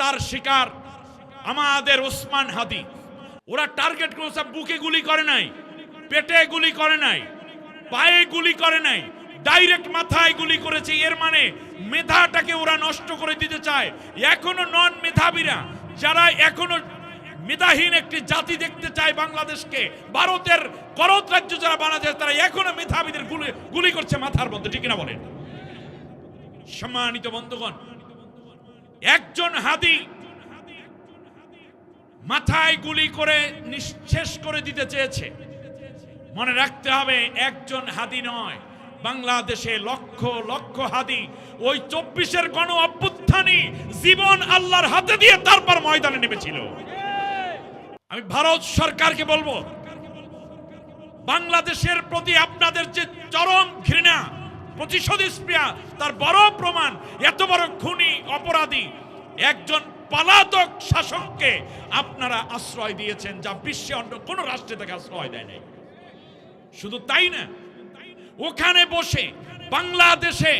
হত্যার শিকার আমাদের ওসমান হাদি। ওরা টার্গেট করেছে, বুকে গুলি করে নাই, পেটে গুলি করে নাই, পায়ে গুলি করে নাই, ডাইরেক্ট মাথায় গুলি করেছে। এর মানে মেধাটাকে ওরা নষ্ট করে দিতে চায়। এখনো নন মেধাবীরা, যারা এখনো মেধাহীন একটি জাতি দেখতে চায় বাংলাদেশকে, ভারতের করদ রাজ্য যারা বানাতে, তারা এখনো মেধাবীদের গুলি করছে মাথার মধ্যে, ঠিক না বলেন? সম্মানিত বন্ধুগণ, একজন হাদি মাথায় গুলি করে নিঃশেষ করে দিতে চেয়েছে। মনে রাখতে হবে, একজন হাদি নয়, বাংলাদেশে লক্ষ লক্ষ হাদি ওই 24-এর গণ অভ্যুত্থানে জীবন আল্লাহর হাতে দিয়ে তারপর ময়দানে নেমেছিল। আমি ভারত সরকারকে বলবো, বাংলাদেশের প্রতি আপনাদের যে চরম ঘৃণা, প্রতিশোধ স্পৃহা, তার বড় প্রমাণ এত বড় খুনি অপরাধী একজন পলাতক শাসককে আপনারা আশ্রয় দিয়েছেন, যা বিশ্বে অন্য কোন রাষ্ট্রে তাকে আশ্রয় দেয় নাই। শুধু তাই না, ওখানে বসে বাংলাদেশে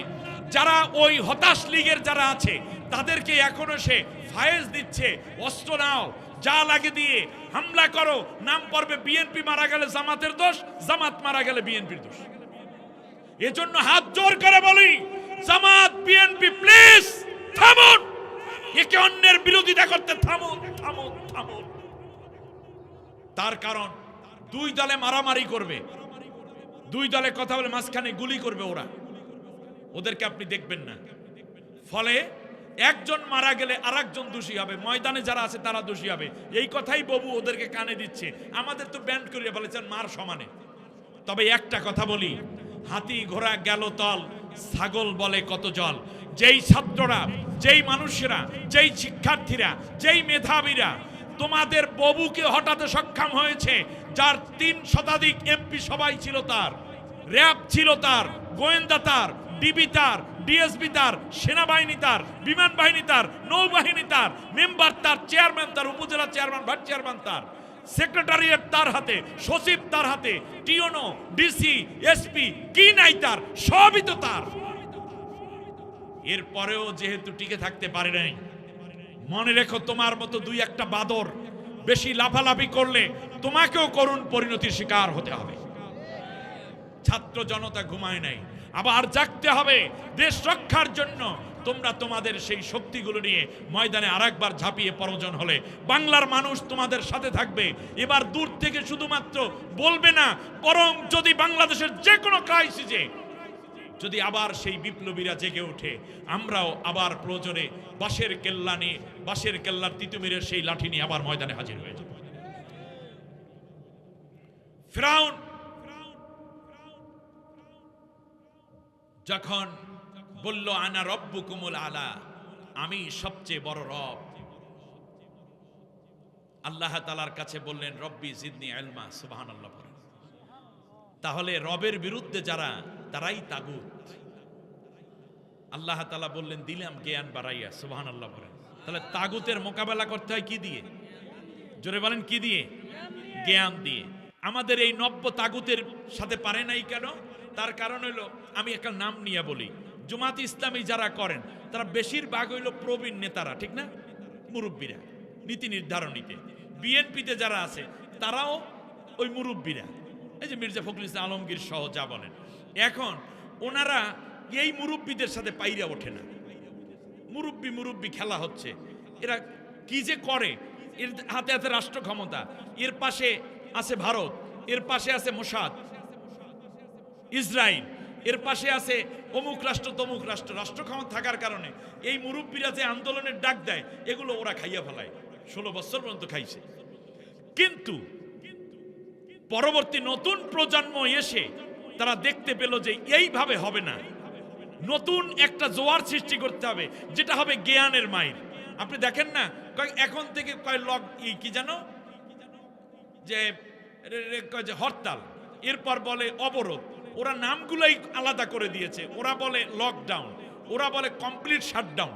যারা ওই হতাশ লীগের যারা আছে তাদেরকে এখনো সে ফায়েজ দিচ্ছে, অস্ত্র নাও, যা লাগে দিয়ে হামলা করো। নাম পড়বে বিএনপি মারা গেলে জামাতের দোষ, জামাত মারা গেলে বিএনপির দোষ। এজন্য হাত জোর করে বলি, জামাত বিএনপি প্লিজ থামুন, একে অন্যের বিরোধিতা করতে থামুন, থামুন, থামুন। তার কারণ দুই দলে মারামারি করবে, দুই দলে কথা বলে মাঝখানে গুলি করবে ওরা, ওদেরকে আপনি দেখবেন না। ফলে একজন মারা গেলে আরেকজন দোষী হবে, ময়দানে যারা আছে তারা দোষী হবে। এই কথাই বাবু ওদেরকে কানে দিচ্ছে। আমাদের তো ব্যান্ড করিয়ে বলেছেন মার সমানে। তবে একটা কথা বলি, হাতি ঘোড়া গেল তল, ছাগল বলে কত জল। যেই ছাত্ররা, যেই মানুষেরা, যেই শিক্ষার্থীরা, যেই মেধাবীরা তোমাদের বাবুকে হটাতে সক্ষম হয়েছে, যার 3 শতাধিক এমপি সবাই ছিল তার, র্যাব ছিল তার, গোয়েন্দা তার, ডিবি তার, ডিএসবি তার, সেনাবাহিনী তার, বিমান বাহিনী তার, নৌবাহিনী তার, মেম্বার তার, চেয়ারম্যান তার, উপজেলা চেয়ারম্যান, ভাইস চেয়ারম্যান তার, সেক্রেটারিয়েট তার হাতে, সচিব তার হাতে, টিওনো, ডিসি, এসপি, কি নাই তার, সবই তো তার। এরপরেও যেহেতু টিকে থাকতে পারে নাই, মনে রেখো তোমার মতো 2-1টা বাদর বেশি লাফালাফি করলে তোমাকেও করুণ পরিণতির শিকার হতে হবে। ছাত্র জনতা ঘুমায় নাই, আবার জাগতে হবে দেশ রক্ষার জন্য। তোমরা তোমাদের সেই শক্তিগুলো নিয়ে ময়দানে আরেকবার ঝাঁপিয়ে প্রয়োজন হলে বাংলার মানুষ তোমাদের সাথে থাকবে। এবার দূর থেকে শুধুমাত্র বলবে না, বরং যদি বাংলাদেশের যে কোনো ক্রাইসিসে যদি আবার সেই বিপ্লবীরা জেগে ওঠে, আমরাও আবার প্রয়োজনে বাঁশের কেল্লা নিয়ে, বাঁশের কেল্লার তিতুমিরের সেই লাঠি নিয়ে আবার ময়দানে হাজির হয়ে যাব। ফিরাউন যখন বলল আনা রব্বুকুমুল আলা, আমি সবচেয়ে বড় রব, আল্লাহ তাআলার কাছে বললেন রব্বি জিদনি ইলমা, সুবহানাল্লাহ। তাহলে রবের বিরুদ্ধে যারা, তারাই তাগুত। আল্লাহ তাআলা বললেন দিলাম জ্ঞান বাড়াইয়া, সুবহানাল্লাহ বলেন। তাহলে তাগুতের মোকাবেলা করতে হয় কি দিয়ে? জোরে বলেন কি দিয়ে? জ্ঞান দিয়ে। আমাদের এই নব্য তাগুতের সাথে পারে নাই কেন? তার কারণ হইল, আমি একটা নাম নিয়ে বলি, জামাত ইসলামী যারা করেন তারা বেশিরভাগ হইল প্রবীণ নেতারা, ঠিক না? মুরব্বীরা নীতি নির্ধারণীতে। বিএনপিতে যারা আছে তারাও ওই মুরব্বীরা, এই যে মির্জা ফখরুল ইসলাম আলমগীর সহ যা বলেন। এখন ওনারা এই মুরব্বীদের সাথে পাইরা ওঠে না। মুরব্বী খেলা হচ্ছে। এরা কি যে করে, এর হাতে হাতে রাষ্ট্র ক্ষমতা, এর পাশে আছে ভারত, এর পাশে আছে মোসাদ, ইসরায়েল, এর পাশে আছে অমুক রাষ্ট্র তমুক রাষ্ট্র। রাষ্ট্র ক্ষমতা থাকার কারণে এই মুরব্বীরা যে আন্দোলনের ডাক দেয়, এগুলো ওরা খাইয়া ফেলায়। 16 বছর পর্যন্ত খাইছে। কিন্তু পরবর্তী নতুন প্রজন্ম এসে তারা দেখতে পেল যে এইভাবে হবে না, নতুন একটা জোয়ার সৃষ্টি করতে হবে, যেটা হবে জ্ঞানের মাইর। আপনি দেখেন না, এখন থেকে কি জানো যে হরতাল, এরপর বলে অবরোধ। ওরা নামগুলাই আলাদা করে দিয়েছে। ওরা বলে লকডাউন, ওরা বলে কমপ্লিট শাটডাউন।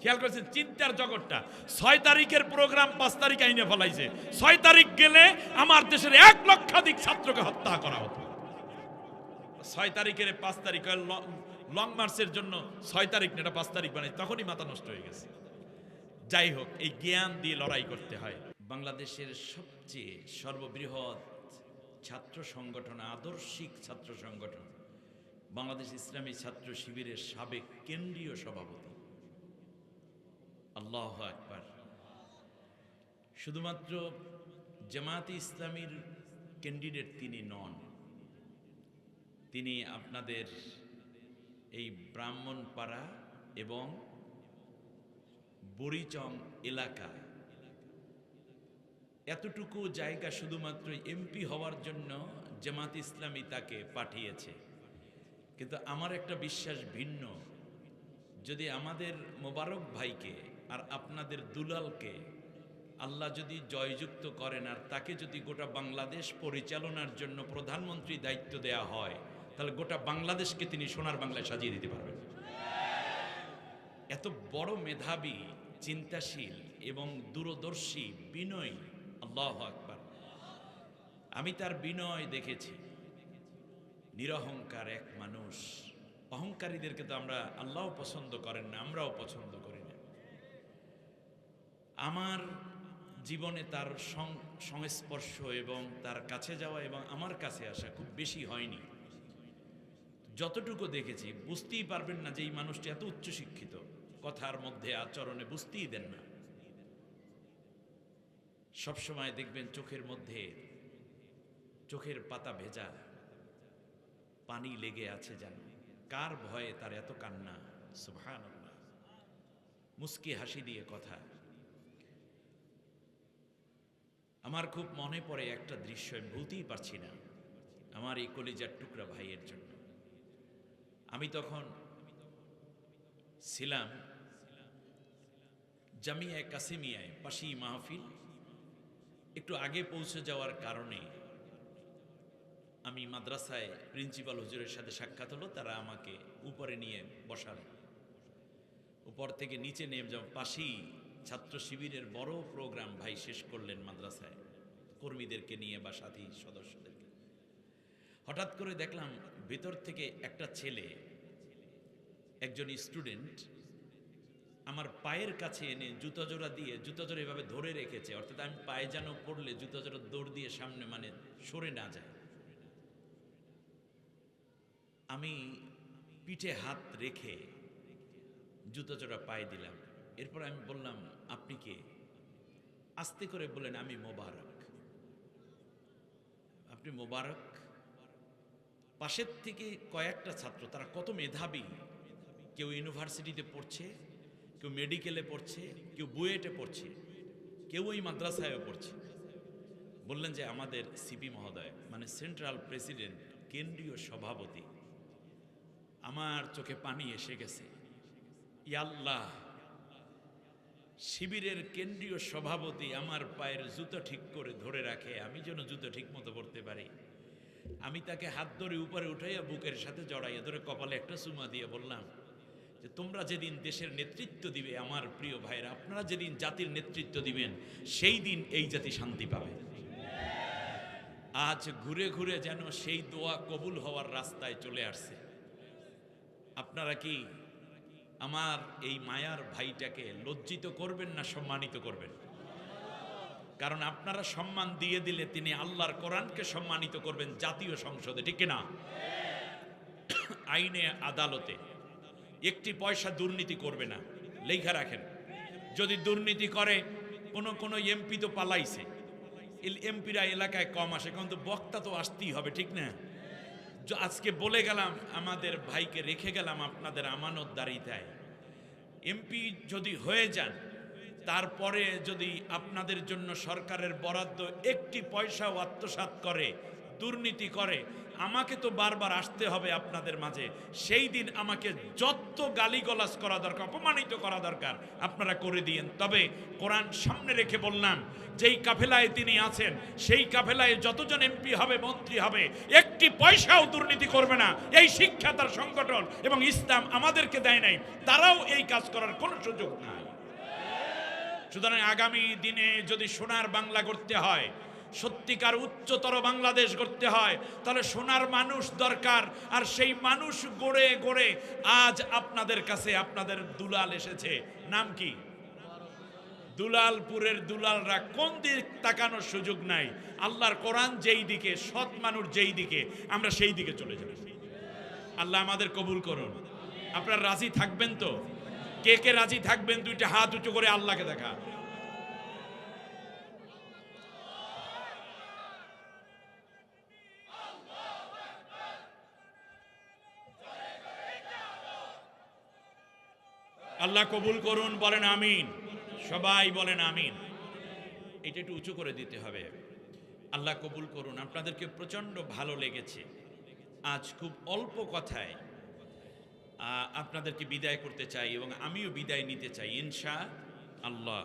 খেয়াল করেছেন চিন্তার জগৎটা? 6 তারিখের প্রোগ্রাম 5 তারিখ আইনে ফলাইছে। 6 তারিখ গেলে আমার দেশের 1 লক্ষাধিক ছাত্রকে হত্যা করা হতো। 6 তারিখের 5 তারিখ লং মার্চের জন্য 6 তারিখ না, এটা 5 তারিখ বানাই, তখনই মাথা নষ্ট হয়ে গেছে। যাই হোক, এই জ্ঞান দিয়ে লড়াই করতে হয়। বাংলাদেশের সবচেয়ে সর্ববৃহৎ ছাত্র সংগঠন, আদর্শিক ছাত্র সংগঠন বাংলাদেশ ইসলামী ছাত্র শিবিরের সাবেক কেন্দ্রীয় সভাপতি। আল্লাহু আকবার। শুধুমাত্র জামায়াতে ইসলামীর ক্যান্ডিডেট তিনি নন, তিনি আপনাদের এই ব্রাহ্মণপাড়া এবং বরিচং এলাকা, এতটুকু জায়গা শুধুমাত্র এমপি হওয়ার জন্য জামায়াতে ইসলামী তাকে পাঠিয়েছে। কিন্তু আমার একটা বিশ্বাস ভিন্ন, যদি আমাদের মোবারক ভাইকে আর আপনাদের দুলালকে আল্লাহ যদি জয়যুক্ত করেন আর তাকে যদি গোটা বাংলাদেশ পরিচালনার জন্য প্রধানমন্ত্রী দায়িত্ব দেয়া হয়, তাহলে গোটা বাংলাদেশকে তিনি সোনার বাংলায় সাজিয়ে দিতে পারবেন। এত বড় মেধাবী, চিন্তাশীল এবং দূরদর্শী, বিনয়ী, আল্লাহু আকবার। আমি তার বিনয় দেখেছি, নিরহংকার এক মানুষ। অহংকারীদেরকে তো আমরা, আল্লাহ পছন্দ করেন না, আমরাও পছন্দ করি না। আমার জীবনে তার সংস্পর্শ এবং তার কাছে যাওয়া এবং আমার কাছে আসা খুব বেশি হয়নি। যতটুকু দেখেছি বুঝতেই পারবেন না যে এই মানুষটি এত উচ্চশিক্ষিত, কথার মধ্যে আচরণে বুঝতেই দেন না। সবসময় দেখবেন চোখের মধ্যে, চোখের পাতা ভেজা, পানি লেগে আছে যেন। কার ভয়ে তার এত কান্না? সুবহানাল্লাহ। মুস্কি হাসি দিয়ে কথা। আমার খুব মনে পড়ে একটা দৃশ্য, আমি ভুলতেই পারছি না, আমার এই কলিজার টুকরা ভাইয়ের জন্য। আমি তখন ছিলাম জামিয়া কাসিমিয়ায়, পাশেই মাহফিল। একটু আগে পৌঁছে যাওয়ার কারণে আমি মাদ্রাসায় প্রিন্সিপাল হুজুরের সাথে সাক্ষাৎ হলো, তারা আমাকে উপরে নিয়ে বসালো। উপর থেকে নিচে নেমে যাও, পাশেই ছাত্র শিবিরের বড় প্রোগ্রাম ভাই শেষ করলেন মাদ্রাসায় কর্মীদেরকে নিয়ে বা সাথী সদস্যদেরকে। হঠাৎ করে দেখলাম ভেতর থেকে একটা ছেলে, একজন স্টুডেন্ট, আমার পায়ের কাছে এনে জুতা জোড়া দিয়ে, জুতা জোড়া এভাবে ধরে রেখেছে, অর্থাৎ আমি পায়ে যেন পড়লে জুতা জোড়া দৌড় দিয়ে সামনে মানে সরে না যায়। আমি পিঠে হাত রেখে জুতা জোড়া পায়ে দিলাম। এরপর আমি বললাম, আপনি কে? আস্তে করে বললেন, আমি মোবারক। আপনি মোবারক? পাশের থেকে কয়েকটা ছাত্র, তারা কত মেধাবী, কেউ ইউনিভার্সিটিতে পড়ছে, কেউ মেডিকেলে পড়ছে, কেউ বুয়েটে পড়ছে, কেউ ওই মাদ্রাসায়ও পড়ছে, বললেন যে আমাদের সিপি মহোদয়, মানে সেন্ট্রাল প্রেসিডেন্ট, কেন্দ্রীয় সভাপতি। আমার চোখে পানি এসে গেছে। ইয়া আল্লাহ, শিবিরের কেন্দ্রীয় সভাপতি আমার পায়ের জুতো ঠিক করে ধরে রাখে, আমি যেন জুতো ঠিক মতো পড়তে পারি। আমি তাকে হাত ধরে উপরে উঠাইয়া বুকের সাথে জড়াইয়া ধরে কপালে একটা চুমা দিয়ে বললাম যে তোমরা যেদিন দেশের নেতৃত্ব দিবে আমার প্রিয় ভাইরা, আপনারা যেদিন জাতির নেতৃত্ব দিবেন, সেই দিন এই জাতি শান্তি পাবে। আজ ঘুরে ঘুরে যেন সেই দোয়া কবুল হওয়ার রাস্তায় চলে আসছে। আপনারা কি আমার এই মায়ার ভাইটাকে লজ্জিত করবেন না সম্মানিত করবেন? কারণ আপনারা সম্মান দিয়ে দিলে তিনি আল্লাহর কোরআনকে সম্মানিত করবেন জাতীয় সংসদে, ঠিক না? আইনে আদালতে একটি পয়সা দুর্নীতি করবে না, লেখা রাখেন। যদি দুর্নীতি করে, কোন এমপি তো পালাইছে, এমপিরা এলাকায় কম আসে, কিন্তু বক্তা তো আসতেই হবে, ঠিক না? আজকে বলে গেলাম, আমাদের ভাইকে রেখে গেলাম আপনাদের আমানতদারিতায়। এমপি যদি হয়ে যান, তারপরে যদি আপনাদের জন্য সরকারের বরাদ্দ একটি পয়সাও আত্মসাৎ করে, দুর্নীতি করে, আমাকে তো বারবার আসতে হবে আপনাদের মাঝে। সেই দিন আমাকে যত গালিগালাজ করা দরকার, অপমানিত করা দরকার, আপনারা করে দিয়েন। তবে কোরআন সামনে রেখে বললাম, যেই কাফেলায় তিনি আছেন, সেই কাফেলায় যতজন এমপি হবে, মন্ত্রী হবে, একটি পয়সাও দুর্নীতি করবে না। এই শিক্ষা তার সংগঠন এবং ইসলাম আমাদেরকে দেয় নাই, তারাও এই কাজ করার কোনো সুযোগ নাই। সুতরাং আগামী দিনে যদি সোনার বাংলা করতে হয়, সত্যিকার উচ্চতর বাংলাদেশ গড়তে হয়, তাহলে সোনার মানুষ দরকার। আর সেই মানুষ গড়ে গড়ে আজ আপনাদের কাছে আপনাদের দুলাল এসেছে। নাম কি? দুলালপুরের দুলালরা কোন দিক তাকানোর সুযোগ নাই। আল্লাহর কোরআন যেই দিকে, সৎ মানুষ যেই দিকে, আমরা সেই দিকে চলে যাব। আল্লাহ আমাদের কবুল করুন। আপনারা রাজি থাকবেন তো? কে কে রাজি থাকবেন? দুইটা হাত উঁচু করে আল্লাহকে দেখা। আল্লাহ কবুল করুন, বলেন আমিন। সবাই বলেন আমিন। এটা একটু উঁচু করে দিতে হবে। আল্লাহ কবুল করুন। আপনাদেরকে প্রচন্ড ভালো লেগেছে। আজ খুব অল্প কথায় আপনাদেরকে বিদায় করতে চাই এবং আমিও বিদায় নিতে চাই ইনশাআল্লাহ।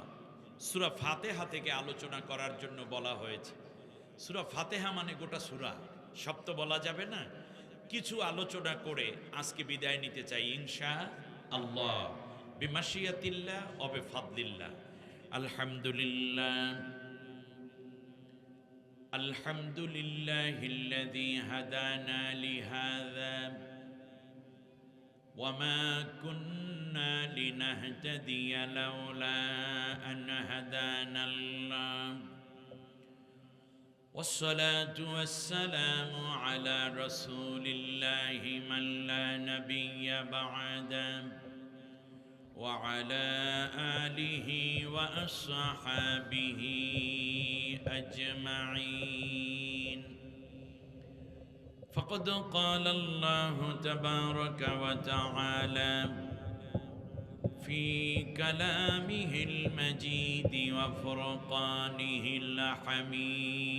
সূরা ফাতিহা থেকে আলোচনা করার জন্য বলা হয়েছে। সূরা ফাতিহা মানে গোটা সূরা, সব তো বলা যাবে না। কিছু আলোচনা করে আজকে বিদায় নিতে চাই ইনশাআল্লাহ, বিমাশিয়াতিল্লাহ ওয়া বিফাদলিল্লাহ। আলহামদুলিল্লাহ আলহামদুলিল্লাহিল্লাযী হাদানা লিহাযা وما كنا لنهتدي لولا أن هدانا الله والصلاة والسلام على رسول الله من لا نبي بعده وعلى آله وأصحابه أجمعين. فقد قال الله تبارك وتعالى في كلامه المجيد وفرقانه الحميد: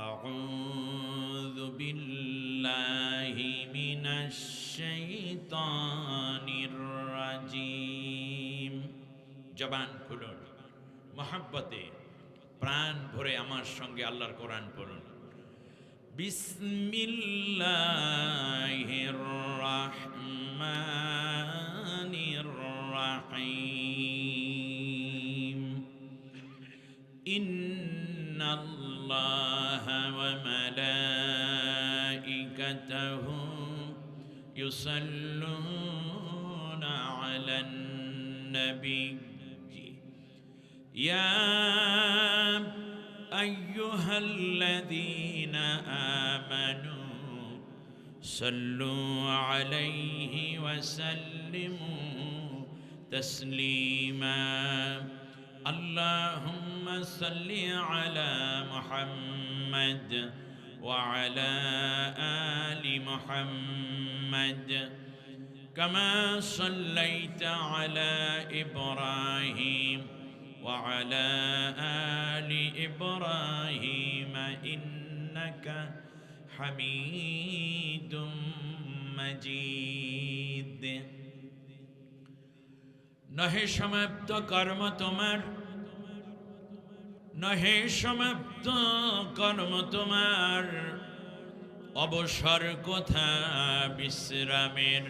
أعوذ بالله من الشيطان الرجيم. জবান খুলুন, মহব্বতে প্রাণ ভরে আমার সঙ্গে আল্লাহর কোরআন পড়ুন। বিসমিল্লাহির রাহমানির রাহিম। ইন্নাল্লাহা ওয়া মালাইকাতাহু ইউসাল্লুনা আলান নবী ইয়া أيها الذين آمنوا صلوا عليه وسلموا تسليما. اللهم صل على محمد وعلى آل محمد كما صليت على إبراهيم وعلى آل إبراهيم إنك حميد مجيد. নহে সমাপ্ত কর্ম তোমার, নহে সমাপ্ত কর্ম তোমার, অবসর কোথা বিশ্রামের,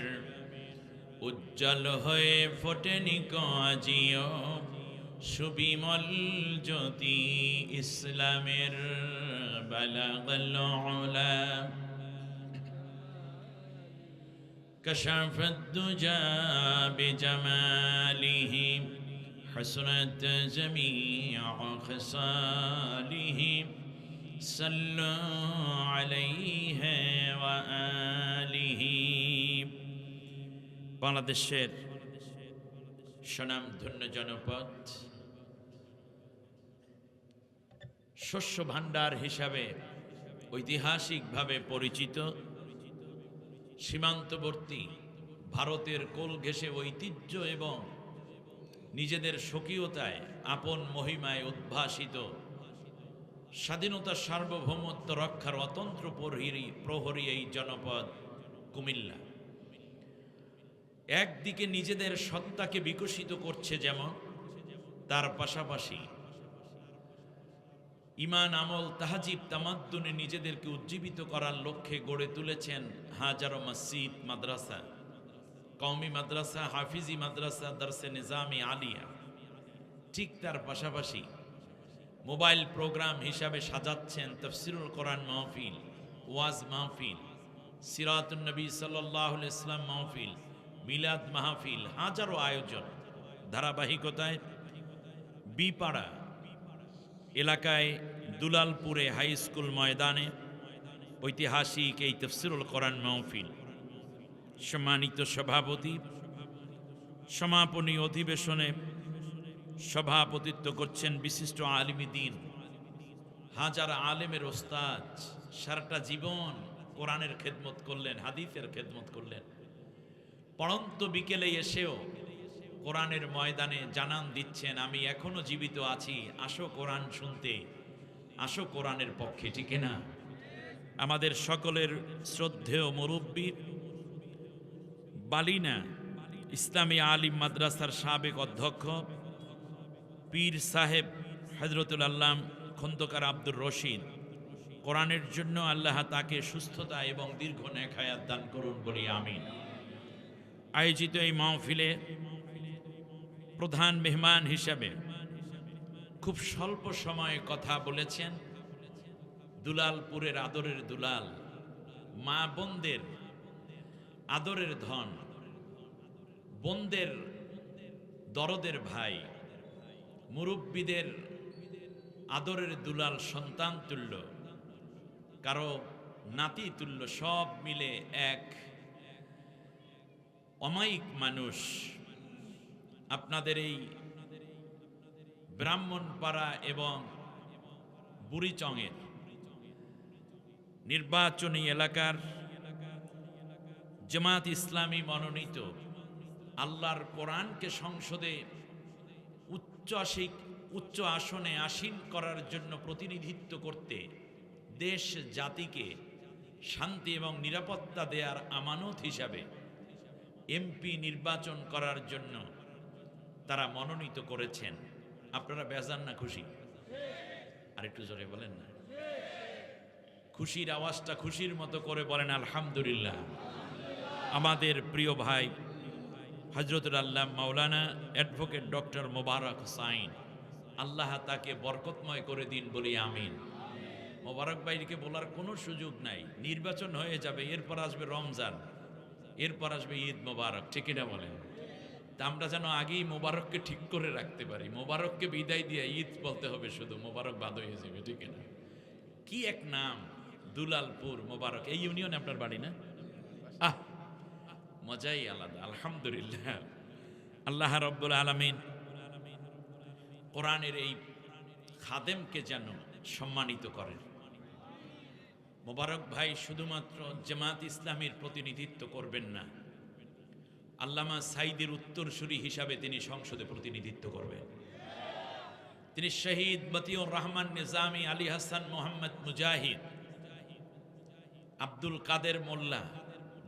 উজ্জ্বল হয়ে ফোটেনি আজিও সুবিমল জ্যোতি ইসলামের। বালাগাল উলা কাশাফাদ দুজা বিজামালিহি হাসনাত জামিউ খিসালিহি সাল্লু আলাইহি ওয়া আলিহি। বাংলাদেশের স্বনামধন্য জনপদ, শস্য ভাণ্ডার হিসাবে ঐতিহাসিকভাবে পরিচিত, সীমান্তবর্তী ভারতের কোল ঘেঁষে ঐতিহ্য এবং নিজেদের স্বকীয়তায় আপন মহিমায় উদ্ভাসিত, স্বাধীনতার সার্বভৌমত্ব রক্ষার অতন্ত্র প্রহরী এই জনপদ কুমিল্লা একদিকে নিজেদের সত্তাকে বিকশিত করছে, যেমন তার পাশাপাশি ইমান, আমল, তাহজিব, তামাদ্দুনে নিজেদেরকে উজ্জীবিত করার লক্ষ্যে গড়ে তুলেছেন হাজারো মসজিদ, মাদ্রাসা, কওমি মাদ্রাসা, হাফিজি মাদ্রাসা, দরসে নিজামি আলিয়া। ঠিক তার পাশাপাশি মোবাইল প্রোগ্রাম হিসাবে সাজাচ্ছেন তাফসিরুল কোরআন মাহফিল, ওয়াজ মাহফিল, সিরাতুন নবী সাল্লাল্লাহু আলাইহি ওয়াসাল্লাম মাহফিল, মিলাদ মাহফিল, হাজারো আয়োজন ধারাবাহিকতায় বিপাড়া এলাকায় দুলালপুরে হাই স্কুল ময়দানে ঐতিহাসিক এই তাফসীরুল কোরআন মাহফিল, সম্মানিত সভাপতি সমাপনী অধিবেশনে সভাপতিত্ব করছেন বিশিষ্ট আলিম দ্বীন, হাজার আলেমের ওস্তাদ, সারাটা জীবন কোরআনের খেদমত করলেন, হাদিসের খেদমত করলেন। পড়ন্ত বিকেলে এসেও কোরআনের ময়দানে জানান দিচ্ছেন, আমি এখনো জীবিত আছি, আসো কোরআন শুনতে, আসো কোরআনের পক্ষে, ঠিক না? আমাদের সকলের শ্রদ্ধেয় মুরব্বী বালিনা ইসলামী আলিম মাদ্রাসার সাবেক অধ্যক্ষ পীর সাহেব হযরতুল আল্লাম খন্দকার আব্দুর রশিদ, কোরআনের জন্য আল্লাহ তাকে সুস্থতা এবং দীর্ঘ নেক হায়াত দান করুন বলি আমিন। আয়োজিত এই মাহফিলে প্রধান মেহমান হিসাবে খুব স্বল্প সময়ে কথা বলেছেন দুলালপুরের আদরের দুলাল, মা বোনদের আদরের ধন, বোনদের দরদের ভাই, মুরব্বীদের আদরের দুলাল, সন্তান তুল্য, কারো নাতি তুল্য, সব মিলে এক অমায়িক মানুষ। আপনাদের এই ব্রাহ্মণপাড়া এবং বুড়িচংয়ের নির্বাচনী এলাকার জামাত ইসলামী মনোনীত আল্লাহর কোরআনকে সংসদে উচ্চ আসনে আসীন করার জন্য প্রতিনিধিত্ব করতে, দেশ জাতিকে শান্তি এবং নিরাপত্তা দেওয়ার আমানত হিসাবে এমপি নির্বাচন করার জন্য তারা মনোনীত করেছেন। আপনারা বেজান না খুশি? আর একটু জোরে বলেন না, খুশির আওয়াজটা খুশির মতো করে বলেন আলহামদুলিল্লাহ। আমাদের প্রিয় ভাই হযরতুল আল্লাহ মাওলানা অ্যাডভোকেট ডক্টর মোবারক হোসাইন, আল্লাহ তাকে বরকতময় করে দিন বলি আমিন। মোবারক ভাইকে বলার কোনো সুযোগ নাই, নির্বাচন হয়ে যাবে, এরপর আসবে রমজান, এরপর আসবে ঈদ মোবারক, ঠিক না বলেন? তা আমরা যেন আগেই মোবারককে ঠিক করে রাখতে পারি, মোবারককে বিদায় দিয়ে ঈদ বলতে হবে শুধু, মোবারক বাদ হয়ে যাবে, ঠিক না? কি এক নাম, দুলালপুর মোবারক। এই ইউনিয়নে আপনার বাড়ি না? আহ, মজাই আলাদা। আলহামদুলিল্লাহ, আল্লাহ রাব্বুল আলামিন কোরআনের এই খাদেমকে যেন সম্মানিত করেন। মোবারক ভাই শুধুমাত্র জামাত ইসলামীর প্রতিনিধিত্ব করবেন না, আল্লামা সাইদের উত্তরসূরি হিসাবে তিনি সংসদে প্রতিনিধিত্ব করবেন। তিনি শহীদ মতিউর রহমান নিজামী, আলী হাসান মোহাম্মদ মুজাহিদ, আব্দুল কাদের মোল্লা,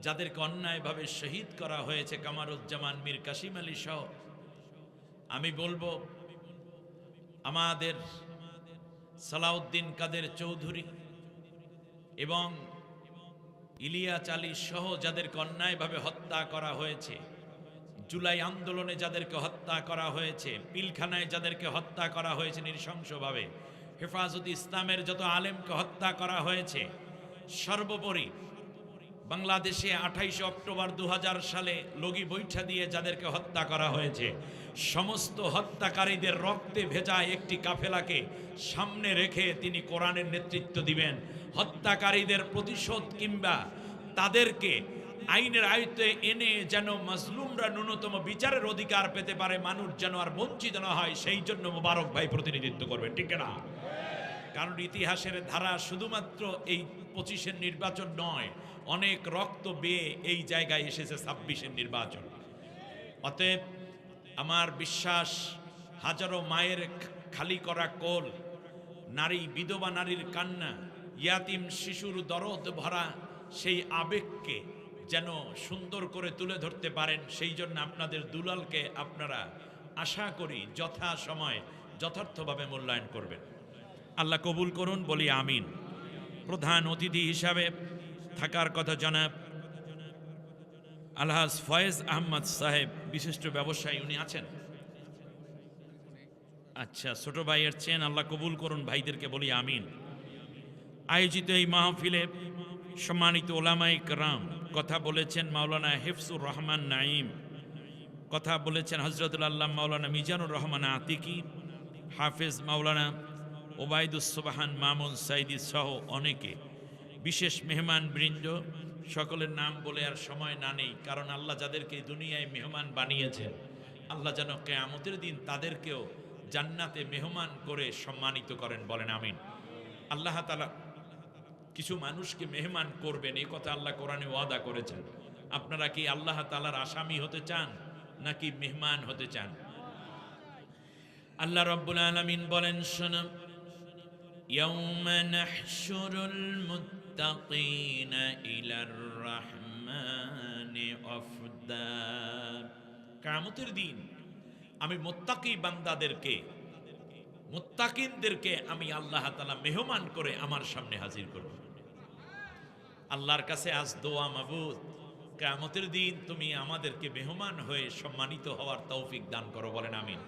যাদেরকে অন্যায়ভাবে শহীদ করা হয়েছে, কামারুজ্জামান, মীর কাসিম আলী সহ, আমি বলবো আমাদের সালাউদ্দিন কাদের চৌধুরী এবং ইলিয়াস আলী সহ যাদেরকে অন্যায়ভাবে হত্যা করা হয়েছে, জুলাই আন্দোলনে যাদেরকে হত্যা করা হয়েছে, পিলখানায় যাদেরকে হত্যা করা হয়েছে নৃশংসভাবে, হেফাজত ইসলামের যত আলেমকে হত্যা করা হয়েছে, সর্বোপরি বাংলাদেশে 28 অক্টোবর 2000 সালে লগি বৈঠা দিয়ে যাদেরকে হত্যা করা হয়েছে, সমস্ত হত্যাকারীদের রক্তে ভেজা একটি কাফেলাকে সামনে রেখে তিনি কোরআনের নেতৃত্ব দিবেন। হত্যাকারীদের প্রতিশোধ কিংবা তাদেরকে আইনের আয়ত্তে এনে যেন মাজলুমরা ন্যূনতম বিচারের অধিকার পেতে পারে, মানুষ যেন আর বঞ্চিত না হয়, সেই জন্য মোবারক ভাই প্রতিনিধিত্ব করবে, ঠিক না? কারণ ইতিহাসের ধারা শুধুমাত্র এই 25-এর নির্বাচন নয়, অনেক রক্ত বেয়ে এই জায়গায় এসেছে 26-এর নির্বাচন। অতএব আমার বিশ্বাস, হাজারো মায়ের খালি করা কোল, নারী, বিধবা নারীর কান্না, ইয়াতিম শিশুর দরদ ভরা সেই আবেগকে যেন সুন্দর করে তুলে ধরতে পারেন, সেই জন্য আপনাদের দুলালকে আপনারা আশা করি যথা সময় যথার্থভাবে মূল্যায়ন করবেন। আল্লাহ কবুল করুন বলি আমিন। প্রধান অতিথি হিসাবে থাকার কথা জনাব আলহাজ ফয়েজ আহমদ সাহেব, বিশিষ্ট ব্যবসায়ী, উনি আছেন? আচ্ছা, ছোট ভাইয়ের চেন, আল্লাহ কবুল করুন, ভাইদেরকে বলি আমিন। আয়োজিত এই মাহফিলে সম্মানিত ওলামায়ে কেরাম কথা বলেছেন মাওলানা হিফজুর রহমান নাঈম, কথা বলেছেন হজরতুল আল্লাহ মাওলানা মিজানুর রহমান আতিকি, হাফেজ মাওলানা ওবায়দুসবাহান মামুন সাইদি সহ অনেকে, বিশেষ মেহমান বৃন্দ, সকলের নাম বলে আর সময় না নেই, কারণ আল্লাহ যাদেরকে দুনিয়ায় মেহমান বানিয়েছেন আল্লাহ যেন কিয়ামতের দিন তাদেরকেও জান্নাতে মেহমান করে সম্মানিত করেন, বলেন আমিন। আল্লাহ তাআলা কিছু মানুষকে মেহমান করবেন, এই কথা আল্লাহ কোরআনে ওয়াদা করেছেন। আপনারা কি আল্লাহ তাআলার আসামি হতে চান নাকি মেহমান হতে চান? আল্লাহ রাব্বুল আলামিন বলেন, শোনো, ইয়াউমা নাহশুরুল মুত্তাকিনা ইলার রাহমানি ওয়াফদা। কিয়ামতের দিন আমি মুত্তাকি বান্দাদেরকে, মুত্তাকিনদেরকে আমি আল্লাহ তাআলা মেহমান করে আমার সামনে হাজির করব। আল্লাহর কাছে আজ দোয়া, মাবুদ কিয়ামতের দিন তুমি আমাদেরকে মেহমান হয়ে সম্মানিত হওয়ার তৌফিক দান করো, বলেন আমিন।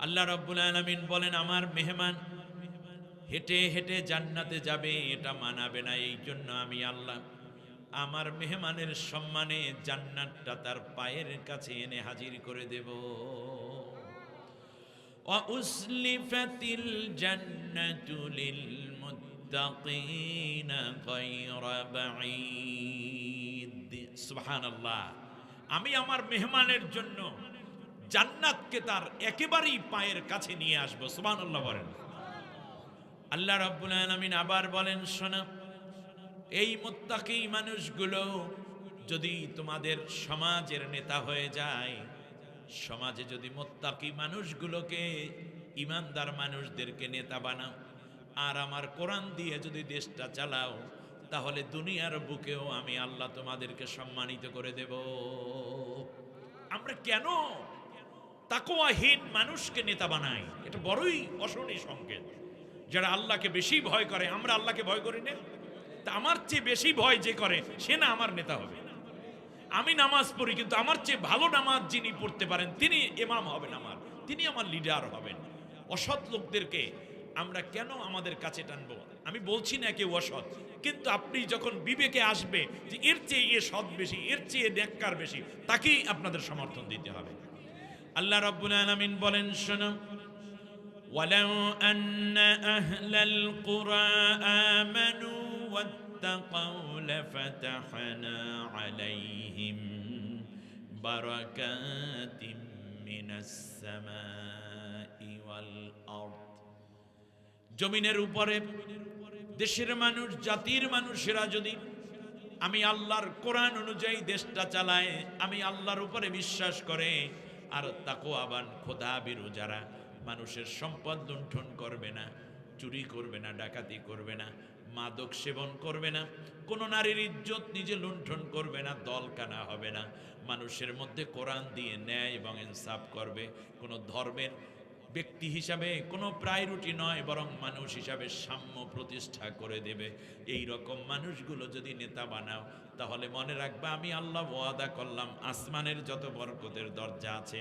আল্লাহ রাব্বুল আলামিন বলেন, আমার মেহমান হেঁটে হেঁটে জান্নাতে যাবে এটা মানাবে না, এই জন্য আমি আল্লাহ আমার মেহমানের সম্মানে জান্নাতটা তার পায়ের কাছে এনে হাজির করে দেব। ওয়াউসলিফাতিল জান্নাতু লিল মুত্তাকিনা গায়রা বাঈদ। সুবহানাল্লাহ, আমি আমার মেহমানের জন্য জান্নাতকে তার একেবারেই পায়ের কাছে নিয়ে আসবো। সুবহানাল্লাহ বলেন। আল্লাহ রাব্বুল আলামিন আবার বলেন, শোনো, এই মুত্তাকি মানুষগুলো যদি তোমাদের সমাজের নেতা হয়ে যায়, সমাজে যদি মুত্তাকি মানুষগুলোকে, ইমানদার মানুষদেরকে নেতা বানাও আর আমার কোরআন দিয়ে যদি দেশটা চালাও, তাহলে দুনিয়ার বুকেও আমি আল্লাহ তোমাদেরকে সম্মানিত করে দেব। আমরা কেন তাকওয়াহীন মানুষকে নেতা বানাই? এটা বড়ই অশনি সংকেত। যারা আল্লাহকে বেশি ভয় করে, আমরা আল্লাহকে ভয় করি না, তা আমার চেয়ে বেশি ভয় যে করে সে না আমার নেতা হবে। আমি নামাজ পড়ি, কিন্তু আমার চেয়ে ভালো নামাজ যিনি পড়তে পারেন তিনি ইমাম হবেন, তিনি আমার লিডার হবেন। অসৎ লোকদেরকে আমরা কেন আমাদের কাছে টানবো? আমি বলছি না কেউ অসৎ, কিন্তু আপনি যখন বিবেকে আসবে যে এর চেয়ে এ সৎ বেশি, এর চেয়ে নেককার বেশি, তাকেই আপনাদের সমর্থন দিতে হবে। আল্লাহ রাব্বুল আলামিন বলেন, শোনো, ওয়ালাউ আন্না আহলাল কুরা আমানু ওয়াত্তাকাউ লাফাতাহনা আলাইহিম বারাকাতিম মিনাস সামাই ওয়াল আরদ। জমিনের উপরে দেশের মানুষ, জাতির মানুষেরা যদি আমি আল্লাহর কোরআন অনুযায়ী দেশটা চালায়, আমি আল্লাহর উপরে বিশ্বাস করে আর তাকওয়াবান খোদাভীরু যারা, মানুষের সম্পদ লুণ্ঠন করবে না, চুরি করবে না, ডাকাতি করবে না, মাদক সেবন করবে না, কোনো নারীর ইজ্জত নিজে লুণ্ঠন করবে না, দলকানা হবে না, মানুষের মধ্যে কোরআন দিয়ে ন্যায় এবং ইনসাফ করবে, কোনো ধর্মের ব্যক্তি হিসাবে কোনো প্রায়োরিটি নয়, বরং মানুষ হিসাবে সাম্য প্রতিষ্ঠা করে দেবে। এই রকম মানুষগুলো যদি নেতা বানাও, তাহলে মনে রাখবা আমি আল্লাহ ওয়াদা করলাম, আসমানের যত বরকতের দরজা আছে,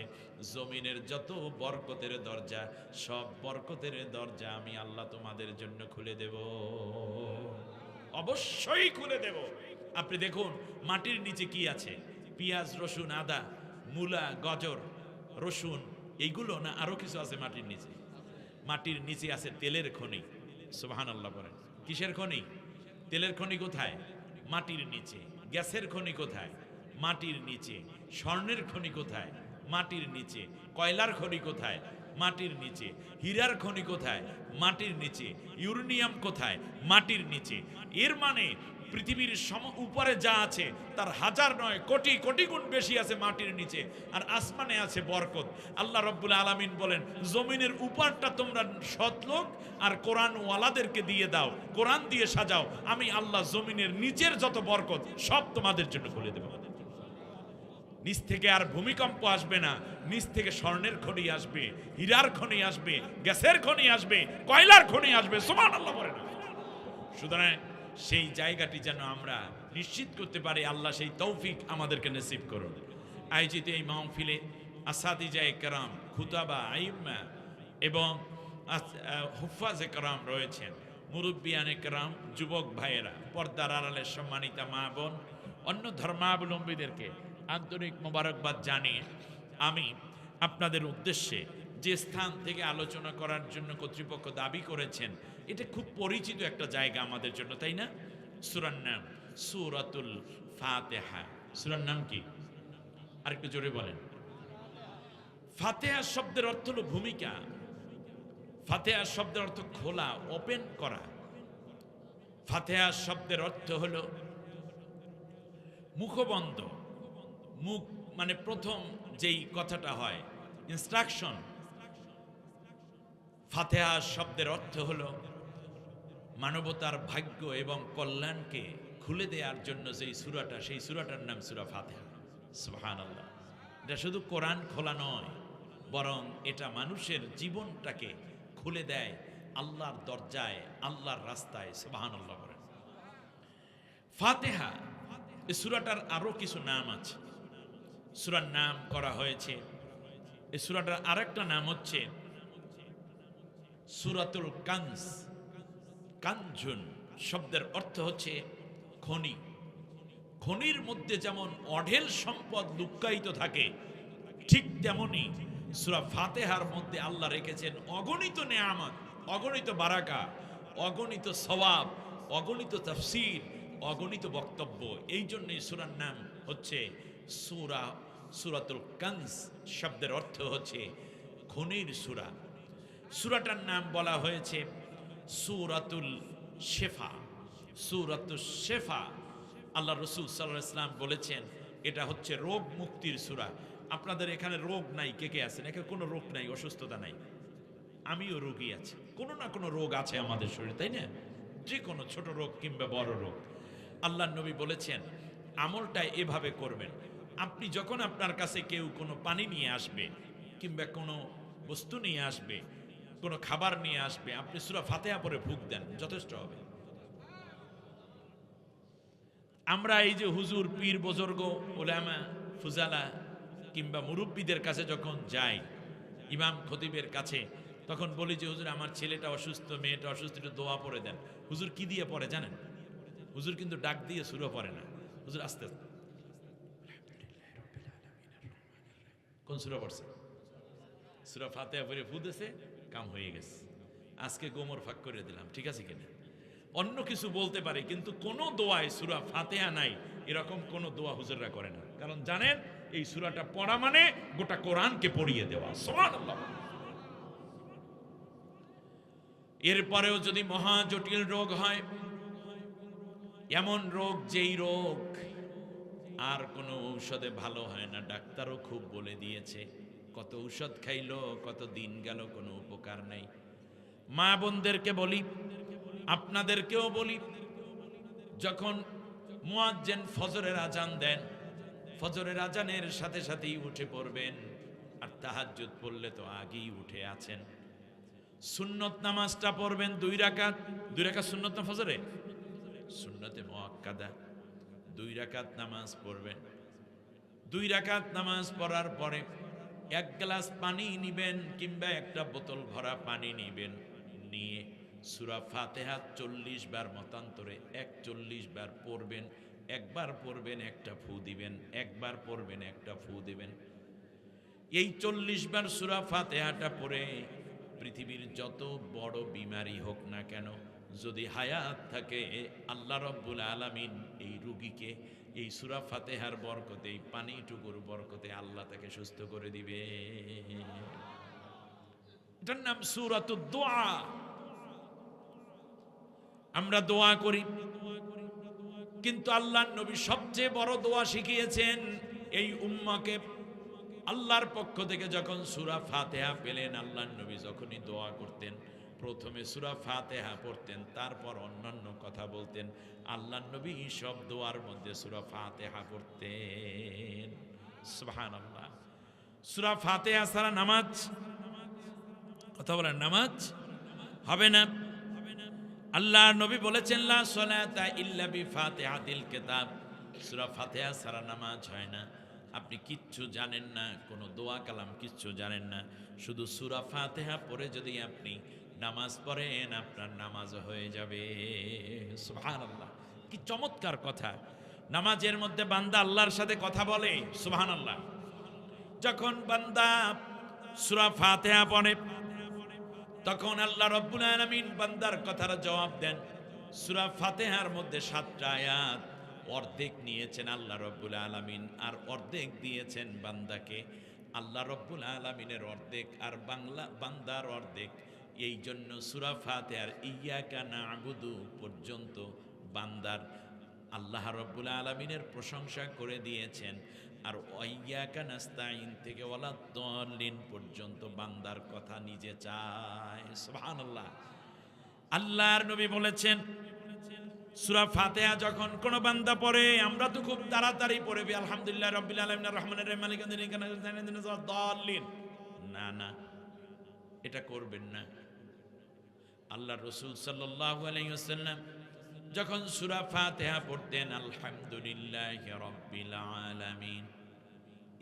জমিনের যত বরকতের দরজা, সব বরকতের দরজা আমি আল্লাহ তোমাদের জন্য খুলে দেব, অবশ্যই খুলে দেব। আপনি দেখুন মাটির নিচে কি আছে, পেঁয়াজ, রসুন, আদা, মূলা, গাজর, রসুন, এইগুলো না আরো কিছু আছে মাটির নিচে? মাটির নিচে আছে তেলের খনি। সুবহানাল্লাহ বলেন। কিসের খনি? তেলের খনি কোথায়? মাটির নিচে। গ্যাসের খনি কোথায়? মাটির নিচে। স্বর্ণের খনি কোথায়? মাটির নিচে। কয়লার খনি কোথায়? মাটির নিচে। হীরার খনি কোথায়? মাটির নিচে। ইউরেনিয়াম কোথায়? মাটির নিচে। এর মানে পৃথিবীর উপরে যা আছে তার হাজার নয় কোটি কোটি গুণ বেশি আছে মাটির নিচে, আর আসমানে আছে বরকত। আল্লাহ রাব্বুল আলামিন বলেন, জমিনের উপরটা তোমরা সৎ লোক আর কোরআন ওয়ালাদেরকে দিয়ে দাও, কোরআন দিয়ে সাজাও, আমি আল্লাহ জমিনের নিচের যত বরকত সব তোমাদের জন্য খুলে দেব। নিচ থেকে আর ভূমিকম্প আসবে না, নিচ থেকে স্বর্ণের খনি আসবে, হীরার খনি আসবে, গ্যাসের খনি আসবে, কয়লার খনি আসবে। সুবহানাল্লাহ বলেন। সুতরাং সেই জায়গাটি যেন আমরা নিশ্চিত করতে পারি, আল্লাহ সেই তৌফিক আমাদেরকে নসিব করুন। আয়োজিত এই মাহফিলে আসাদিজায়ে কেরাম, খুতাবা, আইম্মা এবং হুফাজে কেরাম রয়েছেন, মুরব্বিয়ানে কেরাম, যুবক ভাইয়েরা, পর্দার আড়ালের সম্মানিতা মা বোন, অন্য ধর্মাবলম্বীদেরকে আন্তরিক মোবারকবাদ জানিয়ে আমি আপনাদের উদ্দেশ্যে যে স্থান থেকে আলোচনা করার জন্য কর্তৃপক্ষ দাবি করেছেন, এটা খুব পরিচিত একটা জায়গা আমাদের জন্য, তাই না? সূরার নাম সূরাতুল ফাতিহা। সূরার নাম কি? আরেকটু জোরে বলেন। ফাতিহা শব্দের অর্থ হলো ভূমিকা। ফাতিহা শব্দের অর্থ খোলা, ওপেন করা। ফাতিহা শব্দের অর্থ হলো মুখবন্ধ। মুখ মানে প্রথম যেই কথাটা হয়, ইনস্ট্রাকশন। ফাতিহা শব্দের অর্থ হলো মানবতার ভাগ্য এবং কল্যাণকে খুলে দেওয়ার জন্য যেই সূরাটা, সেই সূরাটার নাম সূরা ফাতিহা। সুবহানাল্লাহ। এটা শুধু কোরআন খোলা নয়, বরং এটা মানুষের জীবনটাকে খুলে দেয় আল্লাহর দরজায়, আল্লাহর রাস্তায়। সুবহানাল্লাহ বলেন। ফাতিহা এই সূরাটার আরো কিছু নাম আছে। সূরার নাম করা হয়েছে, এই সূরাটার আরেকটা নাম হচ্ছে সূরাতুল কানজ। কানজুন শব্দের অর্থ হচ্ছে খনি। খনির মধ্যে যেমন অঢেল সম্পদ লুক্কায়িত থাকে, ঠিক তেমনি সূরা ফাতিহার মধ্যে আল্লাহ রেখেছেন অগণিত নেয়ামত, অগণিত বারাকা, অগণিত সওয়াব, অগণিত তাফসীর, অগণিত বক্তব্য। এই জন্যই সূরার নাম হচ্ছে সূরাতুল কানজ। শব্দের অর্থ হচ্ছে খনির সূরা। সূরাটার নাম বলা হয়েছে সূরাতুল শিফা। সূরাতুল শিফা। আল্লাহ রাসূল সাল্লাল্লাহু আলাইহি ওয়াসাল্লাম বলেছেন এটা হচ্ছে রোগ মুক্তির সূরা। আপনাদের এখানে রোগ নাই, কে কে আছেন? এখানে কোনো রোগ নাই, অসুস্থতা নাই। আমিও রোগী আছি, কোনো না কোনো রোগ আছে আমাদের শরীরে, তাই না? যে কোনো ছোট রোগ কিংবা বড় রোগ। আল্লাহর নবী বলেছেন আমলটা এভাবে করবেন। আপনি যখন আপনার কাছে কেউ কোনো পানি নিয়ে আসবে কিংবা কোনো বস্তু নিয়ে আসবে, কোনো খাবার নিয়ে আসবে, আপনি সূরা ফাতিহা পড়ে ফুঁক দেন, যথেষ্ট হবে। আমরা এই যে হুজুর, পীর, বুজুর্গ, উলামা, ফুজালা কিংবা মুরব্বীদের কাছে যখন যাই, ইমাম খতিবের কাছে, তখন বলি যে হুজুর আমার ছেলেটা অসুস্থ, মেয়েটা অসুস্থ, একটু দোয়া পড়ে দেন। হুজুর কি দিয়ে পড়ে জানেন? হুজুর কিন্তু ডাক দিয়ে সূরা পড়ে না। হুজুর আস্তে আস্তে কোন সূরা পড়ছে? সূরা ফাতিহা পড়ে ফু দিয়েছে, কাম হয়ে গেছে। আজকে গোমর ফাঁক করে দিলাম, ঠিক আছে কিনা? অন্য কিছু বলতে পারে, কিন্তু কোন দোয়ায় সূরা ফাতিহা নাই, এরকম কোন দোয়া হুজুররা করে না। কারণ জানেন এই সূরাটা পড়া মানে গোটা কোরআনকে পড়িয়ে দেওয়া। সুবহানাল্লাহ। এরপরেও যদি মহা জটিল রোগ হয়, এমন রোগ যেই রোগ আর কোনো ঔষধে ভালো হয় না, ডাক্তারও খুব বলে দিয়েছে, কত ঔষধ খাইলো, কত দিন গেল, কোনো উপকার নেই। মা বোনদেরকে বলি, আপনাদেরকেও বলি, যখন মুয়াজ্জিন ফজরের আজান দেন, ফজরের আজানের সাথে সাথেই উঠে পড়বেন। আর তাহাজ্জুদ পড়লে তো আগেই উঠে আছেন। সুন্নত নামাজটা পড়বেন 2 রাকাত। 2 রাকাত সুন্নত না ফজরে? সুন্নতে মুআক্কাদা 2 রাকাত নামাজ পড়বেন। 2 রাকাত নামাজ পড়ার পরে 1 গ্লাস পানি নিবেন কিংবা একটা বোতল ভরা পানি নিবেন, নিয়ে সূরা ফাতিহা 40 বার মতান্তরে 41 বার পড়বেন। একবার পড়বেন, একটা ফু দিবেন, একবার পড়বেন, একটা ফু দিবেন। এই 40 বার সূরা ফাতিহাটা পড়ে পৃথিবীর যত বড় বিমারি হোক না কেন, যদি হায়াত থাকে, আল্লাহ রাব্বুল আলামিন এই রোগীকে এই সূরা ফাতিহার বরকতে, এই পানিটুকুর বরকতে আল্লাহ তাকে সুস্থ করে দিবে। এটার নাম সূরাতুদ দোয়া। আমরা দোয়া করি, কিন্তু আল্লাহর নবী সবচেয়ে বড় দোয়া শিখিয়েছেন এই উম্মাকে। আল্লাহর পক্ষ থেকে যখন সূরা ফাতিহা পেলেন, আল্লাহর নবী যখনই দোয়া করতেন, প্রথমে সূরা ফাতিহা পড়তেন, তারপর অন্যান্য কথা বলতেন। আল্লাহর নবী সব দোয়ার মধ্যে সূরা ফাতিহা পড়তেন। সুবহানাল্লাহ। সূরা ফাতিহা ছাড়া নামাজ, কথা বলেন, নামাজ হবে না। আল্লাহর নবী বলেছেন লা সালাতা ইল্লা বিফাতিহাতিল কিতাব। সূরা ফাতিহা ছাড়া নামাজ হয় না। আপনি কিচ্ছু জানেন না, কোনো দোয়া কালাম কিচ্ছু জানেন না, শুধু সূরা ফাতিহা পড়ে যদি আপনি নামাজ পড়েন, আপনার নামাজ হয়ে যাবে। সুবহানাল্লাহ। কি চমৎকার কথা! নামাজের মধ্যে বান্দা আল্লাহর সাথে কথা বলে। সুবহানাল্লাহ। যখন বান্দা সূরা ফাতিহা পড়ে তখন আল্লাহ রাব্বুল আলামিন বান্দার কথার জবাব দেন। সূরা ফাতিহার মধ্যে 7টা আয়াত, অর্ধেক নিয়েছেন আল্লাহ রাব্বুল আলামিন আর অর্ধেক দিয়েছেন বান্দাকে। আল্লাহ রাব্বুল আলামিনের অর্ধেক আর বান্দার অর্ধেক। এই জন্য সূরা ফাতিহার ইয়্যাকা না'বুদু পর্যন্ত বান্দার আল্লাহ রাব্বুল আলামিনের প্রশংসা করে দিয়েছেন, আর ইয়্যাকা নাস্তাইন থেকে ওয়ালা দাল্লিন পর্যন্ত বান্দার কথা নিজে চায়। সুবহানাল্লাহ। আল্লাহর নবী বলেছেন সূরা ফাতিহা যখন কোন বান্দা পড়ে, আমরা তো খুব তাড়াতাড়ি পড়বি আলহামদুলিল্লাহ রাব্বিল আলামিন আর রহমানির রহিম মালিকিদ দাল্লিন। না না, এটা করবেন না। আল্লাহ রাসূল সাল্লাল্লাহু আলাইহি ওয়াসাল্লাম যখন সূরা ফাতিহা পড়তেন আলহামদুলিল্লাহি রাব্বিল আলামিন,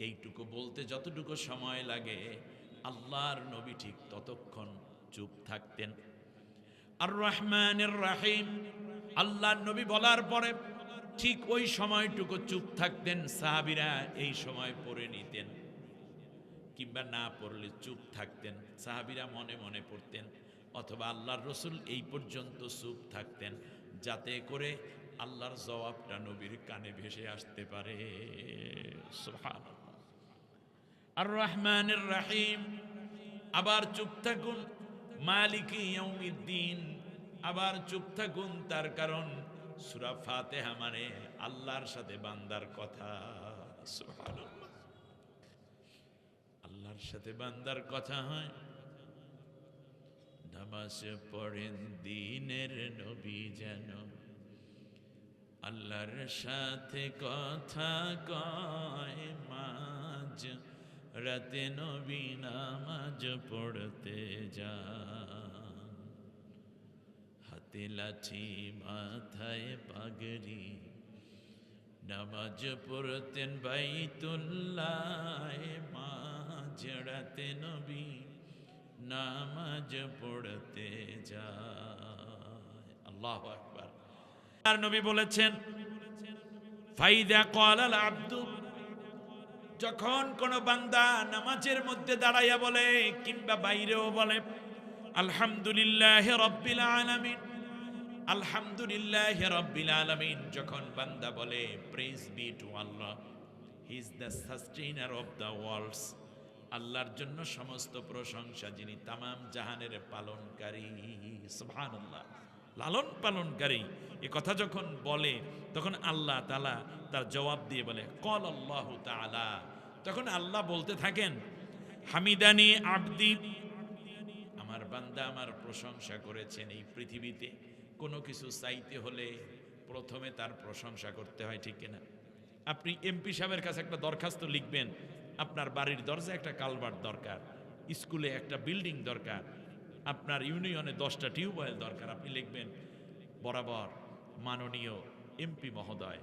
এইটুকু বলতে যতটুকু সময় লাগে আল্লাহর নবী ঠিক ততক্ষণ চুপ থাকতেন। আর রহমানির রহিম আল্লাহর নবী বলার পরে ঠিক ওই সময়টুকু চুপ থাকতেন। সাহাবীরা এই সময় পড়ে নিতেন, কিংবা না পড়লে চুপ থাকতেন। সাহাবীরা মনে মনে পড়তেন, অথবা আল্লাহর রাসূল এই পর্যন্ত চুপ থাকতেন, যাতে করে আল্লাহর জবাবটা নবীর কানে ভেসে আসতে পারে। সুবহানাল্লাহ। আর রহমানির রহিম আবার চুপ থাকুন। মালিকি ইয়াউমিদ্দিন আবার চুপ থাকুন, তার কারণ সূরা ফাতিহা মানে আল্লাহর সাথে বান্দার কথা। সুবহানাল্লাহ। আল্লাহর সাথে বান্দার কথা হয়। নামাজ পড়েন দ্বীনের নবী যেন আল্লাহর সাথে কথা কয়, মাঝ রাতে নবী নামাজ পড়তে যান, হাতে লাঠি মাথায় পাগড়ি, নামাজ পড়তেন বাইতুল্লাহ, মাঝ রাতে নবী নামাজ পড়তে যায়। আল্লাহু আকবার। আর নবী বলেছেন ফাইদা ক্বালাল আবদু, যখন কোন বান্দা নামাজের মধ্যে দাঁড়াইয়া বলে কিংবা বাইরেও বলে আলহামদুলিল্লাহি রাব্বিল আলামিন, আলহামদুলিল্লাহি রাব্বিল আলামিন, যখন বান্দা বলে praise be to Allah, he is the sustainer of the worlds, আল্লাহর জন্য সমস্ত প্রশংসা, যিনি তামাম জাহানের পালনকারী। সুবহানাল্লাহ। লালন পালনকারী এ কথা যখন বলে তখন আল্লাহ তাআলা তার জবাব দিয়ে বলে ক্বাল আল্লাহু তাআলা, তখন আল্লাহ বলতে থাকেন হামিদানি আবদি, আমার বান্দা আমার প্রশংসা করেছেন। এই পৃথিবীতে কোনো কিছু চাইতে হলে প্রথমে তার প্রশংসা করতে হয়, ঠিক কিনা? আপনি এমপি সাহেবের কাছে একটা দরখাস্ত লিখবেন, আপনার বাড়ির দরজায় একটা কালভার্ট দরকার, স্কুলে একটা বিল্ডিং দরকার, আপনার ইউনিয়নে 10টা টিউবওয়েল দরকার। আপনি লিখবেন বরাবর মাননীয় এমপি মহোদয়,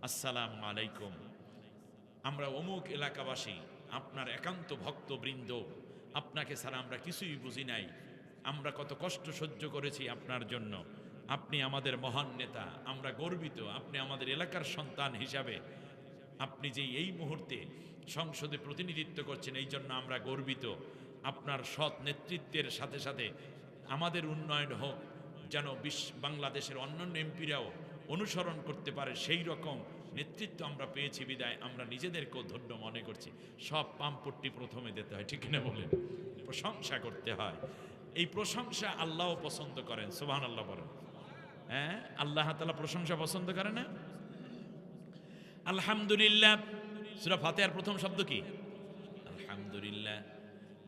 আসসালামু আলাইকুম, আমরা অমুক এলাকাবাসী আপনার একান্ত ভক্তবৃন্দ, আপনাকে ছাড়া আমরা কিছুই বুঝি নাই, আমরা কত কষ্ট সহ্য করেছি আপনার জন্য, আপনি আমাদের মহান নেতা, আমরা গর্বিত, আপনি আমাদের এলাকার সন্তান হিসাবে আপনি যে এই মুহূর্তে সংসদে প্রতিনিধিত্ব করছেন, এই জন্য আমরা গর্বিত। আপনার সৎ নেতৃত্বের সাথে সাথে আমাদের উন্নয়ন হোক, যেন বাংলাদেশের অন্যান্য এমপিরাও অনুসরণ করতে পারে, সেই রকম নেতৃত্ব আমরা পেয়েছি বিদায় আমরা নিজেদেরকেও ধন্য মনে করছি। সব পাম্পট্টি প্রথমে দিতে হয়, ঠিক কিনা বলেন? প্রশংসা করতে হয়। এই প্রশংসা আল্লাহও পছন্দ করেন। সুবহানাল্লাহ বলেন। হ্যাঁ, আল্লাহ তাআলা প্রশংসা পছন্দ করে না? আলহামদুলিল্লাহ, সূরা ফাতিহার প্রথম শব্দ কি? আলহামদুলিল্লাহ।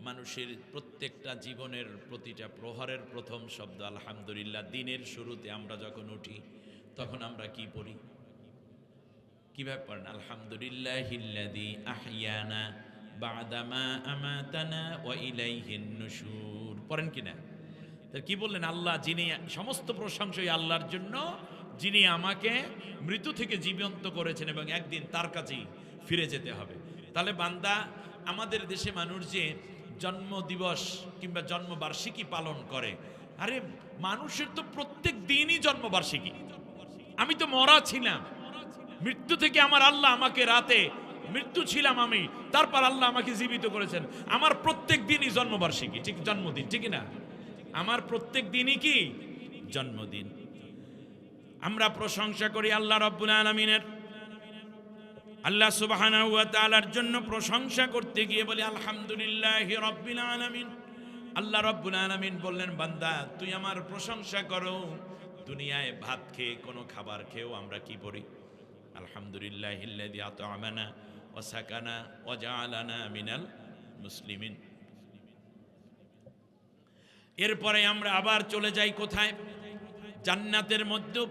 মানুষের প্রত্যেকটা জীবনের প্রতিটা প্রহরের প্রথম শব্দ আলহামদুলিল্লাহ। দিনের শুরুতে আমরা যখন উঠি তখন আমরা কি পড়ি? কিভাবে পড়েন? আলহামদুলিল্লাহিল্লাযী আহইয়ানা বা'দামা আমাতানা ওয়া ইলাইহিন নুশুর। পড়েন কিনা? তাহলে কি বললেন? আল্লাহ, যিনি, সমস্ত প্রশংসাই আল্লাহর জন্য, যিনি আমাকে মৃত্যু থেকে জীবন্ত করেছেন এবং একদিন তার কাছেই ফিরে যেতে হবে। তাহলে বান্দা, আমাদের দেশে মানুষ যে জন্ম দিবস কিংবা জন্মবার্ষিকী পালন করে, আরে মানুষের তো প্রত্যেক দিনই জন্মবার্ষিকী। আমি তো মরা ছিলাম, মৃত্যু থেকে আমার আল্লাহ আমাকে রাতে মৃত্যু ছিলাম আমি, তারপর আল্লাহ আমাকে জীবিত করেছেন। আমার প্রত্যেক দিনই জন্মবার্ষিকী, ঠিক জন্মদিন, ঠিক না? আমার প্রত্যেক দিনই কি জন্মদিন। আমরা প্রশংসা করি আল্লাহ রাব্বুল আলামিনের। আল্লাহ সুবহানাহু ওয়া তাআলার জন্য প্রশংসা করতে গিয়ে বলি আলহামদুলিল্লাহি রাব্বিল আলামিন। আল্লাহ রাব্বুল আলামিন বললেন, বান্দা তুই আমার প্রশংসা করো। দুনিয়ায় ভাত খেয়ে, কোনো খাবার খেয়েও আমরা কি পড়ি? আলহামদুলিল্লাহিল্লাযী আত'আমানা ওয়া সাকানা ওয়া জাআলানা মিনাল মুসলিমিন। এরপরে আমরা আবার চলে যাই কোথায়? জান্নাতের মধ্যে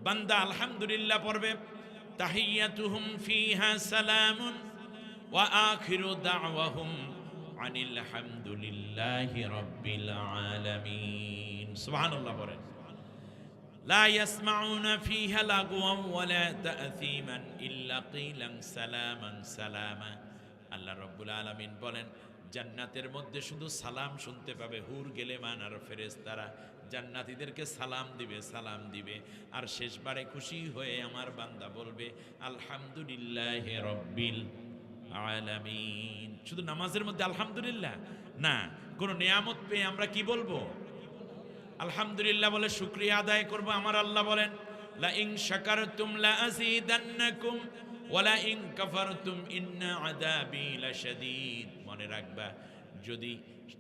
বান্দা আলহামদুলিল্লাহ পড়বে, তাহিয়াতুহুম ফিহা সালামুন ওয়া আখিরু দাওয়াহুম আনিল হামদুলিল্লাহি রাব্বিল আলামিন। সুবহানাল্লাহ বলেন। লা ইয়াসমাউনা ফিহা লাগওয়ান ওয়ালা তা'সীমান ইল্লা কিলান সালামান সালামা। আল্লাহ রাব্বুল আলামিন বলেন, জান্নাতের মধ্যে শুধু সালাম শুনতে পাবে। হুর গেলেমান আর ফেরেশতারা জান্নাতীদেরকে সালাম দিবে, সালাম দিবে। আর শেষবারে খুশি হয়ে আমার বান্দা বলবে আলহামদুলিল্লাহি রাব্বিল আলামিন। শুধু নামাজের মধ্যে আলহামদুলিল্লাহ না, কোন নিয়ামত পেয়ে আমরা কি বলবো? আলহামদুলিল্লাহ বলে শুকরিয়া আদায় করব। আমার আল্লাহ বলেন, লা ইন শাকারতুম লা আযীদান্নাকুম ওয়া লা ইন কাফারতুম ইন্না আযাবি লাশাদীদ। মনে রাখবা, যদি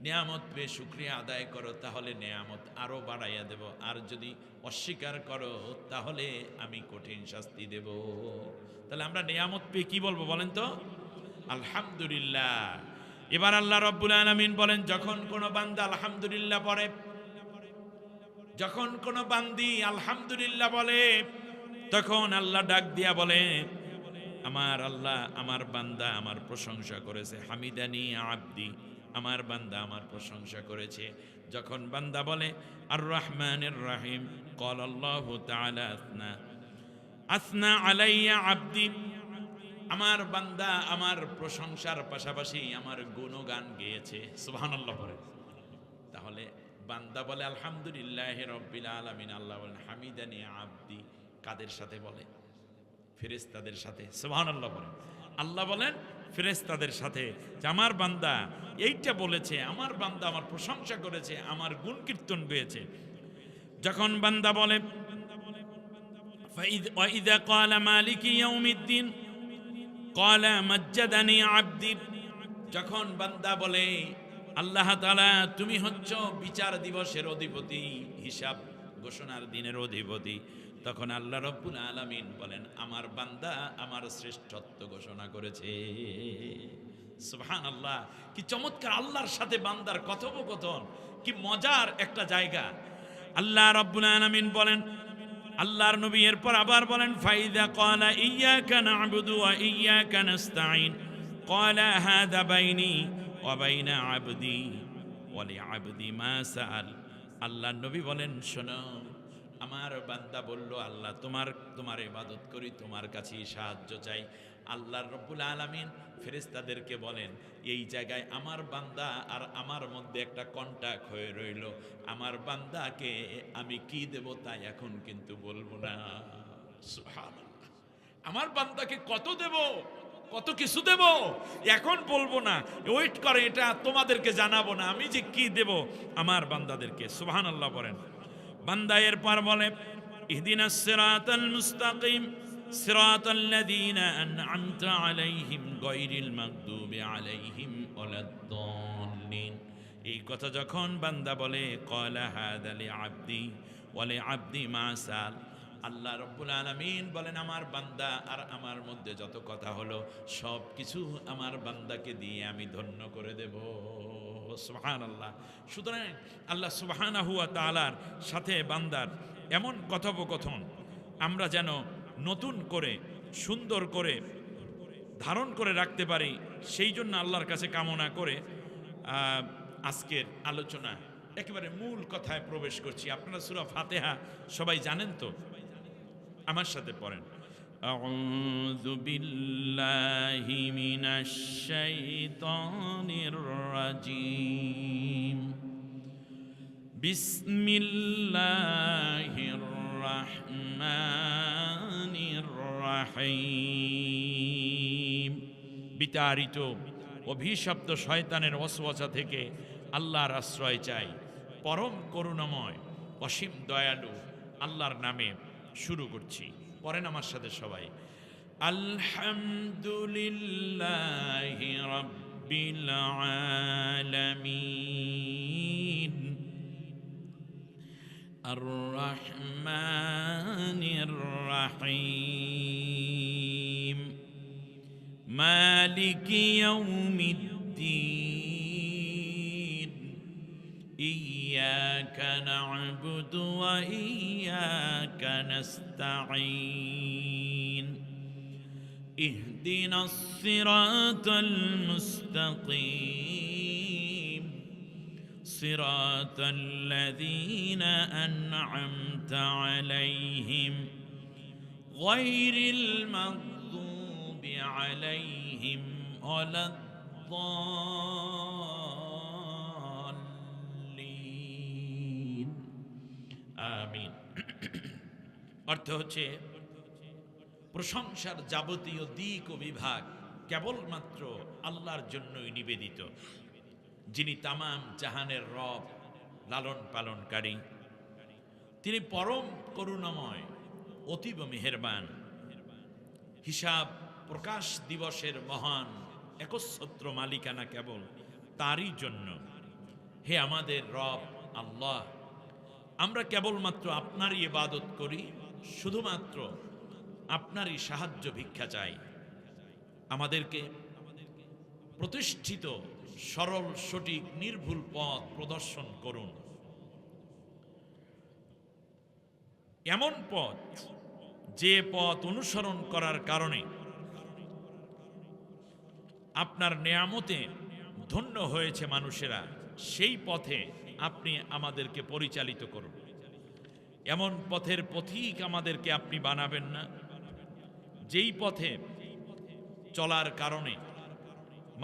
নিয়ামত পেয়ে শুকরিয়া আদায় করো তাহলে নিয়ামত আরো বাড়াইয়া দেব, আর যদি অস্বীকার করো তাহলে আমি কঠিন শাস্তি দেব। তাহলে আমরা নিয়ামত পেয়ে কি বলবো বলেন তো? আলহামদুলিল্লাহ। এবার আল্লাহ রাব্বুল আলামিন বলেন, যখন কোনো বান্দা আলহামদুলিল্লাহ পড়ে, যখন কোনো বান্দি আলহামদুলিল্লাহ বলে, তখন আল্লাহ ডাক দিয়া বলে, আমার আল্লাহ আমার বান্দা আমার প্রশংসা করেছে। হামিদানি আব্দি, আমার বান্দা আমার প্রশংসা করেছে। যখন বান্দা বলে আর রহমানির রহিম, ক্বাল আল্লাহু তাআলা আসনা আলাইয়া আব্দি, আমার বান্দা আমার প্রশংসার পাশাপাশি আমার গুণগান গেয়েছে। সুবহানাল্লাহ বলে। তাহলে বান্দা বলে আলহামদুলিল্লাহি রাব্বিল আলামিন, আল্লাহ বলেন হামিদানি আব্দি। কাদের সাথে বলে? ফেরেশতাদের সাথে। সুবহানাল্লাহ বলেন। আল্লাহ বলেন ফেরেশতাদের সাথে যে আমার বান্দা এইটা বলেছে, আমার বান্দা আমার প্রশংসা করেছে, আমার গুণ কীর্তন পেয়েছে। যখন বান্দা বলে ওয়াইদা ক্বালা মালিকি ইয়াউমিদ্দিন ক্বালা মাজ্জাদানি আব্দি, যখন বান্দা বলে আল্লাহ তাআলা তুমি হচ্ছ বিচার দিবসের অধিপতি, হিসাব ঘোষণার দিনের অধিপতি, তখন আল্লাহ রাব্বুল আলামিন বলেন আমার বান্দা আমার শ্রেষ্ঠত্ব ঘোষণা করেছে। সুবহানাল্লাহ, কি চমৎকার আল্লাহর সাথে বান্দার কথোপকথন, কি মজার একটা জায়গা। আল্লাহ রাব্বুল আলামিন বলেন, আল্লাহর নবী এরপর আবার বলেন ফাইদা ক্বালা ইয়্যাকা না'বুদু ওয়া ইয়্যাকা নাস্তাঈন ক্বালা হাযা বাইনি ওয়া বাইনা আবদি ওয়া লিআবদি মা সাআল। আল্লাহর নবী বলেন, শোনো, আমার বান্দা বলল আল্লাহ তোমার ইবাদত করি, তোমার কাছেই সাহায্য চাই। আল্লাহ রাব্বুল আলামিন ফেরেশতাদেরকে বলেন, এই জায়গায় আমার বান্দা আর আমার মধ্যে একটা কন্টাক্ট হয়ে রইল। আমার বান্দাকে আমি কি দেব তাই এখন কিন্তু বলবো না। সুবহানাল্লাহ, আমার বান্দাকে কত দেব, কত কিছু দেব এখন বলবো না, ওয়েট করে, এটা তোমাদেরকে জানাবো না আমি যে কি দেব আমার বান্দাদেরকে। সুবহানাল্লাহ বলেন। বান্দা এরপর বলে ইহদিনাস সিরাতাল মুস্তাকিম সিরাতাল্লাযীনা আন'আমতা আলাইহিম গায়রিল মাগদুবি আলাইহিম ওয়ালাদ-দাল্লিন। এই কথা যখন বান্দা বলে ক্বালা হাযা লিআবদি ওয়া লিআবদি মা সাল, আল্লাহ রাব্বুল আলামিন বলেন আমার বান্দা আর আমার মধ্যে যত কথা হলো সব কিছু আমার বান্দাকে দিয়ে আমি ধন্য করে দেব। সুবহানাল্লাহ। সুতরাং আল্লাহ সুবহানাহু ওয়া তাআলার সাথে বান্দার এমন কথোপকথন আমরা যেন নতুন করে সুন্দর করে ধারণ করে রাখতে পারি, সেই জন্য আল্লাহর কাছে কামনা করে আজকের আলোচনা একেবারে মূল কথায় প্রবেশ করছি। আপনারা সূরা ফাতিহা সবাই জানেন তো? আমার সাথে পড়েন, আউযু বিল্লাহি মিনাশ শাইতানির রাজিম, বিসমিল্লাহির রাহমানির রাহিম। বিতাড়িত অভিশপ্ত শয়তানের ওয়াসওয়াসা থেকে আল্লাহর আশ্রয় চাই। পরম করুণাময় অসীম দয়ালু আল্লাহর নামে শুরু করছি, পড়েন আমার সাথে সবাই। আলহামদুলিল্লাহি রাব্বিল আলামিন আর রহমানির রহিম মালিকি ইয়াউমিদ্দিন ইয়্যাকা না'বুদু ওয়া ইয়্যাকা নাস্তাঈন ইহদিনাস সিরাতাল মুস্তাকিম সিরাতাল লাযীনা আন'আমতা আলাইহিম গায়রিল মাগদুবি আলাইহিম ওয়ালাদ-দাল্লিন। আমিন। অর্থ হচ্ছে প্রশংসার যাবতীয় দিক ও বিভাগ কেবলমাত্র আল্লাহর জন্যই নিবেদিত, যিনি তামাম জাহানের রব, লালন পালনকারী। তিনি পরম করুণাময়, অতীব মেহেরবান। হিসাব প্রকাশ দিবসের মহান একচ্ছত্র মালিকানা কেবল তারই জন্য। হে আমাদের রব আল্লাহ, আমরা কেবলমাত্র আপনারই ইবাদত করি, শুধুমাত্র আপনারই সাহায্য ভিক্ষা চাই। আমাদেরকে প্রতিষ্ঠিত সরল সঠিক নির্ভুল পথ প্রদর্শন করুন, এমন পথ যে পথ অনুসরণ করার কারণে আপনার নেয়ামতে ধন্য হয়েছে মানুষেরা, সেই পথে আপনি আমাদেরকে পরিচালিত করুন। এমন পথের পথিক আমাদেরকে আপনি বানাবেন না, যেই পথে চলার কারণে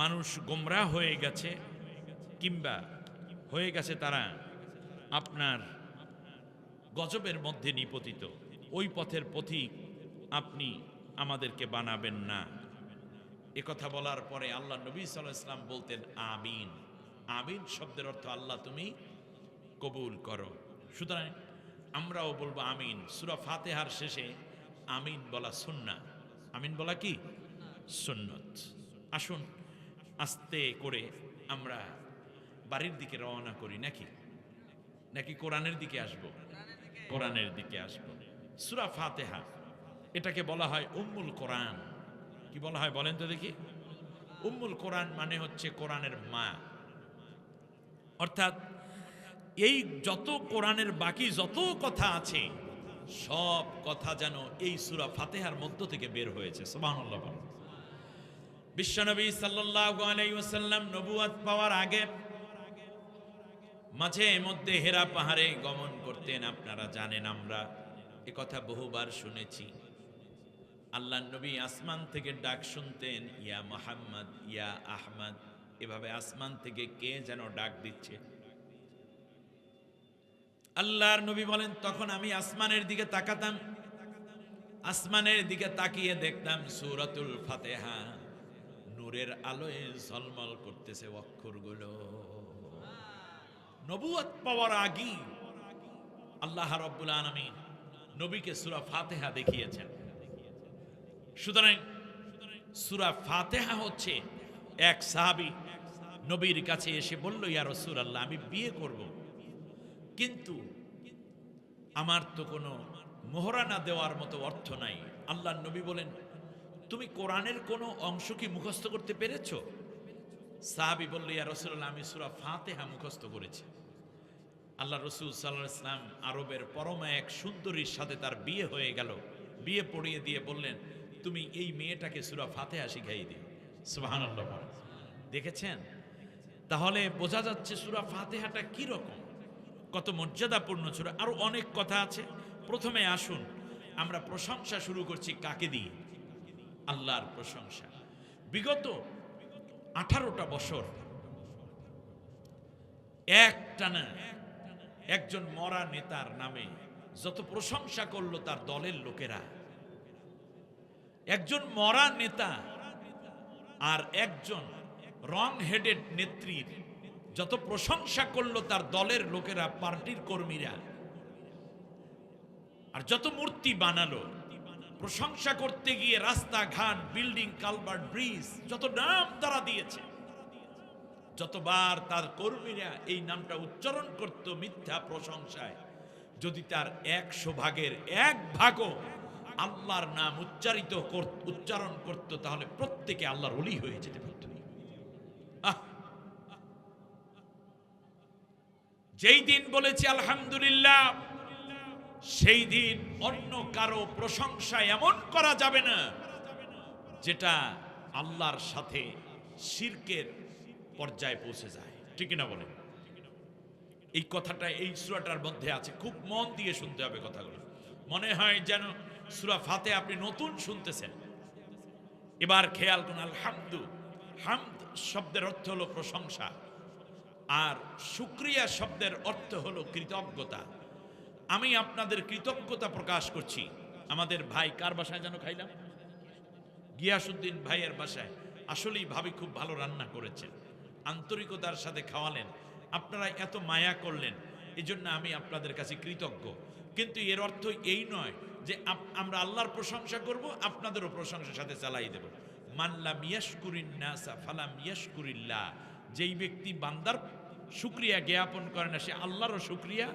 মানুষ গোমরাহ হয়ে গেছে, কিংবা হয়ে গেছে তারা আপনার গজবের মধ্যে নিপতিত। ওই পথের পথিক আপনি আমাদেরকে বানাবেন না। একথা বলার পরে আল্লাহ নবী সাল্লাল্লাহু আলাইহি ওয়াসাল্লাম বলতেন আমিন। আমিন শব্দের অর্থ আল্লাহ তুমি কবুল করো। সুতরাং আমরাও বলবো আমিন। সূরা ফাতিহার শেষে আমিন বলা সুন্নাহ। আমিন বলা কি সুন্নত। আসুন আস্তে করে আমরা বাড়ির দিকে রওনা করি, নাকি কোরআনের দিকে আসব? কোরআনের দিকে আসব। সূরা ফাতিহা, এটাকে বলা হয় উম্মুল কোরআন। কি বলা হয় বলেন তো দেখি? উম্মুল কোরআন মানে হচ্ছে কোরআনের মা। অর্থাৎ এই যত কোরআনের বাকি যত কথা আছে, সব কথা যেন এই সূরা ফাতিহার মধ্য থেকে বের হয়েছে। সুবহানাল্লাহ। বিশ্বনবী সাল্লাল্লাহু আলাইহি ওয়াসাল্লাম নবুয়ত পাওয়ার আগে মাঝে মধ্যে হেরা পাহাড়ে গমন করতেন। আপনারা জানেন, আমরা এ কথা বহুবার শুনেছি। আল্লাহর নবী আসমান থেকে ডাক শুনতেন, ইয়া মুহাম্মদ, ইয়া আহমদ। এভাবে আসমান থেকে কে যেন ডাক দিচ্ছে। আল্লাহর নবী বলেন, তখন আমি আসমানের দিকে তাকাতাম। আসমানের দিকে তাকিয়ে দেখতাম সূরাতুল ফাতিহা নূরের আলোয় ঝলমল করতেছে অক্ষরগুলো। নবুয়ত পাওয়ার আগেই আল্লাহ রাব্বুল আলামিন নবীকে সূরা ফাতিহা দেখিয়েছেন। সুতরাং সূরা ফাতিহা হচ্ছে, এক সাহাবী নবীর কাছে এসে বলল, ইয়া রাসূলুল্লাহ, আমি বিয়ে করব, কিন্তু আমার তো কোনো মোহরানা দেওয়ার মতো অর্থ নাই। আল্লাহর নবী বলেন, তুমি কোরআনের কোনো অংশ কি মুখস্থ করতে পেরেছো? সাহাবী বলল, ইয়া রাসূলুল্লাহ, আমি সূরা ফাতিহা মুখস্থ করেছি। আল্লাহ রাসূল সাল্লাল্লাহু আলাইহি ওয়াসাল্লাম আরবের পরমা এক সুন্দরীর সাথে তার বিয়ে হয়ে গেল। বিয়ে পড়িয়ে দিয়ে বললেন, তুমি এই মেয়েটাকে সূরা ফাতিহা শিখাই দিও। সুবহানাল্লাহ। দেখেছেন? তাহলে বোঝা যাচ্ছে সূরা ফাতিহাটা কি রকম, কত মর্যাদাপূর্ণ সূরা। আরো অনেক কথা আছে। প্রথমে আসুন আমরা প্রশংসা শুরু করছি কাকে দিয়ে? আল্লাহর প্রশংসা। বিগত 18টা বছর একটানা একজন মরা নেতার নামে যত প্রশংসা করলো তার দলের লোকেরা। একজন মরা নেতা আর একজন রং হেডেড নেত্রীর যত প্রশংসা করলো তার দলের লোকেরা, পার্টির কর্মীরা, আর যত মূর্তি বানালো, প্রশংসা করতে গিয়ে রাস্তাঘাট, বিল্ডিং, কালভার্ট, ব্রিজ, যত নাম তারা দিয়েছে, যতবার তার কর্মীরা এই নামটা উচ্চারণ করত মিথ্যা প্রশংসায়, যদি তার 100 ভাগের 1 ভাগও আল্লাহর নাম উচ্চারণ করত, তাহলে প্রত্যেকে আল্লাহর ওলি হয়ে যেতে পারত। যেই দিন বলেছি আলহামদুলিল্লাহ, সেই দিন অন্য কারো প্রশংসা এমন করা যাবে না যেটা আল্লাহর সাথে শিরকের পর্যায়ে পৌঁছে যায়। ঠিক না বলেন? এই কথাটা এই সূরাটার মধ্যে আছে, খুব মন দিয়ে শুনতে হবে কথাগুলো। মনে হয় যেন সূরা ফাতিহা আপনি নতুন শুনতেছেন। এবার খেয়াল করুন, আলহামদু, হামদ শব্দের অর্থ হলো প্রশংসা, আর শুকরিয়া শব্দের অর্থ হলো কৃতজ্ঞতা। আমি আপনাদের কৃতজ্ঞতা প্রকাশ করছি। আমাদের ভাই কার বাসায় যেন খাইলাম, গিয়াসউদ্দিন ভাইয়ের বাসায়, আসলেই ভাবি খুব ভালো রান্না করেছেন, আন্তরিকতার সাথে খাওয়ালেন, আপনারা এত মায়া করলেন, এই জন্য আমি আপনাদের কাছে কৃতজ্ঞ। কিন্তু এর অর্থ এই নয় যে আমরা আল্লাহর প্রশংসা করব, আপনাদেরও প্রশংসার সাথে চালাই দেব। মানলাম ইয়াশকুরিন নাসা ফালাম ইয়াশকুরিল্লাহ, যেই ব্যক্তি বান্দার শুকরিয়া জ্ঞাপন করে না, সে আল্লাহরও শুকরিয়া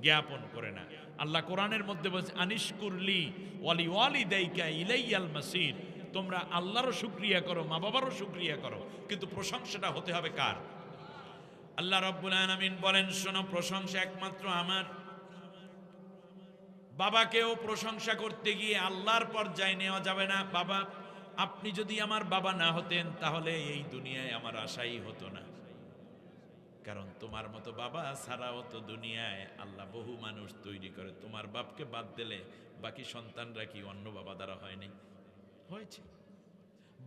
জ্ঞাপন করে না। আল্লাহ কোরআনের মধ্যে বলছে, আনিশকুরলি ওয়ালি ওয়ালিদাইকা ইলাইয়াল মাসির, তোমরা আল্লাহরও শুকরিয়া করো, মা বাবারও শুকরিয়া করো, কিন্তু প্রশংসাটা হতে হবে কার? আল্লাহ রাব্বুল আলামিন বলেন, শোনো, প্রশংসা একমাত্র আমার। বাবাকেও প্রশংসা করতে গিয়ে আল্লাহর পর্যায়ে নেওয়া যাবে না। বাবা, আপনি যদি আমার বাবা না হতেন তাহলে এই দুনিয়ায় আমার আশাই হতো না, কারণ তোমার মতো বাবা ছাড়াও তো দুনিয়ায় আল্লাহ বহু মানুষ তৈরি করে। তোমার বাপকে বাদ দিলে বাকি সন্তানরা কি অন্য বাবা দ্বারা হয়নি? হয়েছে।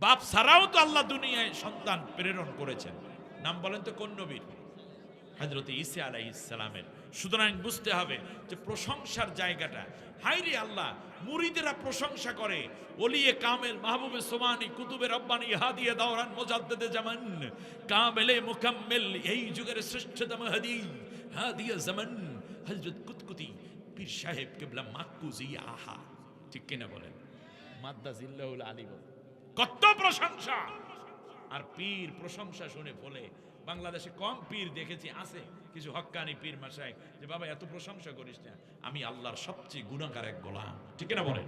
বাপ ছাড়াও তো আল্লাহ দুনিয়ায় সন্তান প্রেরণ করেছেন। নাম বলেন তো কোন নবীর? হযরত ঈসা আলাইহিস সালামের। সুতরাং বুঝতে হবে যে প্রশংসার জায়গাটা, হায়রে আল্লাহ, মুরিদেরা প্রশংসা করে, ওলিয়ে কামেল, মাহবুবে সোমানি, কুতুবে রব্বানি, হাদিয়ে দাওরান, মুজাদ্দিদে জামান, কামেলে মুকাম্মিল, এই যুগের শ্রেষ্ঠতম হাদি, হাদিয়ে জামান, হযরত কুতকুতি পীর সাহেব কিবলা মাক্কুজি, আহা, ঠিক কিনা বলেন? মাদ্দা জিল্লাহুল আলী, কত প্রশংসা। আর পীর প্রশংসা শুনে বলে, বাংলাদেশে কম পীর দেখেছি, আছে কিছু হক্কানি পীর মাসায়, যে বাবা এত প্রশংসা করিস না, আমি আল্লাহর সবচেয়ে গুনাহগার এক গোলাম, ঠিক না বলেন?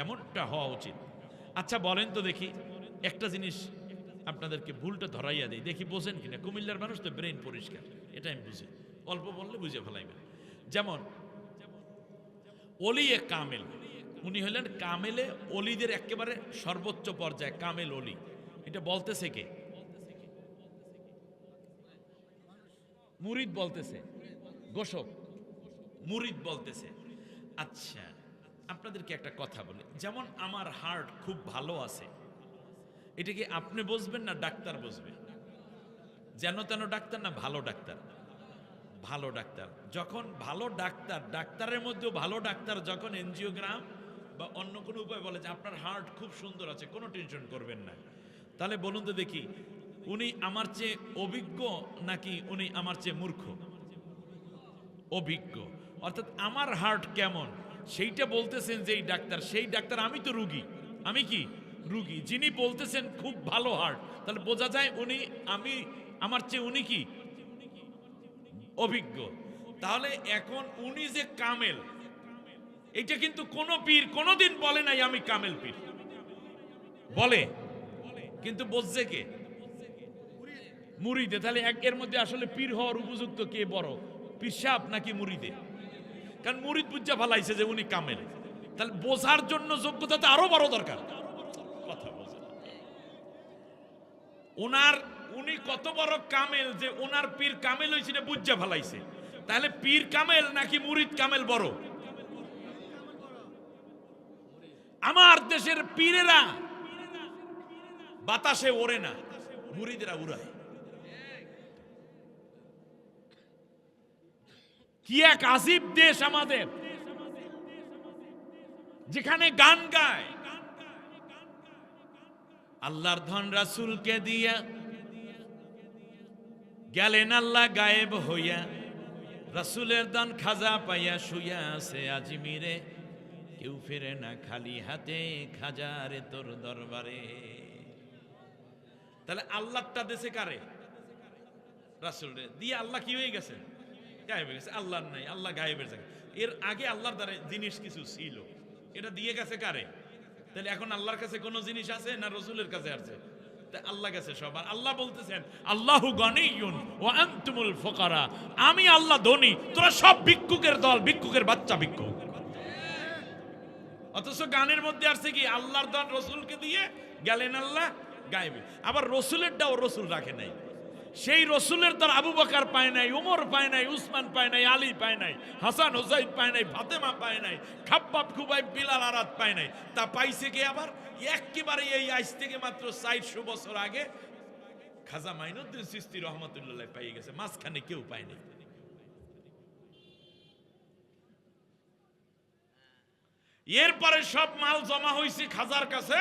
এমনটা হওয়া উচিত। আচ্ছা বলেন তো দেখি, একটা জিনিস আপনাদেরকে ভুলটা ধরাইয়া দেই, দেখি বোঝেন কিনা। কুমিল্লার মানুষ তো ব্রেন পরিষ্কার, এটা আমি বুঝি, অল্প বললে বুঝে ফেলাইবেন। যেমন ওলিয়ে কামেল, উনি হলেন কামেলে অলিদের একেবারে সর্বোচ্চ পর্যায়ে, কামেল অলি। এটা বলতেছে কে? মুরিদ বলতেছে, গোশক মুরিদ বলতেছে। আচ্ছা, আপনাদেরকে একটা কথা বলি, যেমন আমার হার্ট খুব ভালো আছে, এটা কি আপনি বুঝবেন না ডাক্তার বুঝবে? যেন তেন ডাক্তার না, ভালো ডাক্তার? ভালো ডাক্তার। যখন ভালো ডাক্তার, ডাক্তারের মধ্যেও ভালো ডাক্তার যখন এনজিওগ্রাম বা অন্য কোনো উপায় বলে যে আপনার হার্ট খুব সুন্দর আছে, কোনো টেনশন করবেন না, তাহলে বলুন তো দেখি, উনি আমার চেয়ে অভিজ্ঞ নাকি উনি আমার চেয়ে মূর্খ? অভিজ্ঞ। অর্থাৎ আমার হার্ট কেমন সেইটা বলতেছেন যেই ডাক্তার, সেই ডাক্তার, আমি তো রুগী, আমি কি রুগী, যিনি বলতেছেন খুব ভালো হার্ট, তাহলে বোঝা যায় উনি, আমি, আমার চেয়ে উনি কি অভিজ্ঞ। তাহলে এখন উনি যে কামেল, এটা কিন্তু কোন পীর কোনদিন বলে নাই আমি কামেল পীর, বলে, কিন্তু বুঝছে কে? মুরিদে। তাহলে এর মধ্যে আসলে পীর হওয়ার উপযুক্ত কে বড়, পীর সাহেব নাকি মুরিদে? কারণ মুরিদ বুঝা ফেলাইছে যে উনি কামেল, তাহলে বোঝার জন্য যোগ্যতা তো আরো বড় দরকার। কথা বোঝা, উনি কত বড় কামেল যে ওনার পীর কামেল হয়েছিল বুঝা ফেলাইছে। তাহলে পীর কামেল নাকি মুরিদ কামেল বড়? আমার দেশের পীরেরা বাতাসে ওড়ে না, মুরিদেরা উড়ায়। কি এক আজীব দেশ আমাদের, যেখানে গান গায়, আল্লাহর ধন রাসূলকে দিয়া গেলেন আল্লাহ গায়েব হইয়া, রাসূলের দান খাজা পাইয়া শুইয়া আছে আজমিরে, কেউ ফেরে না খালি হাতে খাজারে তোর দরবারে। তাহলে আল্লাহটা দেশে কারে? রাসূলরে দিয়ে আল্লাহ কি হয়ে গেছে? গায়েব হয়ে গেছে। আল্লাহর নাই, আল্লাহ গায়েবের জায়গা। এর আগে আল্লাহর দ্বারা জিনিস কিছু ছিল, এটা দিয়ে গেছে কারে? তাহলে এখন আল্লাহর কাছে কোনো জিনিস আছে না রাসূলের কাছে আছে? আল্লাহ কাছে সব। আর আল্লাহ বলতেছেন আল্লাহু গনিয়ুন ওয়া আনতুমুল ফুকারা, আমি আল্লাহ ধনী, তোরা সব ভিক্ষুকের দল, ভিক্ষুকের বাচ্চা ভিক্ষুক। অথচ গানের মধ্যে আসছে কি আল্লাহর দান রাসূলকে দিয়ে গেলেন আল্লাহ গায়েবে। আবার রাসূলেরটাও রাসূল রাখে নাই, সেই রাসূলের দান আবু বকর পায় নাই, ওমর পায় নাই, উসমান পায় নাই, আলী পায় নাই, হাসান হুসাইন পায় নাই, ফাতেমা পায় নাই, খাব্বাব খুবাইব বিলাল আরাদ পায় নাই। তা পাইছে কে? আবার একেবারে এই আজ থেকে মাত্র 400 বছর আগে খাজা মাইনুদ্দিন চিশতি রহমাতুল্লাহ পেয়ে গেছে, মাঝখানে কেউ পায় নাই। এরপরে সব মাল জমা হয়েছে খাজার কাছে,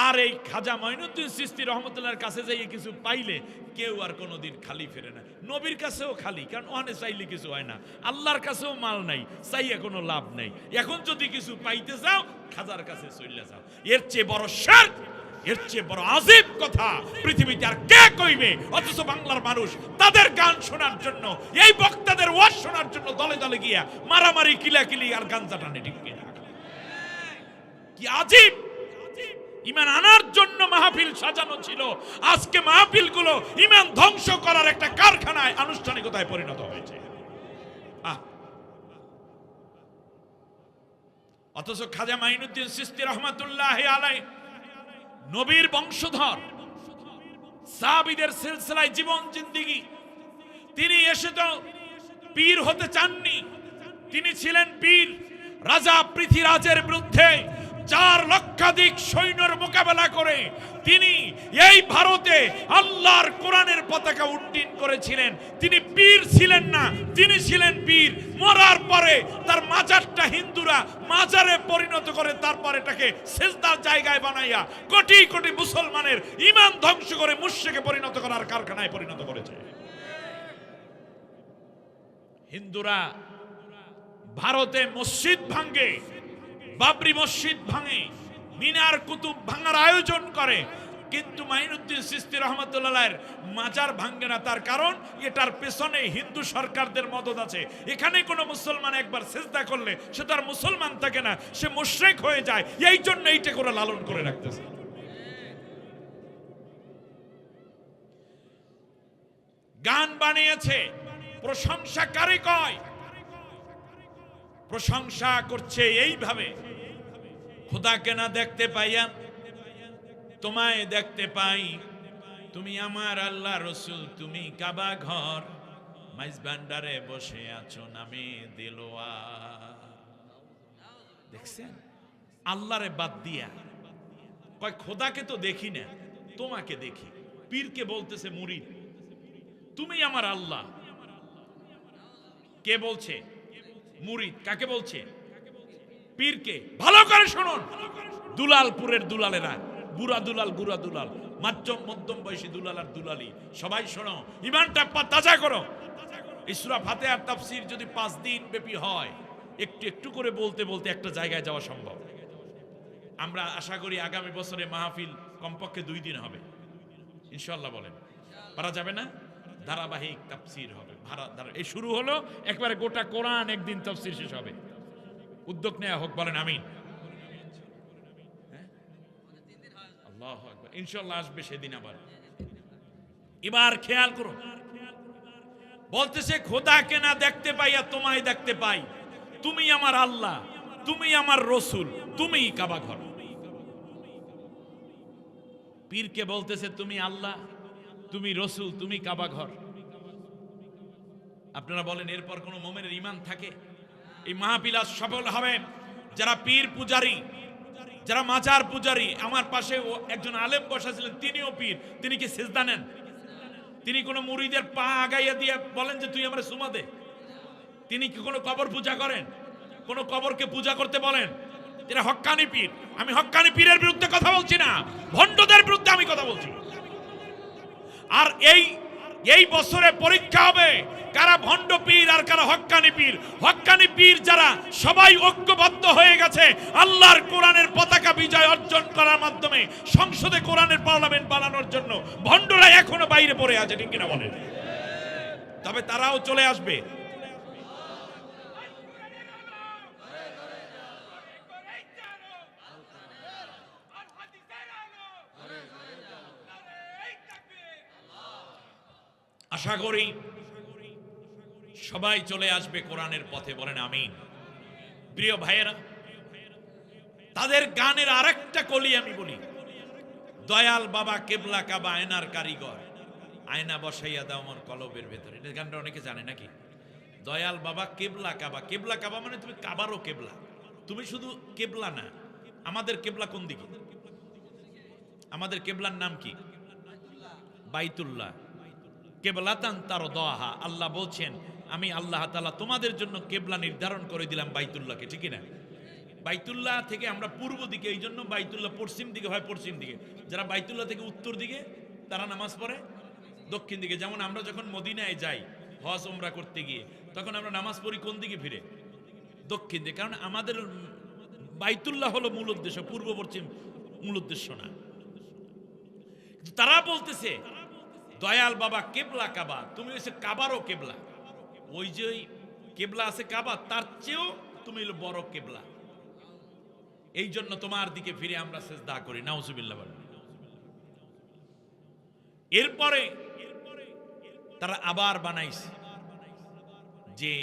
আর এই খাজা মাইনুদ্দিন চিশতি রহমতুল্লাহর কাছে যাইয়ে কিছু পাইলে কেউ আর কোনোদিন খালি ফেরে না। নবীর কাছেও খালি, কারণ ওখানে চাইলে কিছু হয় না। আল্লাহর কাছেও মাল নাই, চাইয়ে কোনো লাভ নাই। এখন যদি কিছু পাইতে চাও খাজার কাছে চলে যাও। এর চেয়ে বড় শিরক, এর চেয়ে বড় আজীব কথা পৃথিবীতে আর কে কইবে? অথচ বাংলার মানুষ তাদের গান শোনার জন্য, এই বক্তাদের ওয়াজ শোনার জন্য দলে দলে গিয়া মারামারি, কিলাকিলি আর গাঞ্জা টানে। ঠিক কিনা? কি আজীব! ঈমান আনার জন্য মাহফিল সাজানো ছিল, আজকে মাহফিলগুলো ঈমান ধ্বংস করার একটা কারখানায়, আনুষ্ঠানিকতায় পরিণত হয়েছে। অথচ খাজা মাইনুদ্দিন চিশতি রহমাতুল্লাহ আলাইহি নবীর বংশধর, সাহাবীদের সিলসিলায় জীবন জিন্দেগি, তিনি এসে তো পীর হতে চাননি। তিনি ছিলেন পীর। রাজা পৃথ্বীরাজের বিরুদ্ধে 4 লক্ষাধিক সৈন্যের মোকাবেলা করে তিনি এই ভারতে আল্লাহর কোরআনের পতাকা উড্ডীন করেছিলেন। তিনি পীর ছিলেন না, তিনি ছিলেন পীর। মরার পরে তার মাজারটা হিন্দুরা মাজারে পরিণত করে, তারপর এটাকে সিজদার জায়গায় বানাইয়া কোটি কোটি মুসলমানের ঈমান ধ্বংস করে মুশরিকে পরিণত করার কারখানায় পরিণত করেছে। হিন্দুরা ভারতে মসজিদ ভাঙে, বাবরি মসজিদ ভাঙে, মিনার কুতুব ভাঙার আয়োজন করে, কিন্তু মাইনুদ্দিন চিশতি রহমাতুল্লাহর মাজার ভাঙে না। তার কারণ এটার পেছনে হিন্দু সরকারদের মদদ আছে। এখানে কোনো মুসলমান একবার সিজদা করলে সে তার মুসলমান থাকে না, সে মুশরিক হয়ে যায়। এই জন্য এইটা করে লালন করে রাখতেছে। গান বানিয়েছে, প্রশংসা কারে কয়? প্রশংসা করছে এইভাবে, খোদাকে না দেখতে পাইয়া তোমায় দেখতে পাই, তুমি আমার আল্লাহ রসুল, তুমি কাবা ঘর, মাইজ ভান্ডারে বসে আছো নামে দেলোয়ার। দেখছেন আল্লাহরে বাদ দিয়া কয় খোদাকে তো দেখি না, তোমাকে দেখি। পীরকে বলতেছে মুরিদ, তুমি আমার আল্লাহ। কে বলছে? মুরিদ। কাকে বলছে? পীরকে। ভালো করে শুনুন, দুলালপুরের দুলালেরা, বুড়া দুলাল, গুড়া দুলাল, মধ্যম বয়সী দুলাল আর দুলালি, সবাই শোনো, ঈমানটা তাজা করো। এই সূরা ফাতিহার তাফসীর যদি 5 দিন ব্যাপী হয়, একটু একটু করে বলতে বলতে একটা জায়গায় যাওয়া সম্ভব। আমরা আশা করি আগামী বছরে মাহফিল কমপক্ষে 2 দিন হবে ইনশাআল্লাহ। বলেন পারা যাবে না? ধারাবাহিক তাফসীর হবে। এই শুরু হলো, একবারে গোটা কোরআন একদিন তাফসীর শেষ হবে। উদ্যোগ নেওয়া হোক, বলেন আমিন। আল্লাহু আকবার। ইনশাআল্লাহ আসবে সেদিন আবার। এবার খেয়াল করুন, বলতেছে খোদাকে না দেখতে পাইয়া তোমায় দেখতে পাই, তুমি আমার আল্লাহ, তুমি আমার রসুল, তুমি কাবা ঘর। পীরকে বলতেছে তুমি আল্লাহ, তুমি রসুল, তুমি কাবা ঘর। আপনারা বলেন এরপর কোন মুমিনের ঈমান থাকে? এই মাহফিল সফল হবে যারা পীর পূজারী, যারা মাজার পূজারী। আমার পাশে একজন আলেম বসা ছিলেন, তিনিও পীর। তিনি কি সিজদা নেন? তিনি কোন মুরিদের পা আগাইয়া দিয়ে বলেন যে তুই আমরা সুমা দে? তিনি কি কোনো কবর পূজা করেন? কোন কবরকে পূজা করতে বলেন? এরা হক্কানি পীর। আমি হক্কানি পীরের বিরুদ্ধে কথা বলছি না, ভণ্ডদের বিরুদ্ধে আমি কথা বলছি। আর এই বছরে পরীক্ষা হবে কারা ভণ্ড পীর আর কারা হক্কানি পীর। হক্কানি পীর যারা সবাই ঐক্যবদ্ধ হয়ে গেছে আল্লাহর কোরআনের পতাকা বিজয় অর্জন করার মাধ্যমে সংসদে কোরআনের পার্লামেন্ট বানানোর জন্য, ভণ্ডরা এখনো বাইরে পড়ে আছে, ঠিক কিনা বলেন? তবে তারাও চলে আসবে। আশা করি সবাই চলে আসবে কোরআনের পথে, বলেন আমিন। প্রিয় ভাইয়েরা, তাদের গানের আরেকটা কলি আমি বলি, দয়াল বাবা কেবলা কাবা আয়নার কারিগর, আয়না বসাইয়া দাও আমার কলবের ভেতরে। এটা গানটা অনেকে জানে নাকি? দয়াল বাবা কেবলা কাবা। কেবলা কাবা মানে তুমি কাবারও কেবলা, তুমি শুধু কেবলা না। আমাদের কেবলা কোন দিকে? আমাদের কেবলার নাম কি? বাইতুল্লাহ। কেবলাতান তার দোহা, আল্লাহ বলছেন আমি আল্লাহ তাআলা তোমাদের জন্য কেবলা নির্ধারণ করে দিলাম বাইতুল্লাহকে, ঠিক না? বাইতুল্লাহ থেকে আমরা পূর্ব দিকে, এই জন্য বাইতুল্লাহ পশ্চিম দিকে হয়, পশ্চিম দিকে। যারা বাইতুল্লাহ থেকে উত্তর দিকে তারা নামাজ পড়ে দক্ষিণ দিকে। যেমন আমরা যখন মদিনায় যাই হজ ওমরা করতে গিয়ে, তখন আমরা নামাজ পড়ি কোন দিকে ফিরে? দক্ষিণ দিকে, কারণ আমাদের বাইতুল্লাহ হলো মূল উদ্দেশ্য, পূর্ব পশ্চিম মূল উদ্দেশ্য না। তারা বলতেছে দয়াল বাবা কেবলা কাবা, তুমি হচ্ছে কাবারও কেবলা। ওই যে কেবলা আছে কাবা, তার চেয়েও তুমি হলো বড় কেবলা, এই জন্য তোমার দিকে ফিরে আমরা সিজদা করি। নাউজুবিল্লাহ বলেন। এরপরে তারা আবার বানাইছে যে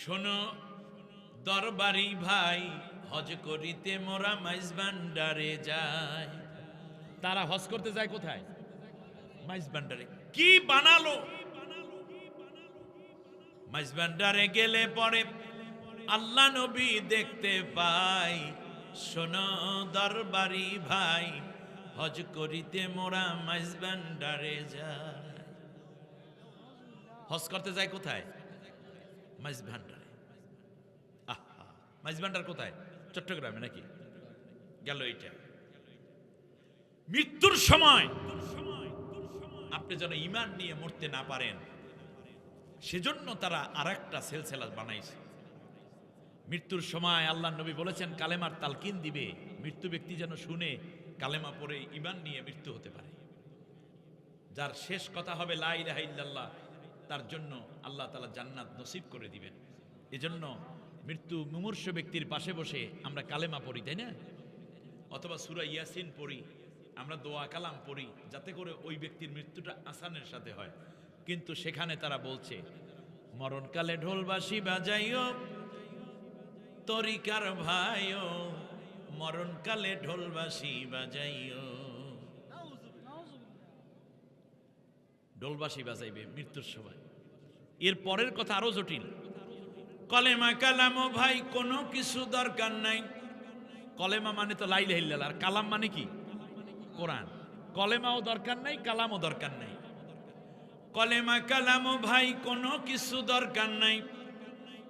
শোনো দরবারি ভাই, হজ করিতে মোরা মাইজ ভান্ডারে যায়। তারা হজ করতে যায় কোথায়? মাইজ ভান্ডারে। কি বানালো? মাইজ ভান্ডারে গেলে পরে আল্লাহ নবী দেখতে পাই, শোনো দরবারি ভাই, হজ করিতে মোরা মাইজ ভান্ডারে যায়। হজ করতে যায় কোথায়? মাইজ ভান্ডারে। আহা, মাইজ ভান্ডার কোথায়? চট্টগ্রামে নাকি? গেল এইটা। মৃত্যুর সময় আপনি যেন ঈমান নিয়ে মরতে না পারেন, সেজন্য তারা আরেকটা সিলসিলা বানাইছে। মৃত্যুর সময় আল্লাহ নবী বলেছেন কালেমার তালকিন দিবে, মৃত্যু ব্যক্তি যেন শুনে কালেমা পড়ে ঈমান নিয়ে মৃত্যু হতে পারে। যার শেষ কথা হবে লা ইলাহা ইল্লাল্লাহ, তার জন্য আল্লাহ তাআলা জান্নাত নসিব করে দিবেন। এজন্য মৃত্যু মুমূর্ষ ব্যক্তির পাশে বসে আমরা কালেমা পড়ি, তাই না? অথবা সূরা ইয়াসিন পড়ি, আমরা দোয়া কালাম পড়ি, যাতে করে ওই ব্যক্তির মৃত্যুটা আসানের সাথে হয়। কিন্তু সেখানে তারা বলছে মরণকালে ঢোলবাসি বাজাইও তরিকার ভাইও, মরণকালে ঢোলবাসি বাজাইও। ঢোলবাসি বাজাইবে মৃত্যুর সময়। এর পরের কথা আরো জটিল। কলেমা কালামও ভাই কোনো কিছু দরকার নাই। কলেমা মানে তো লা ইলাহা ইল্লাল্লাহ, আর কালাম মানে কি? কোরআন। কলেমাও দরকার নাই, কালামও দরকার নাই। কলেমা কালামও ভাই কোনো কিছু দরকার নাই।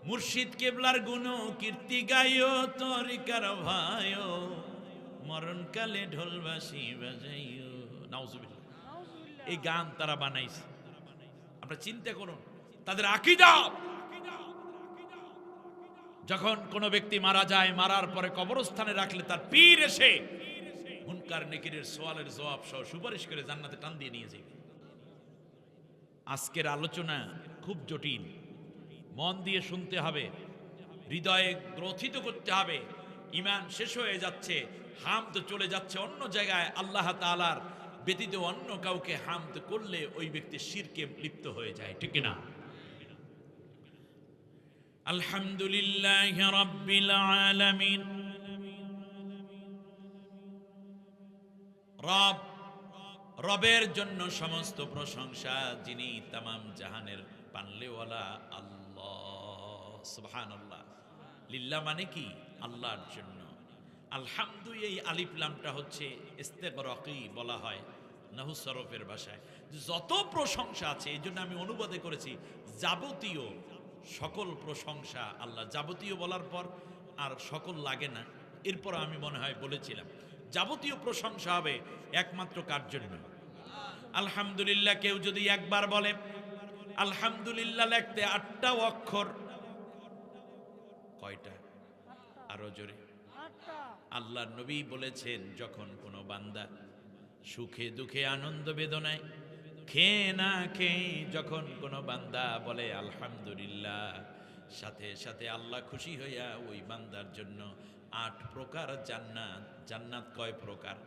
মুর্শিদ কেবলার গুণ কীর্তি গাইও তরিকার ভাইও, মরণকালে ঢোলবাসি বাজাইও। নাউজুবিল্লাহ। এই গান তারা বানাইছে। আমরা চিন্তা করুন তাদের আকীদা। যখন কোনো ব্যক্তি মারা যায়, মারার পরে কবরস্থানে রাখলে তার পীর এসে মুনকার নেকিরের সওয়ালের জবাব সহ সুপারিশ করে জান্নাতে টান দিয়ে নিয়ে যাবে। আজকের আলোচনা খুব জটিল, মন দিয়ে শুনতে হবে, হৃদয়ে গ্রথিত করতে হবে। ঈমান শেষ হয়ে যাচ্ছে, হামদ চলে যাচ্ছে অন্য জায়গায়। আল্লাহ তাআলার ব্যতীত অন্য কাউকে হামদ করলে ওই ব্যক্তি শিরকে লিপ্ত হয়ে যায়, ঠিক না? আলহামদুলিল্লাহি রাব্বিল আলামিন। রব, রবের জন্য সমস্ত প্রশংসা, যিনি তামাম জাহানের পানলেওয়ালা আল্লাহ। সুবহানাল্লাহ। লিল্লাহ মানে কি? আল্লাহর জন্য। আলহামদু, এই আলিফ লামটা হচ্ছে ইস্তেগরাকি বলা হয় নাহু সরফের ভাষায়। যত প্রশংসা আছে, এই জন্য আমি অনুবাদে করেছি যাবতীয় সকল প্রশংসা আল্লাহ। যাবতীয় বলার পর আর সকল লাগে না। এরপর আমি মনে হয় বলেছিলাম যাবতীয় প্রশংসা হবে একমাত্র কার জন্য? আলহামদুলিল্লাহ কেউ যদি একবার বলে, আলহামদুলিল্লাহ লিখতে 8টা অক্ষর, কয়টা? আরো জোরে। আল্লাহর নবী বলেছেন, যখন কোনো বান্দা সুখে দুঃখে আনন্দ বেদনায় খেয়ে না খেয়ে যখন কোনো বান্দা বলে আলহামদুলিল্লাহ, সাথে সাথে আল্লাহ খুশি হইয়া ওই বান্দার জন্য 8 প্রকার জান্নাত। জান্নাত কয় প্রকার?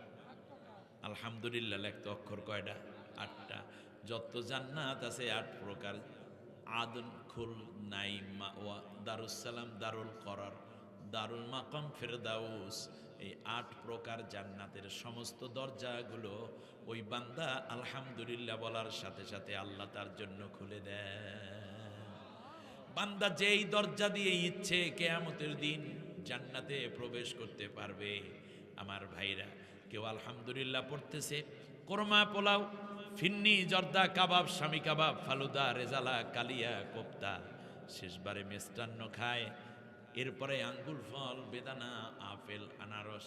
আলহামদুলিল্লাহ লিখতে অক্ষর কয়টা? 8টা। যত জান্নাত আছে 8 প্রকার। আদন, খুল, নাইম, মাওয়া, দারুসালাম, দারুল করার, দারুল মাকাম, ফেরদাউস, এই 8 প্রকার জান্নাতের সমস্ত দরজাগুলো ওই বান্দা আলহামদুলিল্লাহ বলার সাথে সাথে আল্লাহ তার জন্য খুলে দেয়। বান্দা যেই দরজা দিয়ে ইচ্ছে কিয়ামতের দিন জান্নাতে প্রবেশ করতে পারবে। আমার ভাইরা, কেউ আলহামদুলিল্লাহ পড়তেছে, কোরমা, পোলাও, ফিন্নি, জর্দা, কাবাব, স্বামী কাবাব, ফালুদা, রেজালা, কালিয়া, কোপ্তা, শেষবারে মিষ্টান্ন খায়, এরপরে আঙ্গুর ফল, বেদানা, আপেল, আনারস,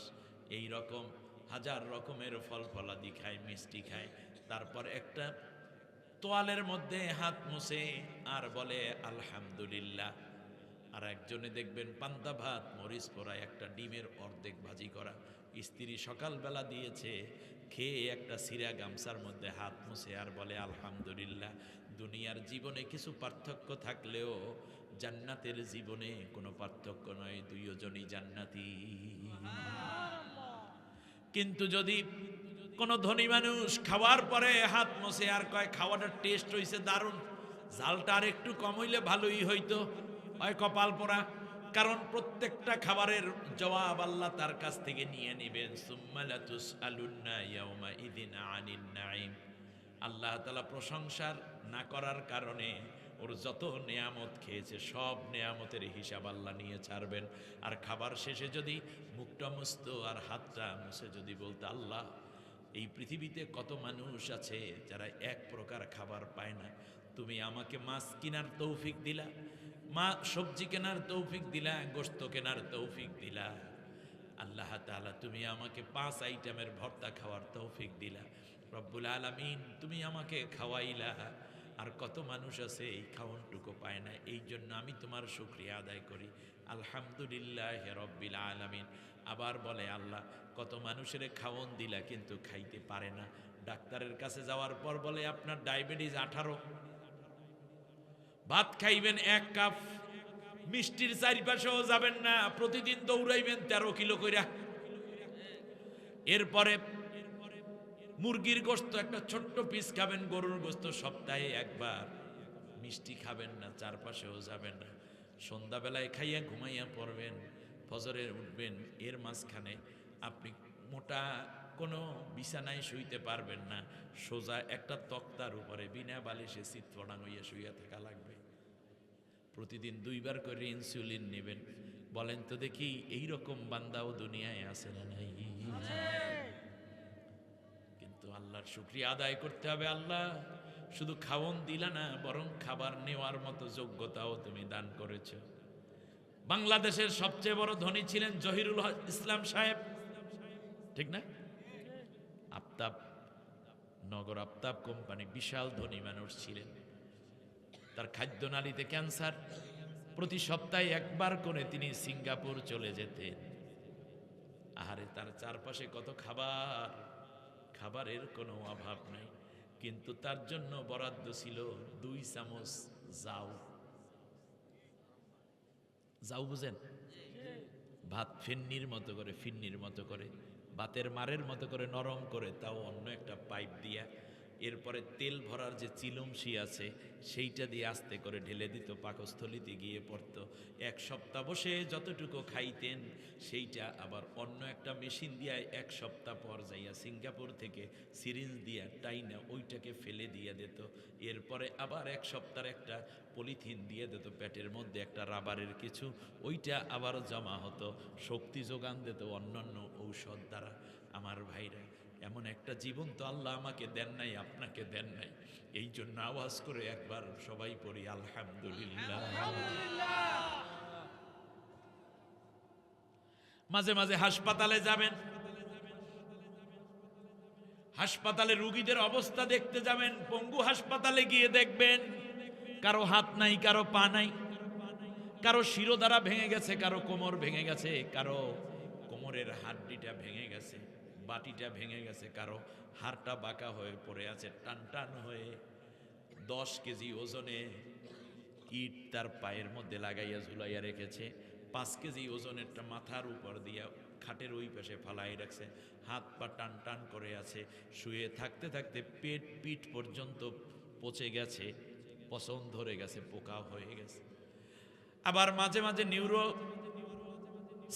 এই রকম হাজার রকমের ফল ফলাদি খায়, মিষ্টি খায়। তারপর একটা তোয়ালের মধ্যে হাত মুছে আর বলে আলহামদুলিল্লাহ। আর একজনে দেখবেন পান্তা ভাত, মরিচ পোড়া, একটা ডিমের অর্ধেক ভাজি করা, স্ত্রী সকালবেলা দিয়েছে, খেয়ে একটা সিরা গামছার মধ্যে হাত মুছে আর বলে আলহামদুলিল্লাহ। দুনিয়ার জীবনে কিছু পার্থক্য থাকলেও জান্নাতের জীবনে কোনো পার্থক্য নয়, দুইজনই জান্নাতি। কিন্তু যদি কোনো ধনী মানুষ খাওয়ার পরে হাত মুছে আর কয় খাওয়াটার টেস্ট হইছে দারুণ, ঝালটা আর একটু কম হইলে ভালোই হইতো, হয় কপাল পোড়া। কারণ প্রত্যেকটা খাবারের জবাব আল্লাহ তার কাছ থেকে নিয়ে নেবেন। সুম্মা লাতুসআলুন্না ইয়াওমাইযিন আনিন নাঈম। আল্লাহ তাআলা প্রশংসার না করার কারণে ওর যত নেয়ামত খেয়েছে সব নেয়ামতের হিসাব আল্লাহ নিয়ে ছাড়বেন। আর খাবার শেষে যদি মুখটা মুছত আর হাতটা মুছে যদি বলতে, আল্লাহ এই পৃথিবীতে কত মানুষ আছে যারা এক প্রকার খাবার পায় না, তুমি আমাকে মাছ কেনার তৌফিক দিলা, সবজি কেনার তৌফিক দিলা, গোশত কেনার তৌফিক দিলা, আল্লাহ তাআলা তুমি আমাকে 5 আইটেমের ভর্তা খাওয়ার তৌফিক দিলা, রব্বুল আলামিন তুমি আমাকে খাওয়াইলা। আর কত মানুষ আছে এই খাওয়ানটুকু পায় না, এই জন্য আমি তোমার শুকরিয়া আদায় করি, আলহামদুলিল্লাহ রব্বিল আলামিন। আবার বলে আল্লাহ কত মানুষের খাওয়ন দিলা কিন্তু খাইতে পারে না। ডাক্তারের কাছে যাওয়ার পর বলে আপনার ডায়াবেটিস 18, ভাত খাইবেন 1 কাপ, মিষ্টির চারিপাশেও যাবেন না, প্রতিদিন দৌড়াইবেন 13 কিলো কইরা। এরপরে মুরগির গোশত একটা ছোট্ট পিস খাবেন, গরুর গোশত সপ্তাহে একবার, মিষ্টি খাবেন না, চারপাশেও যাবেন না, সন্ধ্যাবেলায় খাইয়া ঘুমাইয়া পড়বেন, ফজরে উঠবেন, এর মাঝখানে আপনি মোটা কোনো বিছানায় শুইতে পারবেন না, সোজা একটা তক্তার উপরে বিনা বালিশে চিৎপটাং হইয়া শুইয়া থাকা লাগবে। প্রতিদিন 2 বার করে ইনসুলিন নেবেন। বলেন তো দেখি এই রকম বান্দাও দুনিয়ায় আছে না নাই? কিন্তু আল্লাহর শুকরিয়া আদায় করতে হবে। আল্লাহ শুধু খাওয়ন দিলা না, বরং খাবার নেওয়ার মতো যোগ্যতাও তুমি দান করেছো। বাংলাদেশের সবচেয়ে বড় ধনী ছিলেন জহিরুল ইসলাম সাহেব, ঠিক না? আফতাব নগর আফতাব কোম্পানি, বিশাল ধনী মানুষ ছিলেন। তার খাদ্যনালীতে ক্যান্সার, প্রতি সপ্তাহে একবার করে তিনি সিঙ্গাপুর চলে যেতেন। আহারে তার চারপাশে কত খাবার, খাবারের কোনো অভাব নাই, কিন্তু তার জন্য বরাদ্দ ছিল 2 চামচ জাউ। জাউ বুঝেন? ভাত ফিন্নির মতো করে, ফিন্নির মতো করে, ভাতের মারের মতো করে নরম করে, তাও অন্য একটা পাইপ দিয়া, এরপরে তেল ভরার যে চিলুমশি আছে সেইটা দিয়ে আস্তে করে ঢেলে দিত, পাকস্থলিতে গিয়ে পড়ত। 1 সপ্তাহ বসে যতটুকু খাইতেন সেইটা আবার অন্য একটা মেশিন দিয়ে 1 সপ্তাহ পর যাইয়া সিঙ্গাপুর থেকে সিরিঞ্জ দিয়া টাইনা ওইটাকে ফেলে দিয়ে দিত। এরপরে আবার 1 সপ্তাহের একটা পলিথিন দিয়ে দিত পেটের মধ্যে, একটা রাবারের কিছু, ওইটা আবার জমা হতো, শক্তি যোগান দিত অন্যান্য ঔষধ দ্বারা। আমার ভাইরা, এমন একটা জীবন তো আল্লাহ আমাকে দেন নাই, আপনাকে দেন নাই। এই জন্য আওয়াজ করে একবার সবাই পড়ি আলহামদুলিল্লাহ। মাঝে মাঝে হাসপাতালে যাবেন, হাসপাতালে রোগীদের অবস্থা দেখতে যাবেন। পঙ্গু হাসপাতালে গিয়ে দেখবেন কারো হাত নাই, কারো পা নাই, কারো শিরোধারা ভেঙে গেছে, কারো কোমর ভেঙে গেছে, কারো কোমরের হাড্ডিটা ভেঙে গেছে, বাটিটা ভেঙে গেছে, কারো হাড়টা বাঁকা হয়ে পড়ে আছে টান টান হয়ে। 10 কেজি ওজনে ইট তার পায়ের মধ্যে লাগাইয়া ঝুলাইয়া রেখেছে, 5 কেজি ওজনেরটা মাথার উপর দিয়া খাটের ওই পাশে ফালাই রাখছে, হাত পা টান টান করে আছে। শুয়ে থাকতে থাকতে পিঠ পর্যন্ত পচে গেছে, পচন ধরে গেছে, পোকা হয়ে গেছে। আবার মাঝে মাঝে নিউরো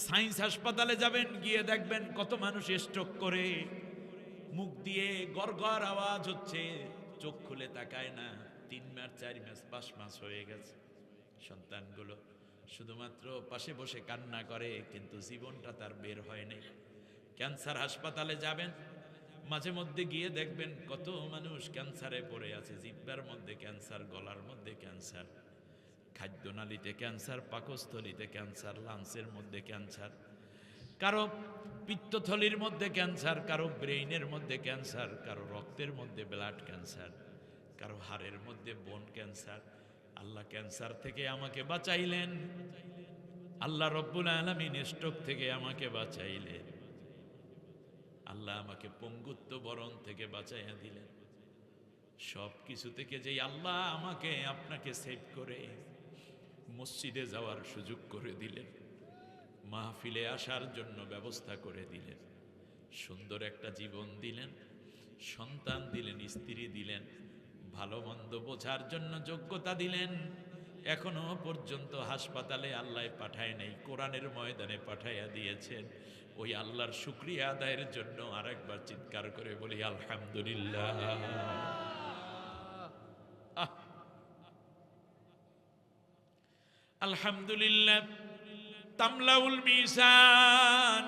সায়েন্স হাসপাতালে যাবেন, গিয়ে দেখবেন কত মানুষ স্ট্রোক করে, মুখ দিয়ে গড়গড় আওয়াজ হচ্ছে, চোখ খুলে তাকায় না। 3 মাস 4 মাস 5 মাস হয়ে গেছে। সন্তানগুলো শুধুমাত্র পাশে বসে কান্না করে, কিন্তু জীবনটা তার বের হয় নাই। ক্যান্সার হাসপাতালে যাবেন, মাঝে মধ্যে গিয়ে দেখবেন কত মানুষ ক্যান্সারে পড়ে আছে। জিহ্বার মধ্যে ক্যান্সার, গলার মধ্যে ক্যান্সার, খাদ্যনালীতে ক্যান্সার, পাকস্থলীতে ক্যান্সার, লাংসের মধ্যে ক্যান্সার, কারো পিত্তথলির মধ্যে ক্যান্সার, কারো ব্রেইনের মধ্যে ক্যান্সার, কারো রক্তের মধ্যে ব্লাড ক্যান্সার, কারো হাড়ের মধ্যে বোন ক্যান্সার। আল্লাহ ক্যান্সার থেকে আমাকে বাঁচাইলেন, আল্লাহ রব্বুল আলামিন স্ট্রোক থেকে আমাকে বাঁচাইলেন, আল্লাহ আমাকে পঙ্গুত্ব বরণ থেকে বাঁচাইয়া দিলেন। সব কিছু থেকে যেই আল্লাহ আমাকে আপনাকে সেভ করে মসজিদে যাওয়ার সুযোগ করে দিলেন, মাহফিলে আসার জন্য ব্যবস্থা করে দিলেন, সুন্দর একটা জীবন দিলেন, সন্তান দিলেন, স্ত্রী দিলেন, ভালো মন্দ বোঝার জন্য যোগ্যতা দিলেন। এখনো পর্যন্ত হাসপাতালে আল্লাহ পাঠায় নাই, কোরআনের ময়দানে পাঠাইয়া দিয়েছেন। ওই আল্লাহর শুকরিয়া আদায়ের জন্য আরেকবার চিৎকার করে বলি আলহামদুলিল্লাহ। আলহামদুলিল্লাহ তামলাউল মিজান।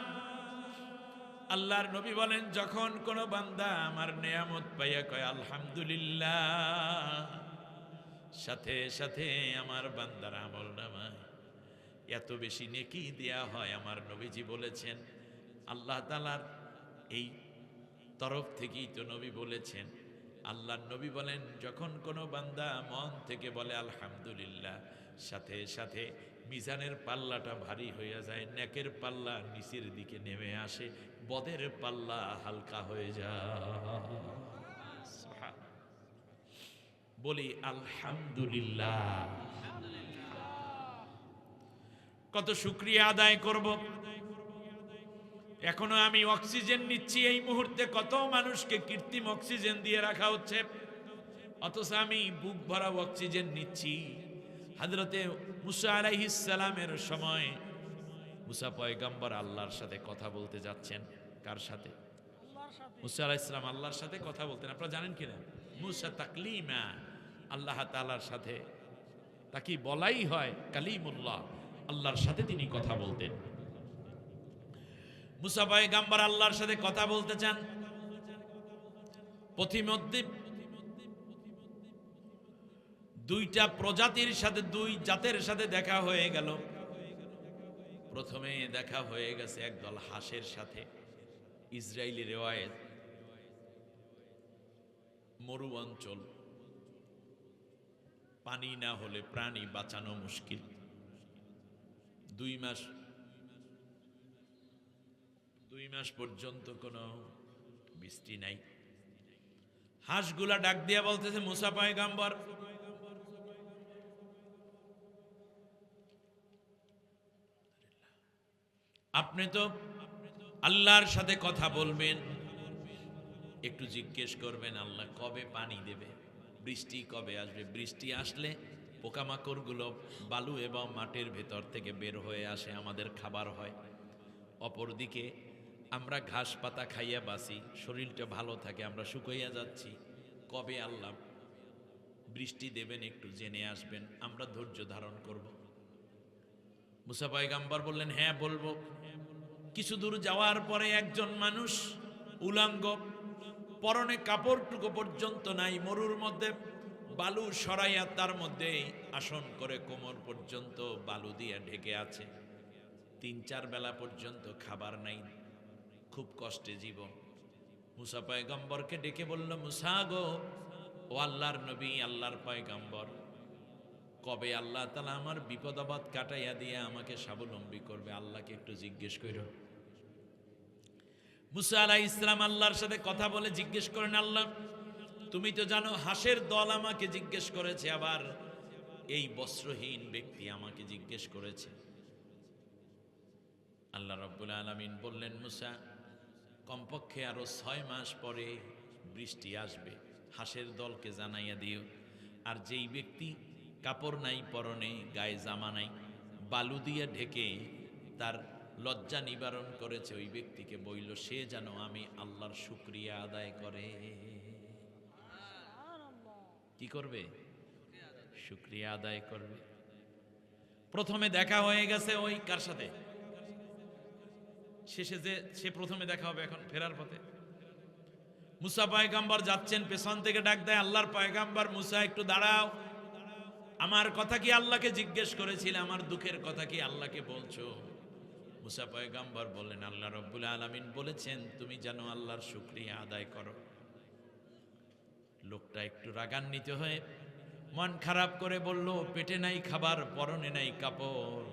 আল্লাহর নবী বলেন, যখন কোন বান্দা আমার নেয়ামত পাইয়া কয় আলহামদুলিল্লাহ, সাথে সাথে আমার বান্দার আমলনামায় এত বেশি নেকি দেয়া হয়। আমার নবীজি বলেছেন, আল্লাহ তাআলার এই তরফ থেকেই তো নবী বলেছেন। আল্লাহর নবী বলেন, যখন কোনো বান্দা মন থেকে বলে আলহামদুলিল্লাহ, সাথে সাথে মিজানের পাল্লাটা ভারী হয়ে যায়, নেকের পাল্লা নিচের দিকে নেমে আসে, বদের পাল্লা হালকা হয়ে যায়। বলি আলহামদুলিল্লাহ। কত শুকরিয়া আদায় করব। এখনো আমি অক্সিজেন নিচ্ছি, এই মুহূর্তে কত মানুষকে কৃত্রিম অক্সিজেন দিয়ে রাখা হচ্ছে, অথচ আমি বুক ভরা অক্সিজেন নিচ্ছি। হযরতে মুসা আলাইহিস সালামের সময় মুসা পয়গম্বর আল্লাহর সাথে কথা বলতে যাচ্ছেন। কার সাথে? মুসা আলাইহিস সালাম আল্লাহর সাথে কথা বলতেন। আপনারা জানেন কিনা? মুসা তাকলিমা, আল্লাহ তাআলার সাথে তাকে বলাই হয় কালিমুল্লাহ, আল্লাহর সাথে তিনি কথা বলতেন। মুসা পয়গম্বর আল্লাহর সাথে কথা বলতে চান। পথিমধ্যে দুইটা প্রজাতির সাথে, দুই জাতের সাথে দেখা হয়ে গেল। প্রথমে দেখা হয়ে গেছে একদল হাঁসের সাথে। ইসরায়েলি রিওয়ায়েত, মরু অঞ্চল, পানি না হলে প্রাণী বাঁচানো মুশকিল। 2 মাস পর্যন্ত কোনো বৃষ্টি নাই। হাঁসগুলা ডাক দিয়া বলতেছে, মুসা পয়গম্বর, আপনি তো আল্লাহর সাথে কথা বলবেন, একটু জিজ্ঞেস করবেন আল্লাহ কবে পানি দেবে, বৃষ্টি কবে আসবে। বৃষ্টি আসলে পোকামাকড়গুলো বালু এবং মাটির ভেতর থেকে বের হয়ে আসে, আমাদের খাবার হয়। অপরদিকে আমরা ঘাস পাতা খাইয়া বাঁচি, শরীরটা ভালো থাকে, আমরা শুকাইয়া যাচ্ছি। কবে আল্লাহ বৃষ্টি দেবেন একটু জেনে আসবেন, আমরা ধৈর্য ধারণ করব। মুসা পয়গম্বর বললেন, হ্যাঁ বলবো। কিছু দূর যাওয়ার পরে একজন মানুষ উলাঙ্গ, পরনে কাপড়টুকু পর্যন্ত নাই, মরুর মধ্যে বালু সরাইয়া তার মধ্যে আসন করে কোমর পর্যন্ত বালু দিয়ে ঢেকে আছে। 3-4 বেলা পর্যন্ত খাবার নাই, খুব কষ্টে জীবন। মুসা পয়গম্বরকে ডেকে বলল, মুসা গো, ও আল্লাহর নবী, আল্লাহর পয়গম্বর, কবে আল্লাহ তাআলা আমার বিপদ আপদ কাটাইয়া দিয়ে আমাকে স্বাবলম্বী করবে, আল্লাহকে একটু জিজ্ঞেস করো। মুসা আলাইহিস সালাম আল্লাহর সাথে কথা বলে জিজ্ঞেস করেন, আল্লাহ তুমি তো জানো হাঁসের দল আমাকে জিজ্ঞেস করেছে, আবার এই বস্ত্রহীন ব্যক্তি আমাকে জিজ্ঞেস করেছে। আল্লাহ রাব্বুল আলামিন বললেন, মুসা কমপক্ষে আরো 6 মাস পরে বৃষ্টি আসবে, হাঁসের দলকে জানাইয়া দিও। আর যেই ব্যক্তি কাপড় নাই পরনে, গায়ে জামা নাই, বালু দিয়ে ঢেকে তার লজ্জা নিবারণ করেছে, ওই ব্যক্তিকে বইল সে যেন আমি আল্লাহর শুকরিয়া আদায় করে। কি করবে? শুকরিয়া আদায় করবে। প্রথমে দেখা হয়ে গেছে ওই কার সাথে, শেষে যে সে প্রথমে দেখা হবে এখন ফেরার পথে। মুসা পয়গম্বর যাচ্ছেন, পেছন থেকে ডাক দেয় আল্লাহর পয়গম্বর, মুসা একটু দাঁড়াও, আমার কথা কি আল্লাহকে জিজ্ঞেস করেছিলে, আমার দুঃখের কথা কি আল্লাহকে বলছো? মুসা পয়গম্বর বললেন, আল্লাহ রাব্বুল আলামিন বলেছেন তুমি যেন আল্লাহর শুকরিয়া আদায় করো। লোকটা একটু রাগান্বিত হয়ে মন খারাপ করে বলল, পেটে নাই খাবার, পরনে নাই কাপড়,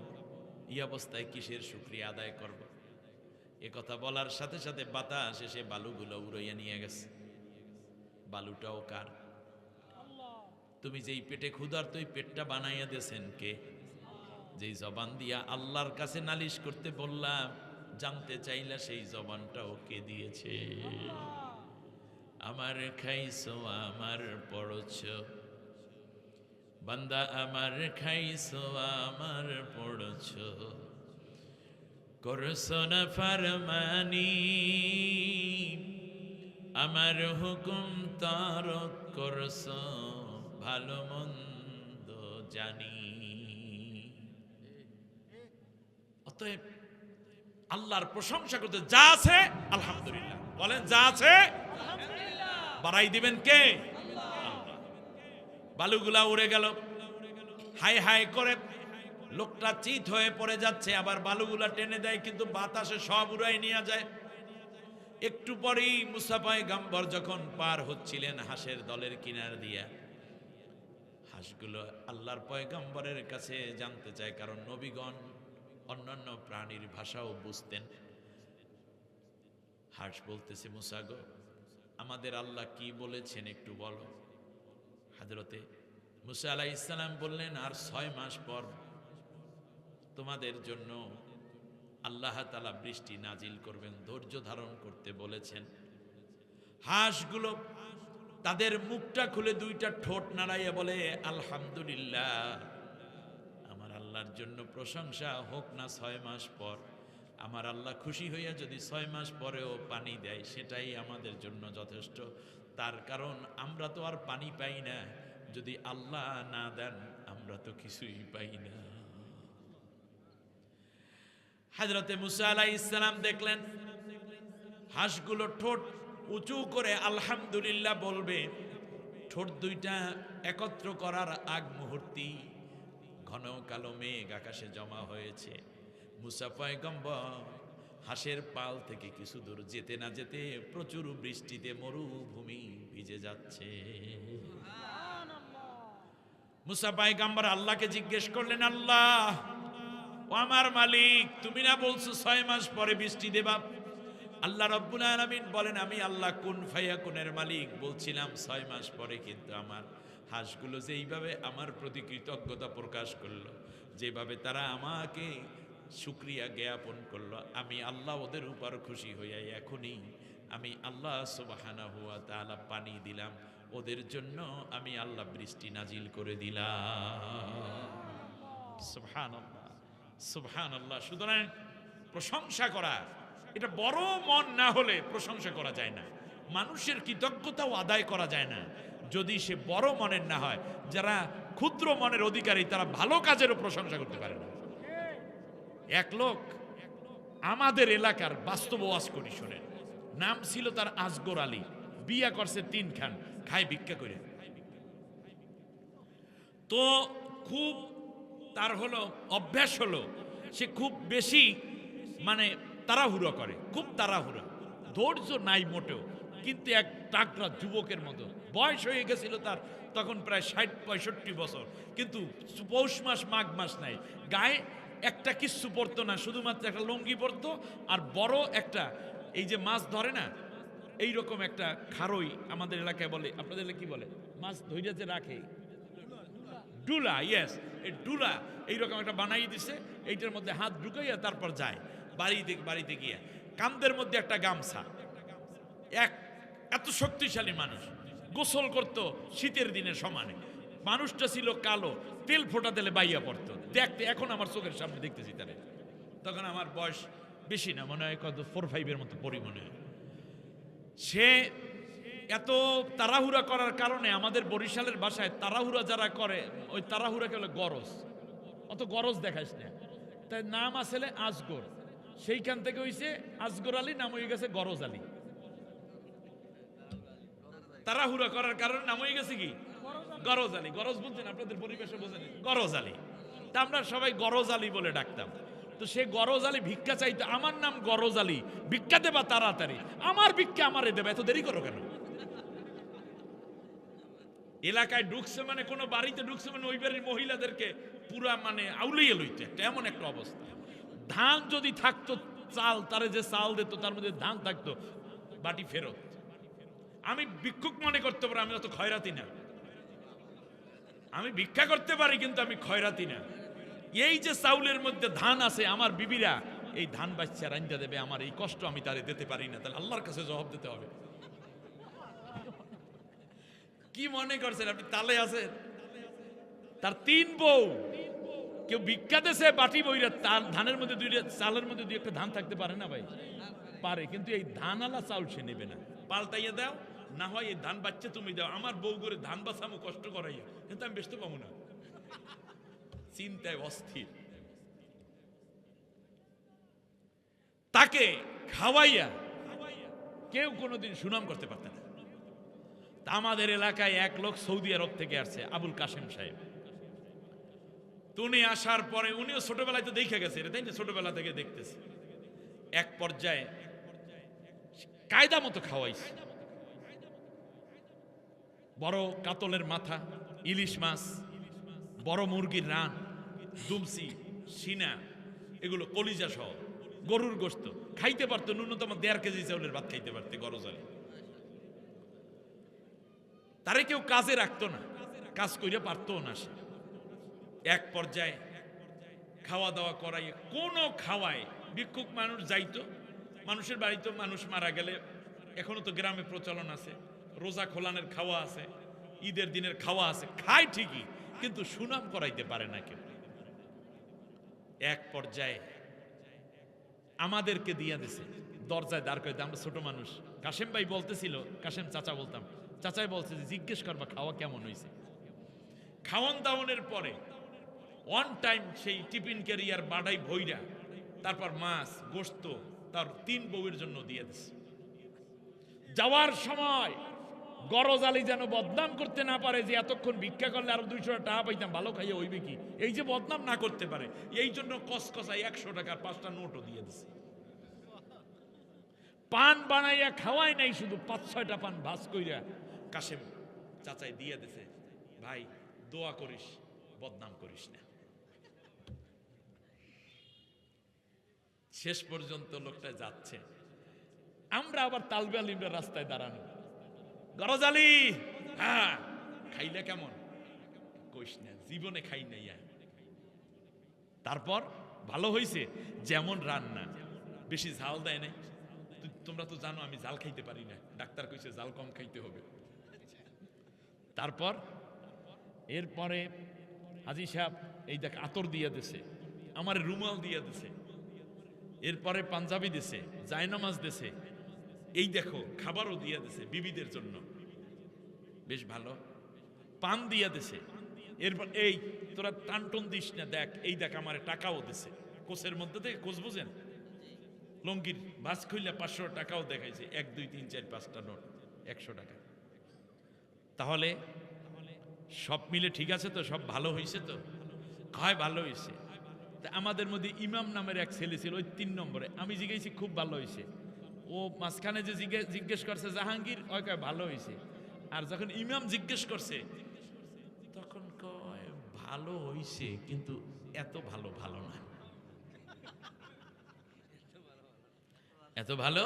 এই অবস্থায় কিসের শুকরিয়া আদায় করব? এ কথা বলার সাথে সাথে বাতাস এসে বালুগুলো উড়াইয়া নিয়ে গেছে। বালুটাও কার? তুমি যেই পেটে ক্ষুধার্ত, ওই পেটটা বানাইয়া দিয়েছেন কে? যেই জবান দিয়া আল্লাহর কাছে নালিশ করতে বললাম, জানতে চাইলা সেই জবানটাও কে দিয়েছে? আমার খাইছো আমার পড়ছো বান্দা, আমার খাইছো আমার পড়ছো, করছো না ফারমানি, আমার হুকুম তারক করছো, ভালো মন্দ জানি। অতএব আল্লাহর প্রশংসা করতে যা আছে আলহামদুলিল্লাহ বলেন, যা আছে বাড়াই দিবেন কে? আল্লাহ। বালুগুলা উড়ে গেল, হাই হাই করে লোকটা চিত হয়ে পড়ে যাচ্ছে, আবার বালুগুলা টেনে দেয় কিন্তু বাতাসে সব উড়াই নিয়ে যায়। একটু পরেই মুসা পয়গম্বর যখন পার হচ্ছিলেন হাঁসের দলের কিনার দিয়া, হাঁসগুলো আল্লাহর পয়গম্বরের কাছে জানতে চায়, কারণ নবীগণ অন্যান্য প্রাণীর ভাষাও বুঝতেন। হাঁস বলতেছে, মুসা গো, আমাদের আল্লাহ কি বলেছেন একটু বলো। হযরতে মুসা আলাইহিস সালাম বললেন, আর 6 মাস পর তোমাদের জন্য আল্লাহ তাআলা বৃষ্টি নাজিল করবেন, ধৈর্য ধারণ করতে বলেছেন। হাঁসগুলো তাদের মুখটা খুলে 2টা ঠোঁট নাড়াইয়া বলে, আলহামদুলিল্লাহ, আমার আল্লাহর জন্য প্রশংসা হোক না 6 মাস পর। আমার আল্লাহ খুশি হইয়া যদি 6 মাস পরেও পানি দেয়, সেটাই আমাদের জন্য যথেষ্ট। তার কারণ আমরা তো আর পানি পাই না, যদি আল্লাহ না দেন আমরা তো কিছুই পাই না। হযরতে মুসা আলাইহিস সালাম দেখলেন হাঁসগুলো ঠোঁট উঁচু করে আলহামদুলিল্লাহ বলবে, ঠোঁট 2টা একত্র করার আগ মুহূর্তে ঘন কালো মেঘ আকাশে জমা হয়েছে। মুসা পয়গম্বর হাঁসের পাল থেকে কিছু দূর যেতে না যেতে প্রচুর বৃষ্টিতে মরুভূমি ভিজে যাচ্ছে। মুসা পয়গম্বর আল্লাহকে জিজ্ঞেস করলেন, আল্লাহ ও আমার মালিক, তুমি না বলছো 6 মাস পরে বৃষ্টি দেবা? আল্লাহ রাব্বুল আলামিন বলেন, আমি আল্লাহ কুন ফায়াকুনের মালিক, বলছিলাম 6 মাস পরে, কিন্তু আমার হাঁসগুলো যেইভাবে আমার প্রতি কৃতজ্ঞতা প্রকাশ করলো, যেভাবে তারা আমাকে শুকরিয়া জ্ঞাপন করলো, আমি আল্লাহ ওদের উপর খুশি হইয়া এখনই আমি আল্লাহ সুবহানাহু ওয়া তাআলা পানি দিলাম, ওদের জন্য আমি আল্লাহ বৃষ্টি নাজিল করে দিলাম। সুবহানাল্লাহ, সুবহানাল্লাহ। সুতরাং প্রশংসা করা, এটা বড় মন না হলে প্রশংসা করা যায় না, মানুষের কৃতজ্ঞতাও আদায় করা যায় না যদি সে বড় মনের না হয়। যারা ক্ষুদ্র মনের অধিকারী তারা ভালো কাজেরও প্রশংসা করতে পারে না। এক লোক আমাদের এলাকার বাস্তব ওয়াজ করি শোনেন, নাম ছিল তার আসগর আলী, বিয়া করছে 3 খান, খায় ভিক্ষা করে। তো খুব তার হলো অভ্যাস হলো সে খুব বেশি মানে তাড়াহুড়ো করে, খুব তাড়াহুড়ো, ধৈর্য নাই মোটেও, কিন্তু এক টাকরা যুবকের মতো। বয়স হয়ে গেছিল তার তখন প্রায় ৬০-৬৫ বছর, কিন্তু পৌষ মাস মাঘ মাস নাই, গায়ে একটা কিচ্ছু পরতো না, শুধুমাত্র একটা লুঙ্গি পরতো আর বড় একটা এই যে মাছ ধরে না এইরকম একটা খারই, আমাদের এলাকায় বলে, আপনাদের এলাকায় কি বলে, মাছ ধৈর্য যে রাখে ডুলা, ইয়েস, এই ডুলা এইরকম একটা বানাই দিছে, এইটার মধ্যে হাত ঢুকাইয়া তারপর যায় বাড়িতে গিয়ে, কান্দের মধ্যে একটা গামছা। এত শক্তিশালী মানুষ, গোসল করত শীতের দিনে সমানে, মানুষটা ছিল কালো, তেল ফোটা দিলে বাইয়া পড়তো দেখতে, এখন আমার চোখের সামনে দেখতেছি তারে। তখন আমার বয়স বেশি না, মনে হয় কত 4-5 মতো পরি মনে হয়। সে এত তাড়াহুড়া করার কারণে আমাদের বরিশালের ভাষায় তাড়াহুড়া যারা করে ওই তাড়াহুড়াকে বলে গরজ, অত গরজ দেখাইস না, তাই নাম আসলে আজগর, সেইখান থেকে হইছে আজগর আলী, নাম হয়ে গেছে গরজ আলী। তাড়াহুড়া করার কারণে নাম হয়ে গেছে কি গরজ আলী। গরজ বুঝছেন, আপনাদের পরিবেশে বোঝেন গরজ আলী, তা আমরা সবাই গরজ আলী বলে ডাকতাম। তো সে গরজ আলী ভিক্ষা চাইতো, আমার নাম গরজ আলী, ভিক্ষা দেবা তাড়াতাড়ি, আমার ভিক্ষা আমারে দেবে, এত দেরি করো কেন? এলাকায় ঢুকছে মানে, কোনো বাড়িতে ঢুকছে মানে ওই বাড়ির মহিলাদেরকে পুরা মানে আউলিয়ে লইতে, এমন একটা অবস্থা। ধান যদি থাকতো, চাল, তারে যে চাল দিত তার মধ্যে ধান থাকতো, বাটি ফেরত। আমি ভিক্ষুক মনে করতে পারি, আমি অত খয়রাতি না, আমি ভিক্ষা করতে পারি কিন্তু আমি খয়রাতি না। এই যে চাউলের মধ্যে ধান আছে, আমার বিবিরা এই ধান বাচ্চা রান্দা দেবে, আমার এই কষ্ট আমি তারে দিতে পারি না, তাহলে আল্লাহর কাছে জবাব দিতে হবে। কি মনে করছেন আপনি তালে আছেন? তার 3 বউ, কেউ ভিক্ষা দেশে বাটি বইরা, তার ধানের মধ্যে চালের মধ্যে 2 একটা ধান থাকতে পারে না ভাই? পারে, কিন্তু এই ধান আলা চাউল সে নেবে না, পাল্টাইয়া দাও, না হয় এই ধান বাচ্চা তুমি দাও, আমার বউ করে ধান বাঁচামো কষ্ট করাইয়া, কিন্তু আমি বেচতে পাবো না, চিন্তায় অস্থির। তাকে খাওয়াইয়া কেউ কোনোদিন সুনাম করতে পারত না। আমাদের এলাকায় এক লোক সৌদি আরব থেকে আসছে, আবুল কাশেম সাহেব। উনি আসার পরে, উনিও ছোটবেলায় তো দেখে গেছে, তাই না, ছোটবেলা থেকে দেখতেছে। এক পর্যায়ে কায়দা মতো খাওয়াইছে, বড় কাতলের মাথা, ইলিশ মাছ, বড় মুরগির রান, দুমসি, সিনা, এগুলো কলিজা সহ, গরুর গোশত খাইতে পারতো, ন্যূনতম 1.5 কেজি চাউলের ভাত খাইতে পারতে গরজ আলী। তারে কেউ কাজে রাখতো না, কাজ কইরা পারতো না সে। এক পর্যায়ে খাওয়া দাওয়া করাই, কোনো খাওয়ায় ভিক্ষুক মানুষ যাইতো, মানুষের বাড়িতে মানুষ মারা গেলে, এখনো তো গ্রামে প্রচলন আছে, রোজা খোলানের খাওয়া আছে, ঈদের দিনের খাওয়া আছে, খায় ঠিকই, কিন্তু সুনাম করাইতে পারে না কেউ। এক পর্যায়ে আমাদেরকে দিয়ে দিছে, দরজায় দাঁড় করে, আমরা ছোট মানুষ, কাশেম ভাই বলতেছিল, কাশেম চাচা বলতাম, চাচাই বলছে যে জিজ্ঞেস করবা খাওয়া কেমন হয়েছে। খাওয়ান দাওয়ানের পরে ওয়ান টাইম সেই টিফিন ক্যারিয়ার বাড়াই ভইরা, তারপর মাছ গোশত তার 3 বউয়ের জন্য দিয়ে দিছে। যাওয়ার সময় গরজ আলী যেন বদনাম করতে না পারে যে এতক্ষণ ভিক্ষা করলে আরো 200 টাকা পাইতাম, ভালো খাইয়ে হইবে কি, এই যে বদনাম না করতে পারে, এই জন্য কসকসায় 100 টাকার 5টা নোটও দিয়ে দিছে। পান বানাইয়া খাওয়াই নাই, শুধু 5-6টা পান ভাজ কইরা কাশেম চাচাই দিয়ে দিছে, ভাই দোয়া করিস, বদনাম করিস না। শেষ পর্যন্ত লোকটা যাচ্ছে, আমরা আবার তালবে আলিমরা রাস্তায় দাঁড়ানো, গরজ আলী, হ্যাঁ খাইলে কেমন, কইস না, জীবনে খাই নাই। তারপর ভালো হইছে, যেমন রান্না, বেশি ঝাল দেয় নাই, তোমরা তো জানো আমি জাল খাইতে পারি না, ডাক্তার কইছে জাল কম খাইতে হবে। তারপর এরপরে হাজি সাহেব এই দেখ আতর দিয়ে দিছে, আমার রুমাল দিয়ে দিছে, এরপরে পাঞ্জাবি দিছে, জায়নামাজ দিছে, এই দেখো খাবারও দিয়ে দিছে বিবিদের জন্য, বেশ ভালো, পান দিয়ে দিছে। এরপর এই তোরা টানটন দিস না, দেখ এই দেখ আমার টাকাও দিছে, কোষের মধ্যে থেকে, কোষ বুঝেন, লঙ্গির বাস খুললে 500 টাকাও দেখাইছে, 1 2 3 4 5টা নোট 100 টাকা। তাহলে সব মিলে ঠিক আছে তো, সব ভালো হয়েছে তো, হয় ভালো হয়েছে। তা আমাদের মধ্যে ইমাম নামের এক ছেলে ছিল ওই 3 নম্বরে, আমি জিজ্ঞেসি খুব ভালো হয়েছে, ও মাঝখানে যে জিজ্ঞেস করছে জাহাঙ্গীর, ওই কয় ভালো হয়েছে, আর যখন ইমাম জিজ্ঞেস করছে তখন কয় ভালো হয়েছে কিন্তু এত ভালো ভালো না, এত ভালো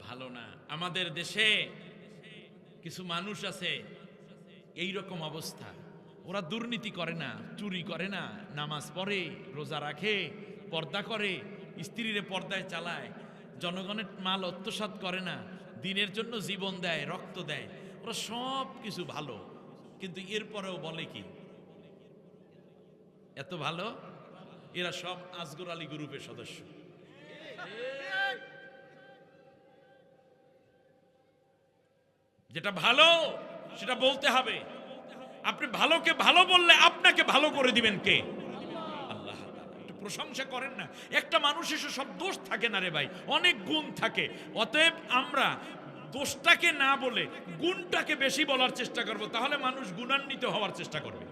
ভালো না। আমাদের দেশে কিছু মানুষ আছে এই রকম অবস্থা, ওরা দুর্নীতি করে না, চুরি করে না, নামাজ পড়ে, রোজা রাখে, পর্দা করে, স্ত্রীরে পর্দায় চালায়, জনগণের মাল আত্মসাৎ করে না, দিনের জন্য জীবন দেয়, রক্ত দেয়, ওরা সব কিছু ভালো, কিন্তু এরপরেও বলে কি এত ভালো। এরা সব আসগর আলী গ্রুপের সদস্য। যেটা ভালো সেটা বলতে হবে। আপনি ভালোকে ভালো বললে আপনাকে ভালো করে দিবেন কে? আল্লাহ। একটু প্রশংসা করেন না। একটা মানুষের সব দোষ থাকে না রে ভাই, অনেক গুণ থাকে। অতএব আমরা দোষটাকে না বলে গুণটাকে বেশি বলার চেষ্টা করব, তাহলে মানুষ গুণান্বিত হওয়ার চেষ্টা করবে।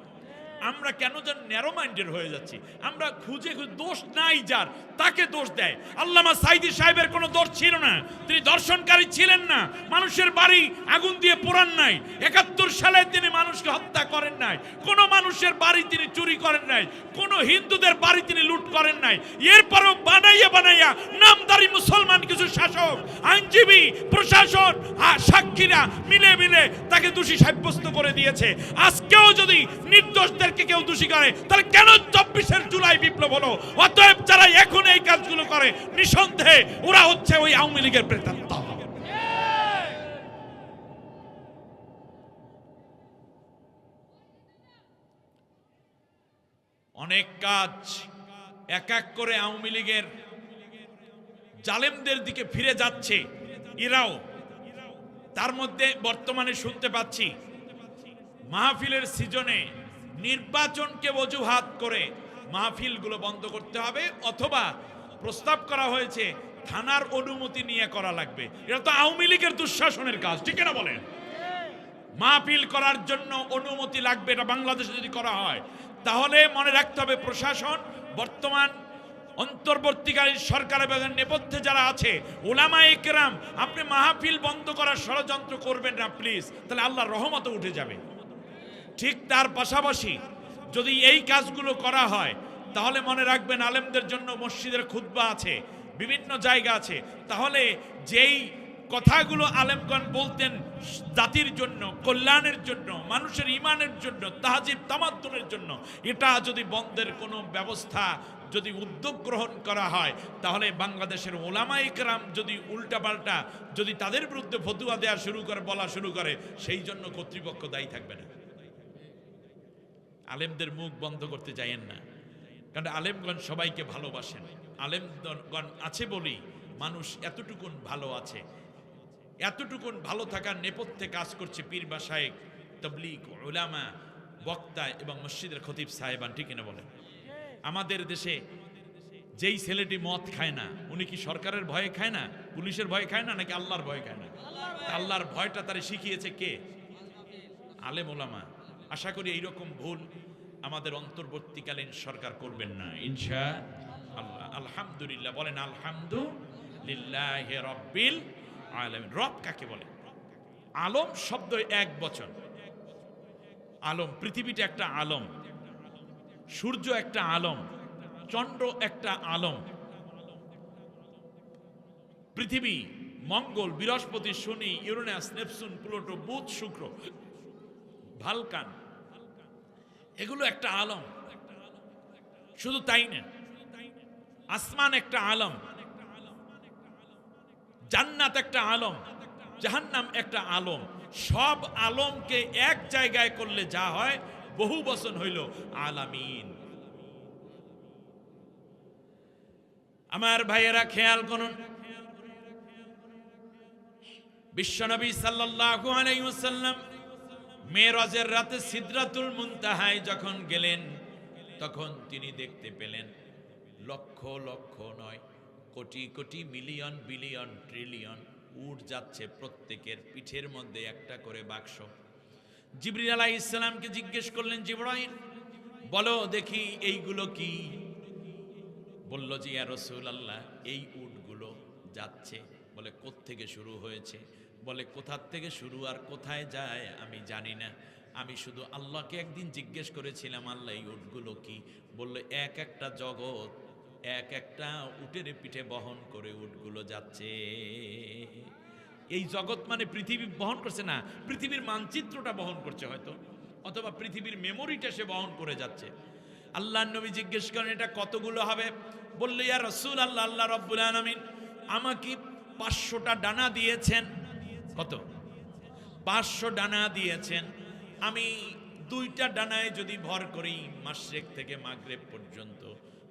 আমরা কেন যেন ন্যারো মাইন্ডেড হয়ে যাচ্ছি, আমরা খুঁজে দোষ নাই যার তাকে দোষ দেয়। আল্লামা সাইদি সাহেবের কোনো দোষ ছিল না, তিনি দর্শনকারী ছিলেন না, মানুষের বাড়ি আগুন দিয়ে পোড়ান নাই, 71 সালে তিনি মানুষকে হত্যা করেন নাই, কোনো মানুষের বাড়ি তিনি চুরি করেন নাই, কোনো হিন্দুদের বাড়ি তিনি লুট করেন নাই। এরপরও বানাইয়া বানাইয়া নামদারি মুসলমান কিছু শাসক, আইনজীবী, প্রশাসন, সাক্ষীরা মিলে মিলে তাকে দোষী সাব্যস্ত করে দিয়েছে। আজকেও যদি নির্দোষদের কেউ দোষী করে তাহলে কেন 24 জুলাই বিপ্লব হলো? অতএব যারা এখন এই কাজগুলো করে নিঃসন্দেহে ওরা হচ্ছে ওই আওয়ামী লীগের প্রেতাত্মা। অনেক কাজ এক এক করে আওয়ামী লীগের জালেমদের দিকে ফিরে যাচ্ছে, এরাও তার মধ্যে বর্তমানে শুনতে পাচ্ছি মাহফিলের সিজনে নির্বাচনকে অজুহাত করে মাহফিলগুলো বন্ধ করতে হবে, অথবা প্রস্তাব করা হয়েছে থানার অনুমতি নিয়ে করা লাগবে। এটা তো আওয়ামী লীগের দুঃশাসনের কাজ, ঠিক না বলেন? মাহফিল করার জন্য অনুমতি লাগবে, এটা বাংলাদেশে যদি করা হয় তাহলে মনে রাখতে হবে প্রশাসন, বর্তমান অন্তর্বর্তীকালীন সরকারের নেপথ্যে যারা আছে উলামায়ে কেরাম, আপনি মাহফিল বন্ধ করার ষড়যন্ত্র করবেন না প্লিজ, তাহলে আল্লাহর রহমত উঠে যাবে। ঠিক তার পাশাপাশি যদি এই কাজগুলো করা হয় তাহলে মনে রাখবেন আলেমদের জন্য মসজিদের খুতবা আছে, বিভিন্ন জায়গা আছে, তাহলে যেই কথাগুলো আলেমগণ বলতেন জাতির জন্য, কল্যাণের জন্য, মানুষের ইমানের জন্য, তাহজিব তামাদ্দুনের জন্য, এটা যদি বন্ধের কোনো ব্যবস্থা যদি উদ্যোগ গ্রহণ করা হয় তাহলে বাংলাদেশের ওলামায়ে কেরাম যদি উল্টাপাল্টা যদি তাদের বিরুদ্ধে ফতোয়া দেওয়া শুরু করে, বলা শুরু করে, সেই জন্য কর্তৃপক্ষ দায়ী থাকবে না। আলেমদের মুখ বন্ধ করতে যায়েন না, কারণ আলেমগণ সবাইকে ভালোবাসেন। আলেমগণ আছে বলেই মানুষ এতটুকুন ভালো আছে, এতটুকুন ভালো থাকার নেপথ্যে কাজ করছে পীর বা শায়েখ, তাবলীগ, উলামা, বক্তা এবং মসজিদের খতিব সাহেবান, ঠিক না বলেন? আমাদের দেশে যেই ছেলেটি মদ খায় না, উনি কি সরকারের ভয়ে খায় না, পুলিশের ভয়ে খায় না, নাকি আল্লাহর ভয়ে খায় না? আল্লাহর ভয়টা তারে শিখিয়েছে কে? আলেম ওলামা। আশা করি এইরকম ভুল আমাদের অন্তর্বর্তীকালীন সরকার করবেন না ইনশাআল্লাহ। আলহামদুলিল্লাহ বলেন, আলহামদুলিল্লাহি রাব্বিল আলামিন। রব কাকে বলে? আলম শব্দ এক বচন। আলম, পৃথিবীটা একটা আলম, সূর্য একটা আলম, চন্দ্র একটা আলম, পৃথিবী, মঙ্গল, বৃহস্পতি, শনি, ইউরেনাস, নেপচুন, প্লুটো, বুধ, শুক্র, ভালকান, এগুলো একটা আলম। শুধু তাই না, আসমান একটা আলম, জান্নাত একটা আলম, জাহান্নাম একটা আলম। সব আলমকে এক জায়গায় করলে যা হয় বহু বচন হইল আলামিন। আমার ভাইয়েরা খেয়াল করুন, বিশ্বনবী সাল্লাল্লাহু আলাইহি ওয়াসাল্লাম মেরাজের রাতে সিদরাতুল মুনতাহায় যখন গেলেন তখন তিনি দেখতে পেলেন লক্ষ লক্ষ নয়, crore crore, million billion trillion উট যাচ্ছে, প্রত্যেকের পিঠের মধ্যে একটা করে বাক্স। জিবরিল আলাইহিস সালামকে জিজ্ঞেস করলেন, জিবরাইল বলো দেখি এইগুলো কি? বলল যে ইয়া রাসূলুল্লাহ, এই উটগুলো যাচ্ছে। বলে কোত্থেকে শুরু হয়েছে? বলে কোথার থেকে শুরু আর কোথায় যায় আমি জানি না, আমি শুধু আল্লাহকে একদিন জিজ্ঞেস করেছিলাম, আল্লাহ এই উটগুলো কি? বললো এক একটা জগৎ এক একটা উটের পিঠে বহন করে উটগুলো যাচ্ছে। এই জগৎ মানে পৃথিবী বহন করছে না, পৃথিবীর মানচিত্রটা বহন করছে হয়তো, অথবা পৃথিবীর মেমোরিটা সে বহন করে যাচ্ছে। আল্লাহর নবী জিজ্ঞেস করেন এটা কতগুলো হবে? বললো ইয়া রাসূলুল্লাহ, আল্লাহ রাব্বুল আলামিন আমাকে 500টা ডানা দিয়েছেন। কত? 500 ডানা দিয়েছেন। আমি 2টা ডানায় যদি ভর করি মাশরিক থেকে মাগরিব পর্যন্ত,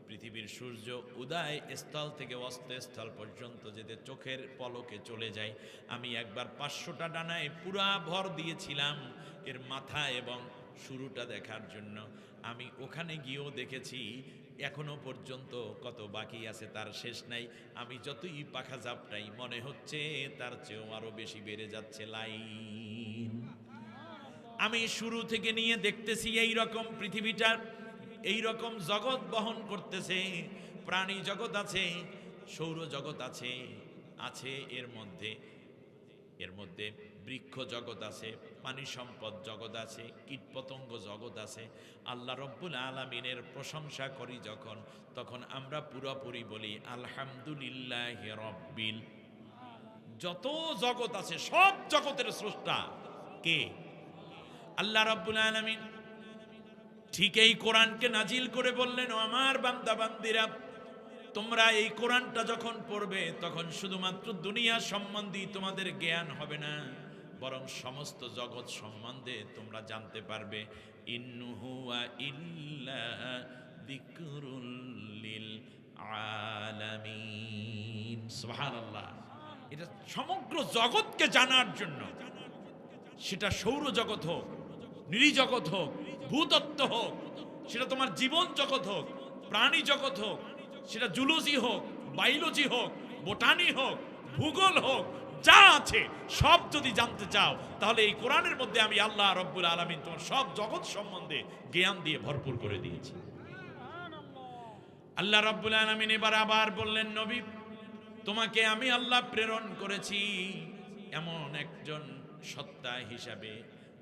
পৃথিবীর সূর্য উদয় স্থল থেকে অস্ত স্থল পর্যন্ত যেতে চোখের পলকে চলে যায়। আমি একবার 500টা ডানায় পুরা ভর দিয়েছিলাম এর মাথা এবং শুরুটা দেখার জন্য। আমি ওখানে গিয়েও দেখেছি এখনো পর্যন্ত কত বাকি আছে তার শেষ নাই। আমি যতই পাখা ঝাপটাই মনে হচ্ছে তার চেয়েও আরো বেশি বেড়ে যাচ্ছে লাইন। আমি শুরু থেকে নিয়ে দেখতেছি এই রকম পৃথিবীটার এই রকম জগৎ বহন করতেছে। প্রাণী জগৎ আছে, সৌর জগৎ আছে, আছে এর মধ্যে বৃক্ষ জগৎ আছে, পানি সম্পদ জগৎ আছে, কীটপতঙ্গ জগৎ আছে। আল্লাহ রব্বুল আলামিনের প্রশংসা করি যখন, তখন আমরা পুরোপুরি বলি আলহামদুলিল্লাহ রব্বিল। যত জগৎ আছে সব জগতের স্রষ্টা কে? আল্লাহ রব্বুল আলামিন। ঠিক এই কোরআনকে নাজিল করে বললেন, ও আমার বান্দা বান্দিরা, তোমরা এই কোরআনটা যখন পড়বে তখন শুধুমাত্র দুনিয়া সম্বন্ধে তোমাদের জ্ঞান হবে না, বরং সমস্ত জগৎ সম্বন্ধে তোমরা জানতে পারবে। ইন্নুহু ইল্লা যিকরুল লিল আলামিন। সুবহানাল্লাহ। এটা সমগ্র জগৎকে জানার জন্য, সেটা সৌর জগৎ হোক, নিরীজগৎ হোক, ভূতত্ত্ব হোক, সেটা তোমার জীবন জগৎ হোক, প্রাণী জগৎ হোক, সেটা জুলজি হোক, বায়োলজি হোক, বোটানি হোক, ভূগোল হোক, যা আছে সব যদি জানতে চাও তাহলে এই কোরআনের মধ্যে আমি আল্লাহ রব্বুল আলামিন তোমার সব জগৎ সম্বন্ধে জ্ঞান দিয়ে ভরপুর করে দিয়েছি। আল্লাহ রব্বুল আলামিন এবার আবার বললেন, নবী তোমাকে আমি আল্লাহ প্রেরণ করেছি এমন একজন সত্তা হিসাবে।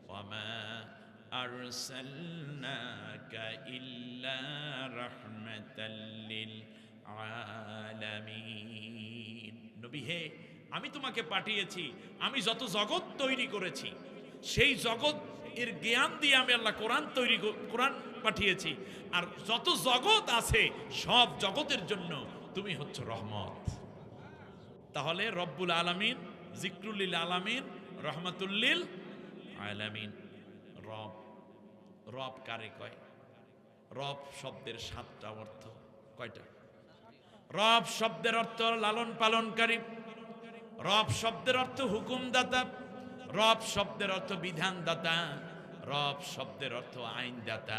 ওয়ামা আরসালনাকা ইল্লা রাহমাতাল লিল আলামিন। নবী হে, আমি তোমাকে পাঠিয়েছি, আমি যত জগৎ তৈরি করেছি সেই জগৎ এর জ্ঞান দিয়ে আমি আল্লাহ কোরআন পাঠিয়েছি। আর যত জগৎ আছে সব জগতের জন্য তুমি হচ্ছে রহমত। তাহলে রব্বুল আলামিন, যিকরুল আলামিন, রহমাতুল্লিল আলামিন। রব, রব কারে কয়? রব শব্দের 7টা অর্থ। কয়টা? রব শব্দের অর্থ লালন পালনকারী, রব শব্দের অর্থ হুকুমদাতা, রব শব্দের অর্থ বিধানদাতা, রব শব্দের অর্থ আইনদাতা,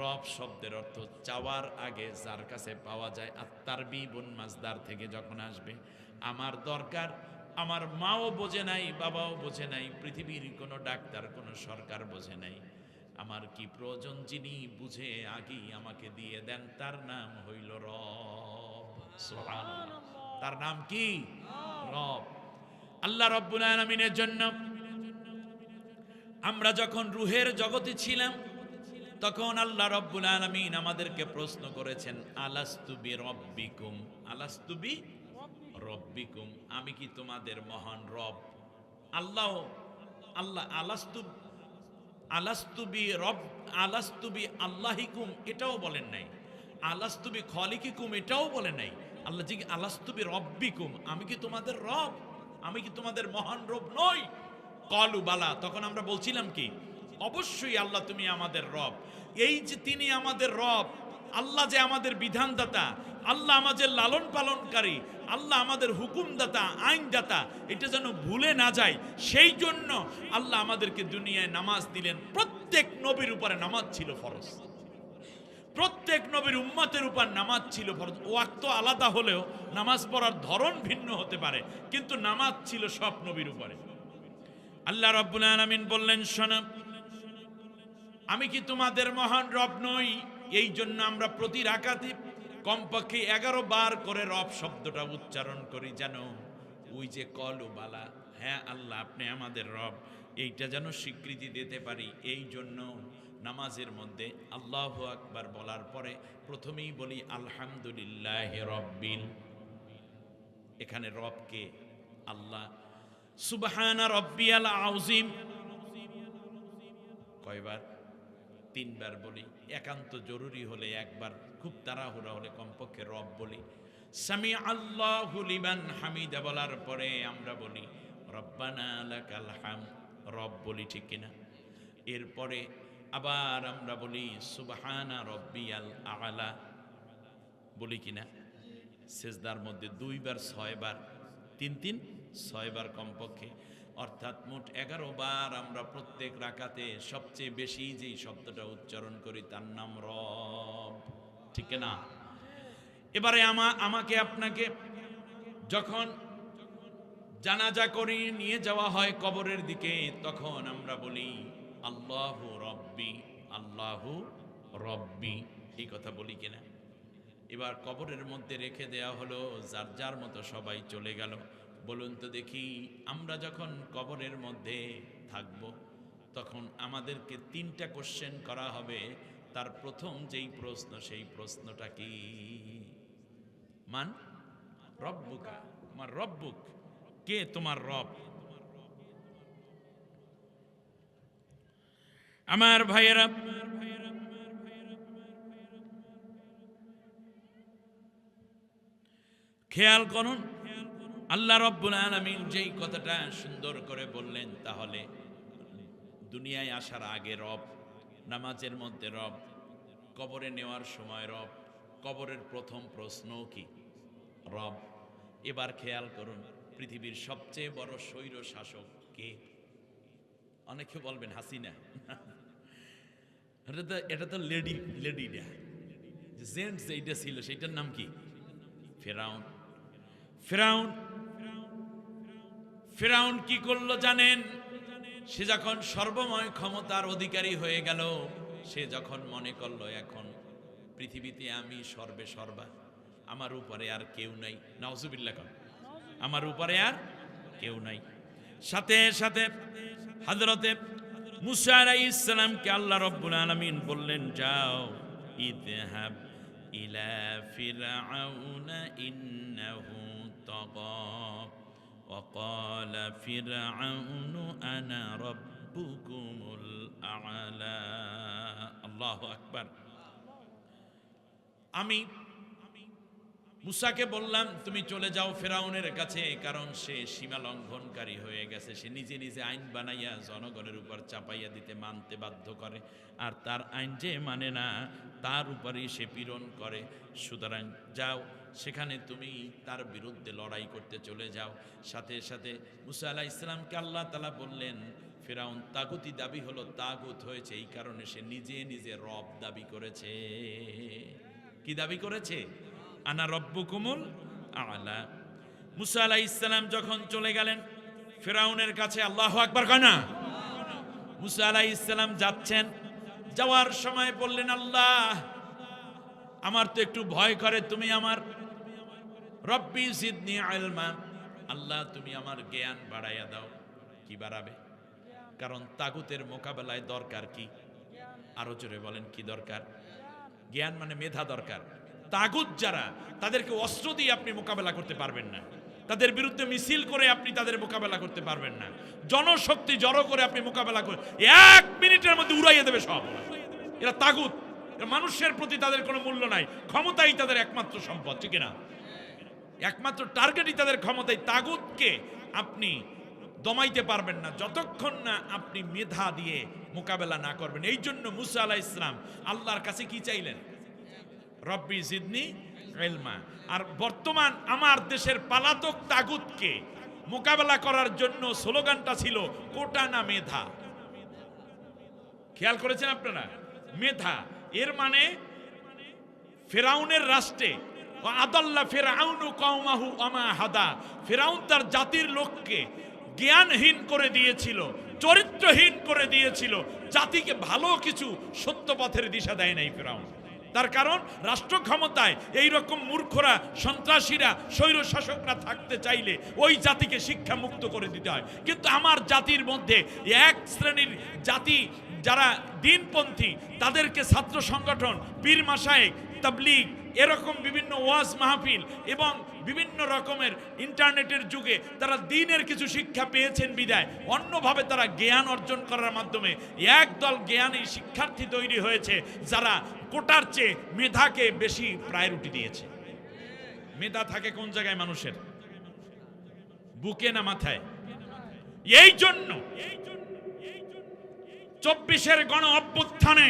রব শব্দের অর্থ চাওয়ার আগে যার কাছে পাওয়া যায়। আত-তারবিবুন মাজদার থেকে যখন আসবে, আমার দরকার আমার মাও বোঝে নাই, বাবাও বোঝে নাই, পৃথিবীর কোনো ডাক্তার কোনো সরকার বোঝে নাই, আমার কি প্রয়োজন যিনি বুঝে আগেই আমাকে দিয়ে দেন, তার নাম হইল রব। সুবহানাল্লাহ। তার নাম কি? রব। আল্লাহ রব্বুল আলামিনের জন্য আমরা যখন রুহের জগতে ছিলাম তখন আল্লাহ রব্বুল আলামিন আমাদেরকে প্রশ্ন করেছেন, আলাস্তু বিরব্বিকুম, আলাস্তু বিরব্বিকুম, আমি কি তোমাদের মহান রব? আল্লাহ আলাস্তু বি আল্লাহিকুম এটাও বলেন নাই, আলাস্তু বি খালিকিকুম এটাও বলেন নাই। আল্লাহ জি আলাস্তু বি রব্বিকুম, আমি কি তোমাদের রব? আমি কি তোমাদের মহান রব নই? কলু বালা, তখন আমরা বলছিলাম কি, অবশ্যই আল্লাহ তুমি আমাদের রব। এই যে তিনি আমাদের রব, আল্লাহ যে আমাদের বিধানদাতা, আল্লাহ আমাদের লালন পালনকারী, আল্লাহ আমাদের হুকুমদাতা, আইনদাতা, এটা যেন ভুলে না যায় সেই জন্য আল্লাহ আমাদেরকে দুনিয়ায় নামাজ দিলেন। প্রত্যেক নবীর উপরে নামাজ ছিল ফরজ, প্রত্যেক নবীর উম্মতের উপর নামাজ ছিল ফরজ। ওয়াক্ত আলাদা হলেও নামাজ পড়ার ধরন ভিন্ন হতে পারে, কিন্তু নামাজ ছিল সব নবীর উপরে। আল্লাহ রাব্বুল আলামিন বললেন, শোনো আমি কি তোমাদের মহান রব নই? এই জন্য আমরা প্রতি রাকাতে কমপক্ষে 11 বার করে রব শব্দটা উচ্চারণ করি, যেন ওই যে কলু বালা, হ্যাঁ আল্লাহ আপনি আমাদের রব, এইটা যেন স্বীকৃতি দিতে পারি। এই জন্য নামাজের মধ্যে আল্লাহু আকবার বলার পরে প্রথমেই বলি আলহামদুলিল্লাহ রব্বিল, এখানে রবকে আল্লাহ। সুবহানা রব্বিয়াল আযীম কয়বার? 3 বার বলি। একান্ত জরুরি হলে একবার, খুব তাড়াহুড়া হলে কমপক্ষে রব বলি। সামি আল্লাহু লিমান হামিদা বলার পরে আমরা বলি রব্বানা লাকাল হামদ, রব বলি, ঠিক কিনা? এরপরে আবার আমরা বলি সুবহানা রব্বিয়াল আ'লা, বলি কিনা? সেজদার মধ্যে 2 বার 6 বার, 3 6 বার কমপক্ষে, অর্থাৎ মোট 11 বার আমরা প্রত্যেক রাকাতে সবচেয়ে বেশি যেই শব্দটা উচ্চারণ করি তার নাম রব, ঠিক না? এবারে আমাকে আপনাকে যখন জানাজা করে নিয়ে যাওয়া হয় কবরের দিকে, তখন আমরা বলি আল্লাহু রব্বি, আল্লাহু রব্বি, এই কথা বলি কিনা? এবার কবরের মধ্যে রেখে দেয়া হলো, যার যার মতো সবাই চলে গেল। বলুন তো দেখি, আমরা যখন কবরের মধ্যে থাকব তখন আমাদেরকে 3টা কোশ্চেন করা হবে। তার প্রথম যেই প্রশ্ন, সেই প্রশ্নটা কি? মান রব্বুকা, আমার রব্বুক, কে তোমার রব? আমার ভাইয়েরা, খেয়াল করুন, আল্লাহ রাব্বুল আলামিন যেই কথাটা সুন্দর করে বললেন, তাহলে দুনিয়ায় আসার আগে রব, নামাজের মধ্যে রব, কবরে নেওয়ার সময় রব, কবরের প্রথম প্রশ্ন কি? রব। এবার খেয়াল করুন, পৃথিবীর সবচেয়ে বড় স্বৈর শাসক কে? অনেকে বলবেন হাসিনা। এটা তো লেডিটা, জেন্টস যেটা ছিল সেইটার নাম কি? ফেরাউন। ফেরাউন ফেরাউন কি করলো জানেন? সে যখন সর্বময় ক্ষমতার অধিকারী হয়ে গেল, সে যখন মনে করলো এখন পৃথিবীতে আমি সর্বে সর্বা, আমার উপরে আর কেউ নাই, নাউজুবিল্লাহ, আমার উপরে আর কেউ নাই। সাথে সাথে হযরতে মুসা আলাইহিস সালামকে আল্লাহ রাব্বুল আলামিন বললেন, যাও ইযহাব ইলা ফিরআউনা ইন্নাহু তাগা ওয়া ক্বালা ফিরআউনু আনা রাব্বুকুমুল আ'লা। আল্লাহু আকবার। আমি মুসাকে বললাম তুমি চলে যাও ফেরাউনের কাছে, কারণ সে সীমা লঙ্ঘনকারী হয়ে গেছে। সে নিজে নিজে আইন বানাইয়া জনগণের উপর চাপাইয়া দিতে মানতে বাধ্য করে, আর তার আইন যে মানে না তার উপরেই সে পীড়ন করে। সুতরাং যাও, সেখানে তুমি তার বিরুদ্ধে লড়াই করতে চলে যাও। সাথে সাথে মুসা আলাইহিস সালামকে আল্লাহ তাআলা বললেন, ফেরাউন তাগুতি দাবি হলো, তাগুত হয়েছে এই কারণে সে নিজে নিজে রব দাবি করেছে। কি দাবি করেছে? আনা রব্বুকুমুল আ'লা। মুসা আলাইহিস সালাম যখন চলে গেলেন ফেরাউনের কাছে, আল্লাহু আকবার কয় না? মুসা আলাইহিস সালাম যাচ্ছেন, যাওয়ার সময় বললেন, আল্লাহ আমার তো একটু ভয় করে, তুমি আমার রব্বি জিদনি ইলমা, আল্লাহ তুমি আমার জ্ঞান বাড়াইয়া দাও। কি বাড়াবে? কারণ তাগুতের মোকাবেলায় দরকার কি? আরো জোরে বলেন, কি দরকার? জ্ঞান মানে মেধা দরকার। তাগুত যারা, তাদেরকে অস্ত্র দিয়ে আপনি মোকাবেলা করতে পারবেন না, তাদের বিরুদ্ধে মিছিল করে আপনি তাদের মোকাবেলা করতে পারবেন না। জনশক্তি জড়ো করে আপনি মোকাবেলা করে 1 মিনিটের মধ্যে উড়াইয়ে দেবে সব। এরা তাগুত, মানুষের প্রতি তাদের কোনো মূল্য নাই, ক্ষমতাই তাদের একমাত্র সম্পদ, ঠিক না? একমাত্র টার্গেটই তাদের ক্ষমতাই। তাগুতকে আপনি দমাইতে পারবেন না যতক্ষণ না আপনি মেধা দিয়ে মোকাবেলা না করবেন। এই জন্য মুসা আলাইহিস সালাম আল্লাহর কাছে কি চাইলেন? রব্বি জিদনি ইলমা। আর বর্তমান আমার দেশের পালাতক তাগুতকে মোকাবেলা করার জন্য স্লোগানটা ছিল কোটা না মেধা। খেয়াল করেছেন আপনারা? মেধা এর মানে ফেরাউনের রাষ্ট্রে আদাল্লা ফিরআউনু কওমাহু আমা হাদা, ফেরাউন তার জাতির লোককে জ্ঞানহীন করে দিয়েছিল, চরিত্রহীন করে দিয়েছিল, জাতিকে ভালো কিছু সত্য পথের দিশা দেয় নাই ফিরআউন। তার কারণ রাষ্ট্র ক্ষমতায় এই রকম মূর্খরা, সন্ত্রাসীরা, স্বৈর শাসকরা থাকতে চাইলে ওই জাতিকে শিক্ষা মুক্ত করে দিতে হয়। কিন্তু আমার জাতির মধ্যে এক শ্রেণীর জাতি যারা দিনপন্থী, তাদেরকে ছাত্র সংগঠন, পীর মাশায়েখ, তাবলীগ, এরকম বিভিন্ন ওয়াজ মাহফিল এবং বিভিন্ন রকমের ইন্টারনেটের যুগে তারা দ্বীনের কিছু শিক্ষা পেয়েছেন বিদায় অন্যভাবে তারা জ্ঞান অর্জন করার মাধ্যমে একদল জ্ঞানী শিক্ষার্থী তৈরি হয়েছে, যারা কোটার চেয়ে মেধাকে বেশি প্রায়োরিটি দিয়েছে। মেধা থাকে কোন জায়গায় মানুষের? বুকে না মাথায়? এই জন্য 24-এর গণ অভ্যুত্থানে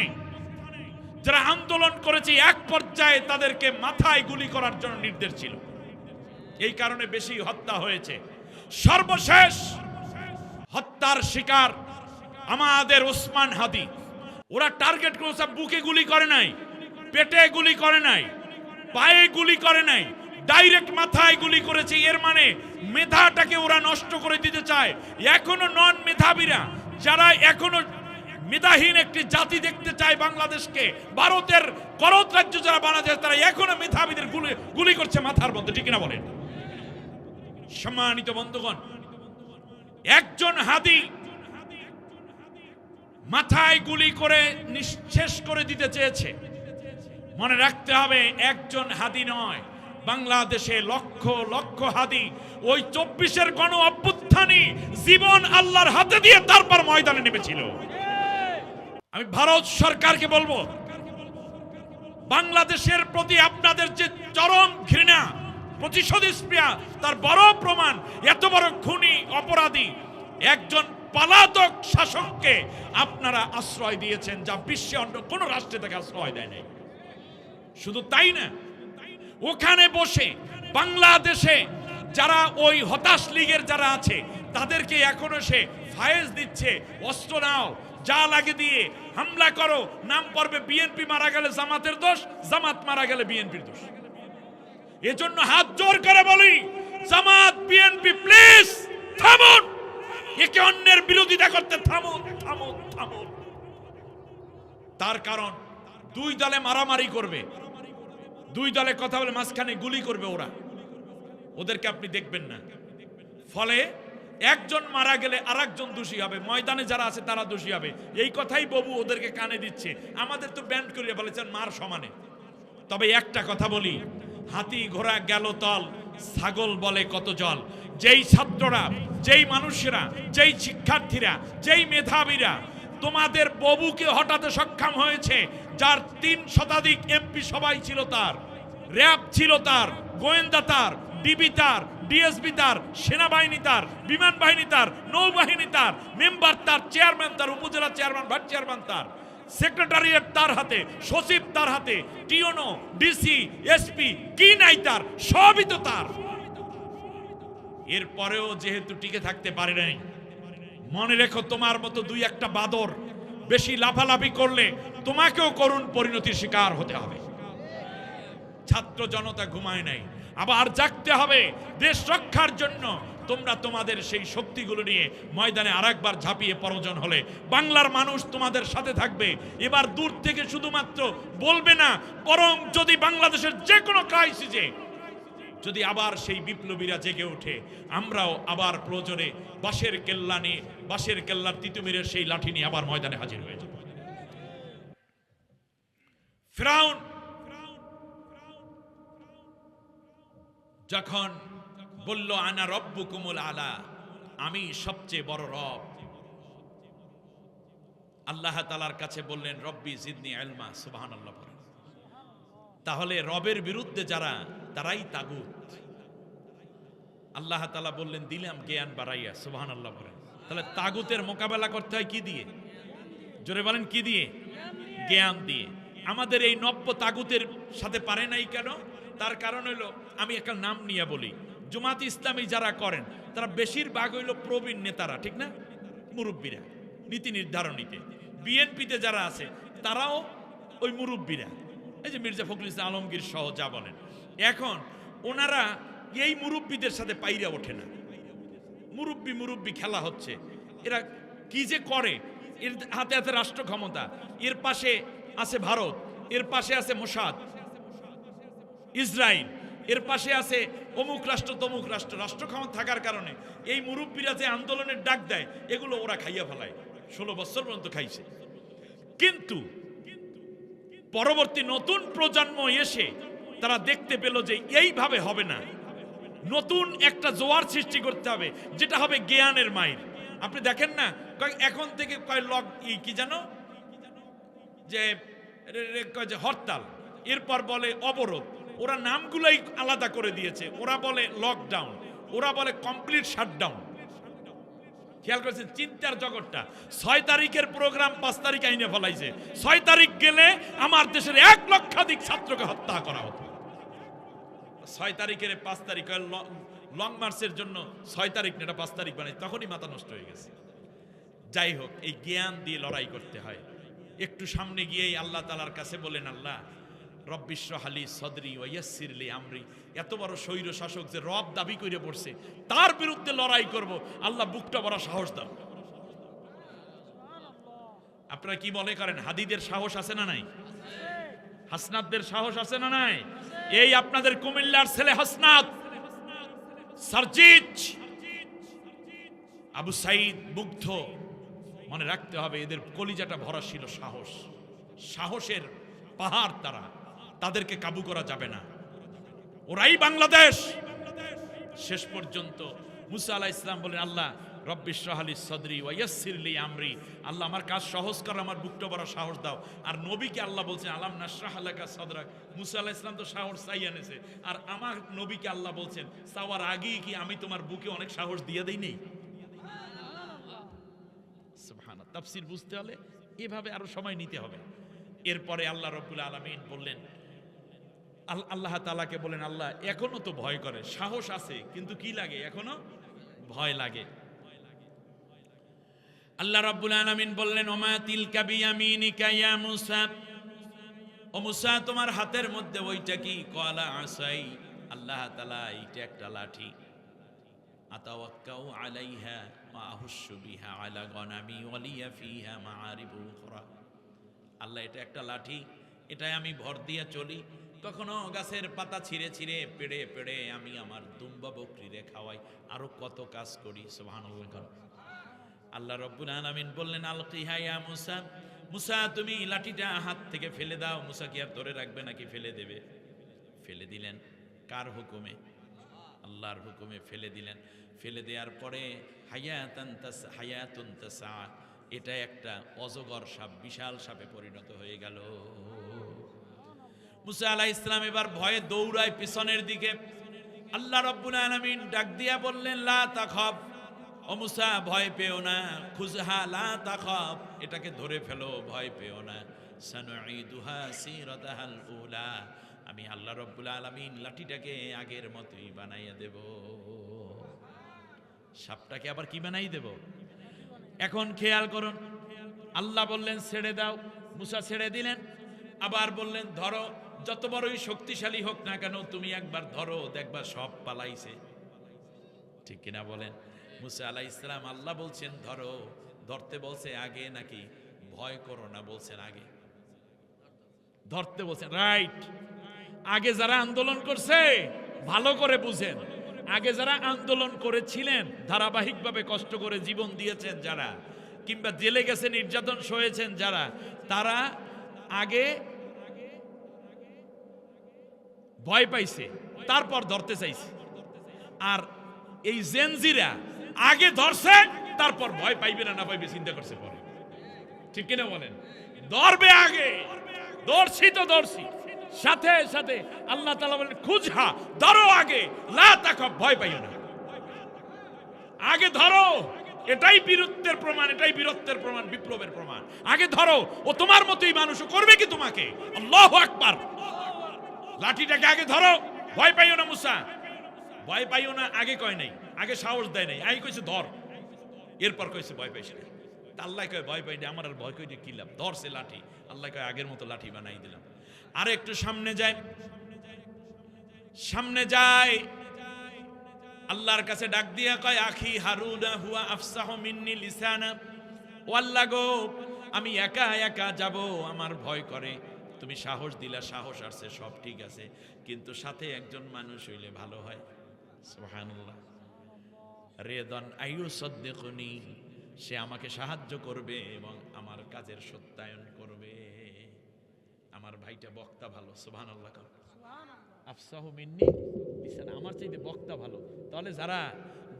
যারা আন্দোলন করেছে, এক পর্যায়ে তাদেরকে মাথায় গুলি করার জন্য নির্দেশ ছিল। এই কারণে বেশি হত্যা হয়েছে। সর্বশেষ হত্যার শিকার আমাদের ওসমান হাদি। ওরা টার্গেট করেছে, বুকে গুলি করে নাই, পেটে গুলি করে নাই, পায়ে গুলি করে নাই, ডাইরেক্ট মাথায় গুলি করেছে। এর মানে মেধাটাকে ওরা নষ্ট করে দিতে চায়। এখনো নন মেধাবীরা, যারা এখনো মেধাহীন একটি জাতি দেখতে চায় বাংলাদেশকে, ভারতের করত রাজ্য যারা বানাচ্ছে, তারা এখনো মেধাবীদের গুলি করছে মাথার মধ্যে, ঠিক না বলেন? সম্মানিত বন্ধুগণ, একজন হাদি মাথায় গুলি করে নিঃশেষ করে দিতে চেয়েছে। মনে রাখতে হবে, একজন হাদি নয়, বাংলাদেশে লক্ষ লক্ষ হাদি ওই 24-এর গণ অভ্যুত্থানই জীবন আল্লাহর হাতে দিয়ে তারপর ময়দানে নেমেছিল। আমি ভারত সরকারকে বলবো, বাংলাদেশের প্রতি আপনাদের যে চরম ঘৃণা, প্রতিশোধস্প্রিয়া, তার বড় প্রমাণ এত বড় খুনি অপরাধী একজন পলাতক শাসককে আপনারা আশ্রয় দিয়েছেন, যা বিশ্বে অন্য কোন রাষ্ট্রে তাকে আশ্রয় দেয় নাই। শুধু তাই না, ওখানে বসে বাংলাদেশে যারা ওই হতাশ লীগের যারা আছে, তাদেরকে এখনো সে ফায়েজ দিচ্ছে, অস্ত্র নাও, যা লাগে দিয়ে হামলা করো। নাম পড়বে বিএনপি মারা গেলে জামাতের দোষ, জামাত মারা গেলে বিএনপির দোষ। এজন্য হাত জোর করে বলি, জামাত বিএনপি প্লিজ থামুন, একে অন্যের বিরোধিতা করতে থামুন, থামুন, থামুন। তার কারণ দুই দলে মারামারি করবে, দুই দলে কথা বলে মাঝখানে গুলি করবে ওরা, ওদেরকে আপনি দেখবেন না। ফলে একজন মারা গেলে আরেকজন দোষী হবে, ময়দানে যারা আছে তারা দোষী হবে। এই কথাই বাবু ওদেরকে কানে দিচ্ছে। আমাদের তো ব্যান্ড করিয়ে বলেছেন মার সমানে। তবে একটা কথা বলি, হাতি ঘোড়া গেল তল, ছাগল বলে কত জল। যেই ছাত্ররা, যেই মানুষেরা, যেই শিক্ষার্থীরা, যেই মেধাবীরা তোমাদের বাবুকে হটাতে সক্ষম হয়েছে, যার 3 শতাধিক এমপি সবাই ছিল তার, র্যাব ছিল তার, গোয়েন্দা তার, ডিবি তার, ডিএসবি তার, সেনাবাহিনী তার, বিমান বাহিনী তার, নৌবাহিনী তার, মেম্বার তার, চেয়ারম্যান তার, উপজেলা চেয়ারম্যান, ভাইস চেয়ারম্যান তার, সেক্রেটারিয়েট তার হাতে, সচিব তার হাতে, টিওনো, ডিসি, এসপি, কি নাই তার, সবই তো তার। এরপরেও যেহেতু টিকে থাকতে পারে নাই, মনে রেখো তোমার মতো 2-1টা বাদর বেশি লাফালাফি করলে তোমাকেও করুণ পরিণতির শিকার হতে হবে। ছাত্র জনতা ঘুমায় নাই, আবার জাগতে হবে দেশ রক্ষার জন্য। তোমরা তোমাদের সেই শক্তিগুলো নিয়ে ময়দানে আরেকবার ঝাঁপিয়ে প্রয়োজন হলে বাংলার মানুষ তোমাদের সাথে থাকবে। এবার দূর থেকে শুধুমাত্র বলবে না, বরং যদি বাংলাদেশের যে কোনো ক্রাইসিসে যদি আবার সেই বিপ্লবীরা জেগে ওঠে, আমরাও আবার প্রয়োজনে বাঁশের কেল্লা নিয়ে, বাঁশের কেল্লার তিতুমিরের সেই লাঠি নিয়ে আবার ময়দানে হাজির হয়ে যাব। ফিরআউন যখন বলল আনা রব্বুকুমুল আলা, আমি সবচেয়ে বড় রব, আল্লাহ তাআলার কাছে বললেন রব্বি জিদনি ইলমা, সুবহানাল্লাহ। তাহলে রবের বিরুদ্ধে যারা, তারাই তাগুত। আল্লাহ তাআলা বললেন দিলাম জ্ঞান বাড়াইয়া, সুবহানাল্লাহ। তাহলে তাগুতের মোকাবেলা করতে হয় কি দিয়ে? জোরে বলেন কি দিয়ে? জ্ঞান দিয়ে। আমাদের এই নব্য তাগুতের সাথে পারে নাই কেন? তার কারণ হলো, আমি একটা নাম নিয়ে বলি, জামাত ইসলামী যারা করেন তারা বেশিরভাগ হইল প্রবীণ নেতারা, ঠিক না? মুরব্বীরা, নীতি নির্ধারণীতে। বিএনপিতে যারা আছে তারাও ওই মুরব্বীরা, এই যে মির্জা ফখরুল ইসলাম আলমগীর সহ যা বলেন। এখন ওনারা এই মুরব্বীদের সাথে পাইরা ওঠে না, মুরব্বী মুরব্বী খেলা হচ্ছে। এরা কি যে করে, এর হাতে হাতে রাষ্ট্র ক্ষমতা, এর পাশে আছে ভারত, এর পাশে আছে মোসাদ, ইসরায়েল, এর পাশে আছে অমুক রাষ্ট্র তমুক রাষ্ট্র। রাষ্ট্র ক্ষমতা থাকার কারণে এই মুরব্বীরা যে আন্দোলনের ডাক দেয় এগুলো ওরা খাইয়া ফেলায়, 16 বছর পর্যন্ত খাইছে। কিন্তু পরবর্তী নতুন প্রজন্ম এসে তারা দেখতে পেল যে এইভাবে হবে না, নতুন একটা জোয়ার সৃষ্টি করতে হবে, যেটা হবে জ্ঞানের মাইর। আপনি দেখেন না এখন থেকে কয় কি জানো যে হরতাল, এরপর বলে অবরোধ, ওরা নামগুলাই আলাদা করে দিয়েছে। ওরা বলে লকডাউন, ওরা বলে কমপ্লিট শাটডাউন। খেয়াল করেছেন চিন্তার জগৎটা? 6 তারিখের প্রোগ্রাম 5 তারিখ আইনে ফেলাইছে। 6 তারিখ গেলে আমার দেশের 1 লক্ষাধিক ছাত্রকে হত্যা করা হতো। 6 তারিখের 5 তারিখ লং মার্চের জন্য 6 তারিখ না 5 তারিখ বানাই, তখনই মাথা নষ্ট হয়ে গেছে। যাই হোক, এই জ্ঞান দিয়ে লড়াই করতে হয়। একটু সামনে গিয়েই আল্লাহ তাআলার কাছে বলেন, আল্লাহ রব্বিশরাহ লি সদরি ওয়া ইয়াসসির লি আমরি। এত বড় স্বৈর শাসক যে রব দাবি করে পড়ছে, তার বিরুদ্ধে লড়াই করব, আল্লাহ বুকটা বড় সাহস দাও। আপনারা কি মনে করেন হাদিদের সাহস আছে না নাই? হাসনাতদের সাহস আছে না নাই? এই আপনাদের কুমিল্লার ছেলে হাসনাত, সারজিজ, আবু সাইদ, মুগ্ধ, মনে রাখতে হবে এদের কলিজাটা ভরা ছিল সাহস। সাহসের পাহাড় তারা, তাদেরকে কাবু করা যাবে না। ওরাই বাংলাদেশ। শেষ পর্যন্ত মুসা আলাইহিস সালাম বলেন, আল্লাহ রব্বিশরাহ লি সদরি ওয়া ইয়াসসির লি আমরি, আল্লাহ আমার কাজ সহজ কর, আমার বুকটা বড় সাহস দাও। আর নবীকে আল্লাহ বলছেন আলাম নাশরাহ লাকা সাদরাক। মুসা আলাইহিস সালাম তো সাহস চাই এনেছে, আর আমার নবীকে আল্লাহ বলছেন চাওয়ার আগেই কি আমি তোমার বুকে অনেক সাহস দিয়ে দেই নেই? সুবহানাল্লাহ। তাফসীর বুঝতে হলে এভাবে আরো সময় নিতে হবে। এরপরে আল্লাহ রাব্বুল আলামিন বললেন, আল্লাহ তাআলাকে বলেন, আল্লাহ এখনো তো ভয় করে, সাহস আছে কিন্তু কি লাগে, এখনো ভয় লাগে। আল্লাহ রাব্বুল আলামিন বললেন, ওমা তিলকা বিয়ামিনিকা ইয়া মুসা, ও মুসা তোমার হাতের মধ্যে ওইটা কি? ক্বালা আসাই, আল্লাহ তাআলা এইটা একটা লাঠি। আতাওয়াক্কাউ আলাইহা ওয়া আহুশু বিহা আলা গনামি ওয়া লিয়া ফিহা মাআরিবু উখরা। আল্লাহ এটা একটা লাঠি, এটাই আমি ভর দিয়ে চলি, কখনো গাছের পাতা ছিঁড়ে ছিঁড়ে পেড়ে পেড়ে আমি আমার দুম্বা বকরিরে খাওয়াই, আরো কত কাজ করি। সুবহানাল্লাহ। আল্লাহ রাব্বুল আলামিন বললেন, আলকিহা ইয়া মুসা, মুসা তুমি লাঠিটা হাত থেকে ফেলে দাও। মুসা কি আর ধরে রাখবে নাকি? ফেলে দেবে। ফেলে দিলেন। কার হুকুমে? আল্লাহর হুকুমে ফেলে দিলেন। ফেলে দেওয়ার পরে হায়াতুন তাসা, এটা একটা অজগর সাপ, বিশাল সাপে পরিণত হয়ে গেল। মুসা আলাইহিস সালাম এবার ভয়ে দৌড়ায় পিছনের দিকে। আল্লাহ রাব্বুল আলামিন ডাক দিয়া বললেন, লা তাখাফ, ও মুসা ভয় পেও না, খুযহা লা তাখাফ, এটাকে ধরে ফেলো, ভয় পেও না। সানুঈদুহা সিরাতাহাল উলা, আমি আল্লাহ রাব্বুল আলামিন লাঠিটাকে আগের মতোই বানাইয়া দেব। সাপটাকে আবার কি বানাই দেব? এখন খেয়াল করুন, আল্লাহ বললেন ছেড়ে দাও, মুসা ছেড়ে দিলেন। আবার বললেন ধরো, যত বড়ই শক্তিশালী হোক না কেন তুমি একবার ধরো, দেখবা সব পালাইছে। ঠিক কিনা বলেন? মুসা আলাইহিস সালাম, আল্লাহ বলছেন ধরো, ধরতে বলছে আগে নাকি ভয় করো না বলছেন আগে? ধরতে বলছেন, রাইট। আগে যারা আন্দোলন করছে ভালো করে বুঝেন, আগে যারা আন্দোলন করেছিলেন, ধারাবাহিকভাবে কষ্ট করে জীবন দিয়েছেন যারা, কিংবা জেলে গেছে নির্যাতন সয়েছেন যারা, তারা আগে ভয় পাইছে, তারপর ধরতে চাইছে। আর এই জেনজিরা আগে ধরছে, তারপর ভয় পাইবে না পাইবে চিন্তা করছে পরে। ঠিক কিনা বলেন? ধরবে আগে, ধরছি তো ধরছি, সাথে সাথে আল্লাহ তাআলা বলেন খুযহা, ধরো আগে, লা তাখাফ, ভয় পাইও না, আগে ধরো। এটাই বীরত্বের প্রমাণ, এটাই বীরত্বের প্রমাণ, বিপ্লবের প্রমাণ। আগে ধরো, ও তোমার মতোই মানুষ, করবে কি তোমাকে? আল্লাহু আকবার। লাঠিটাকে আগে ধরো, ভয় পাইও না মুসা, ভয় পাইও না আগে কয় নাই, আগে সাহস দেয় নাই, আগে কইছে ধর, এরপর কইছে ভয় পাইছে না। আল্লাহ কয় ভয় পাই না, আমার আর ভয় কই কি লাভ, ধরছে লাঠি, আল্লাহ কয় আগের মতো লাঠি বানাই দিলাম। আর একটু সামনে যায়, সামনে যায়, আল্লাহর কাছে ডাক দিয়া কয় আখি হারুনা হুয়া আফসাহু মিন্নি লিসানা, ও আল্লাহ গো, আমি একা একা যাব, আমার ভয় করে। তুমি সাহস দিলা, সাহস আসছে, সব ঠিক আছে, কিন্তু সাথে একজন মানুষ হইলে ভালো হয়। সুবহানাল্লাহ। রেদন আইয়ুসাদ্দিকুনি, সে আমাকে সাহায্য করবে এবং আমার কাজের সত্যায়ন করবে। আমার ভাইটা বক্তা ভালো, সুবহানাল্লাহ। আফসাহু মিন্নি লিসান, আমার চাইতে বক্তা ভালো। তাহলে যারা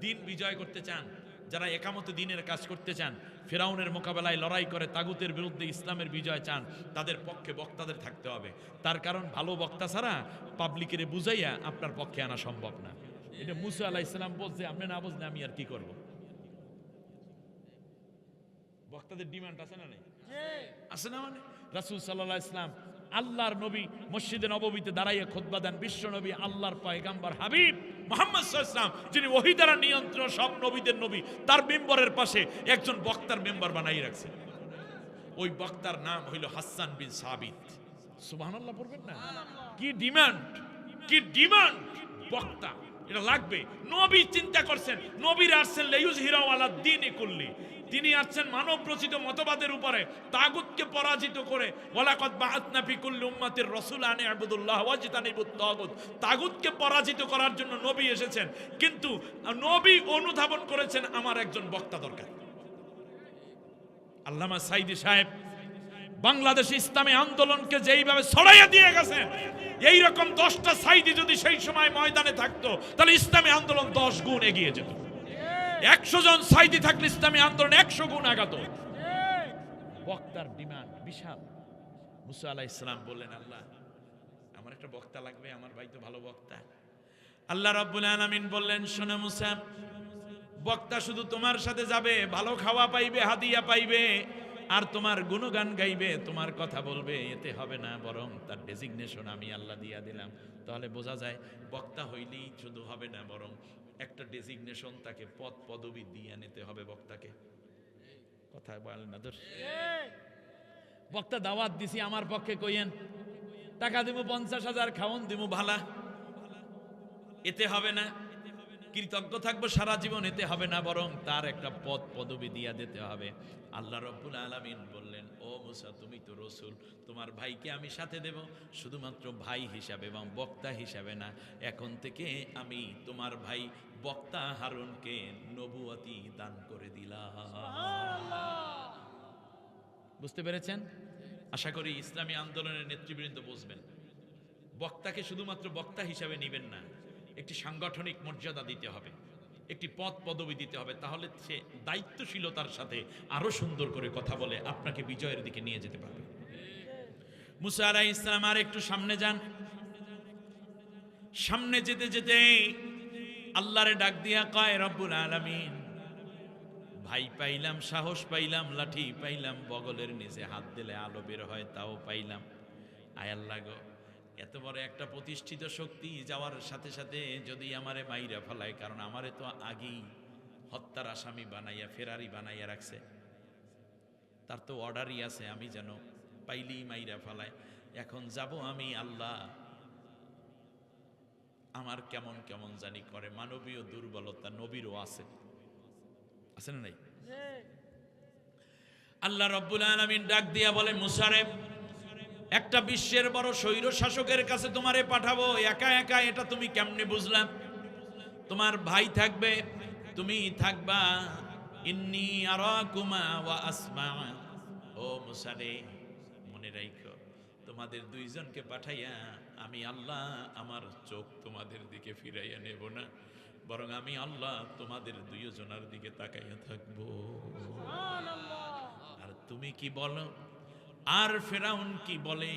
দিন বিজয় করতে চান, যারা একামতে দিনের কাজ করতে চান, ফিরাউনের মোকাবেলায় লড়াই করে তাগুতের বিরুদ্ধে ইসলামের বিজয় চান, তাদের পক্ষে বক্তাদের থাকতে হবে। তার কারণ ভালো বক্তা ছাড়া পাবলিকের বুঝাইয়া আপনার পক্ষে আনা সম্ভব না। এটা মুসা আলাইহিস সালাম বলছে, আপনি না বুঝলে আমি আর কি করব। বক্তাদের ডিমান্ড আছে না নাই? আছে না? মানে রাসূল সাল্লাল্লাহু আলাইহি ওয়াসাল্লাম আল্লাহর নবী মসজিদে নববীতে দাঁড়াইয়া খুতবা দেন। বিশ্ব নবী, আল্লাহর পয়গাম্বর হাবিব মুহাম্মদ সাল্লাল্লাহু আলাইহি ওয়াসাল্লাম, যিনি ওহী দ্বারা নিয়ন্ত্রণ, সব নবীদের নবী, তার মেম্বরের পাশে একজন বক্তার মেম্বার বানাই রাখছে। ওই বক্তার নাম হইল হাসান বিন সাবিত। সুবহানাল্লাহ পড়বেন না? কি ডিমান্ড, কি ডিমান্ড! বক্তা এটা লাগবে। নবী চিন্তা করছেন, নবীর আসছেন লাইয়ুযহিরাহু আলা দ্বীনি কুল্লি, তিনি আসছেন মানব রচিত মতবাদের উপরে তাগুতকে পরাজিত করে। ওয়ালাকাদ বাআতনা ফি কুল্লি উম্মাতির রাসূলা আন ইবুদুল্লাহ ওয়াজতানিবুত তাগুত, তাগুতকে পরাজিত করার জন্য নবী এসেছেন, কিন্তু নবী অনুধাবন করেছেন আমার একজন বক্তা দরকার। আল্লামা সাইদি সাহেব বাংলাদেশ ইসলামী আন্দোলনকে যেইভাবে ছড়াইয়া দিয়ে গেছেন, এই রকম 10টা সাইদি যদি সেই সময় ময়দানে থাকতো, তাহলে ইসলামী আন্দোলন 10 গুণ এগিয়ে যেত। 100 জন সাইদি থাকলে ইসলামী আন্দোলন 100 গুণ আগাত। বক্তার ডিমান্ড বিশাল। মুসা আলাইহিস সালাম বললেন, আল্লাহ আমার একটা বক্তা লাগবে, আমার ভাই তো ভালো বক্তা। আল্লাহ রাব্বুল আলামিন বললেন, শোনো মুসা, বক্তা শুধু তোমার সাথে যাবে, ভালো খাওয়া পাইবে, হাদিয়া পাইবে, আর তোমার গুণগান গাইবে, তোমার কথা বলবে, এতে হবে না, বরং তার ডেজিগনেশন আমি আল্লাহ দিয়া দিলাম। তাহলে বোঝা যায় বক্তা হইলেই শুধু হবে না, বরং একটা ডেজিগনেশন তাকে, পদ পদবি দিয়ে নিতে হবে বক্তাকে। কথা বলেন না? বক্তা দাওয়াত দিছি, আমার পক্ষে কইয়েন, টাকা দিব 50,000, খাওন দিব ভালা, এতে হবে না। কৃতজ্ঞ থাকবো সারা জীবন, এতে হবে না, বরং তার একটা পদ পদবি দিয়া দিতে হবে। আল্লাহ রাব্বুল আলামিন বললেন, ও মুসা, তুমি তো রাসূল, তোমার ভাইকে আমি সাথে দেব, শুধুমাত্র ভাই হিসাবে এবং বক্তা হিসাবে না। এখন থেকে আমি তোমার ভাই বক্তা হারুনকে নবুয়তি দান করে দিলাম। বুঝতে পেরেছেন? আশা করি ইসলামী আন্দোলনের নেতৃবৃন্দ বুঝবেন। বক্তাকে শুধুমাত্র বক্তা হিসাবে নেবেন না, একটি সাংগঠনিক মর্যাদা দিতে হবে, একটি পদ পদবি দিতে হবে, তাহলে সে দায়িত্বশীলতার সাথে আরো সুন্দর করে কথা বলে আপনাকে বিজয়ের দিকে নিয়ে যেতে পারবে। মুসা আলাইহিস সালাম আর একটু সামনে যান। সামনে যেতে যেতে আল্লাহরে ডাক দিয়া কয়, রব্বুল আলামিন, ভাই পাইলাম, সাহস পাইলাম, লাঠি পাইলাম, বগলের নিচে হাত দিলে আলো বের হয় তাও পাইলাম। আয় আল্লাহ গো, এত বড় একটা প্রতিষ্ঠিত শক্তি যাওয়ার সাথে সাথে যদি আমারে মাইরা ফেলায়, কারণ আমারে তো আগেই হত্যার আসামি বানাইয়া, ফেরারি বানাইয়া রাখছে, তার তো অর্ডারই আছে, আমি যেন পাইলেই মাইরা ফেলায়। এখন যাব আমি, আল্লাহ আমার কেমন কেমন জানি করে, মানবীয় দুর্বলতা নবীরও আছে, আছে না নাই? আল্লাহ রাব্বুল আলামিন ডাক দিয়া বলে, মুসা রে, একটা বিশ্বের বড় স্বৈর শাসকের কাছে তোমারে পাঠাবো, একা একা এটা তুমি কেমনে বুঝলাম? তোমার ভাই থাকবে, তুমি থাকবা। ইন্নী আরাকুমা ওয়া আসমা। ও মুসা রে, মনে রাখো, তোমাদের দুইজনকে পাঠাইয়া আমি আল্লাহ আমার চোখ তোমাদের দিকে ফিরাইয়া নেব না, বরং আমি আল্লাহ তোমাদের দুইজনের দিকে তাকাইয়া থাকবো। আর তুমি কি বলো আর ফেরাউন কি বলে,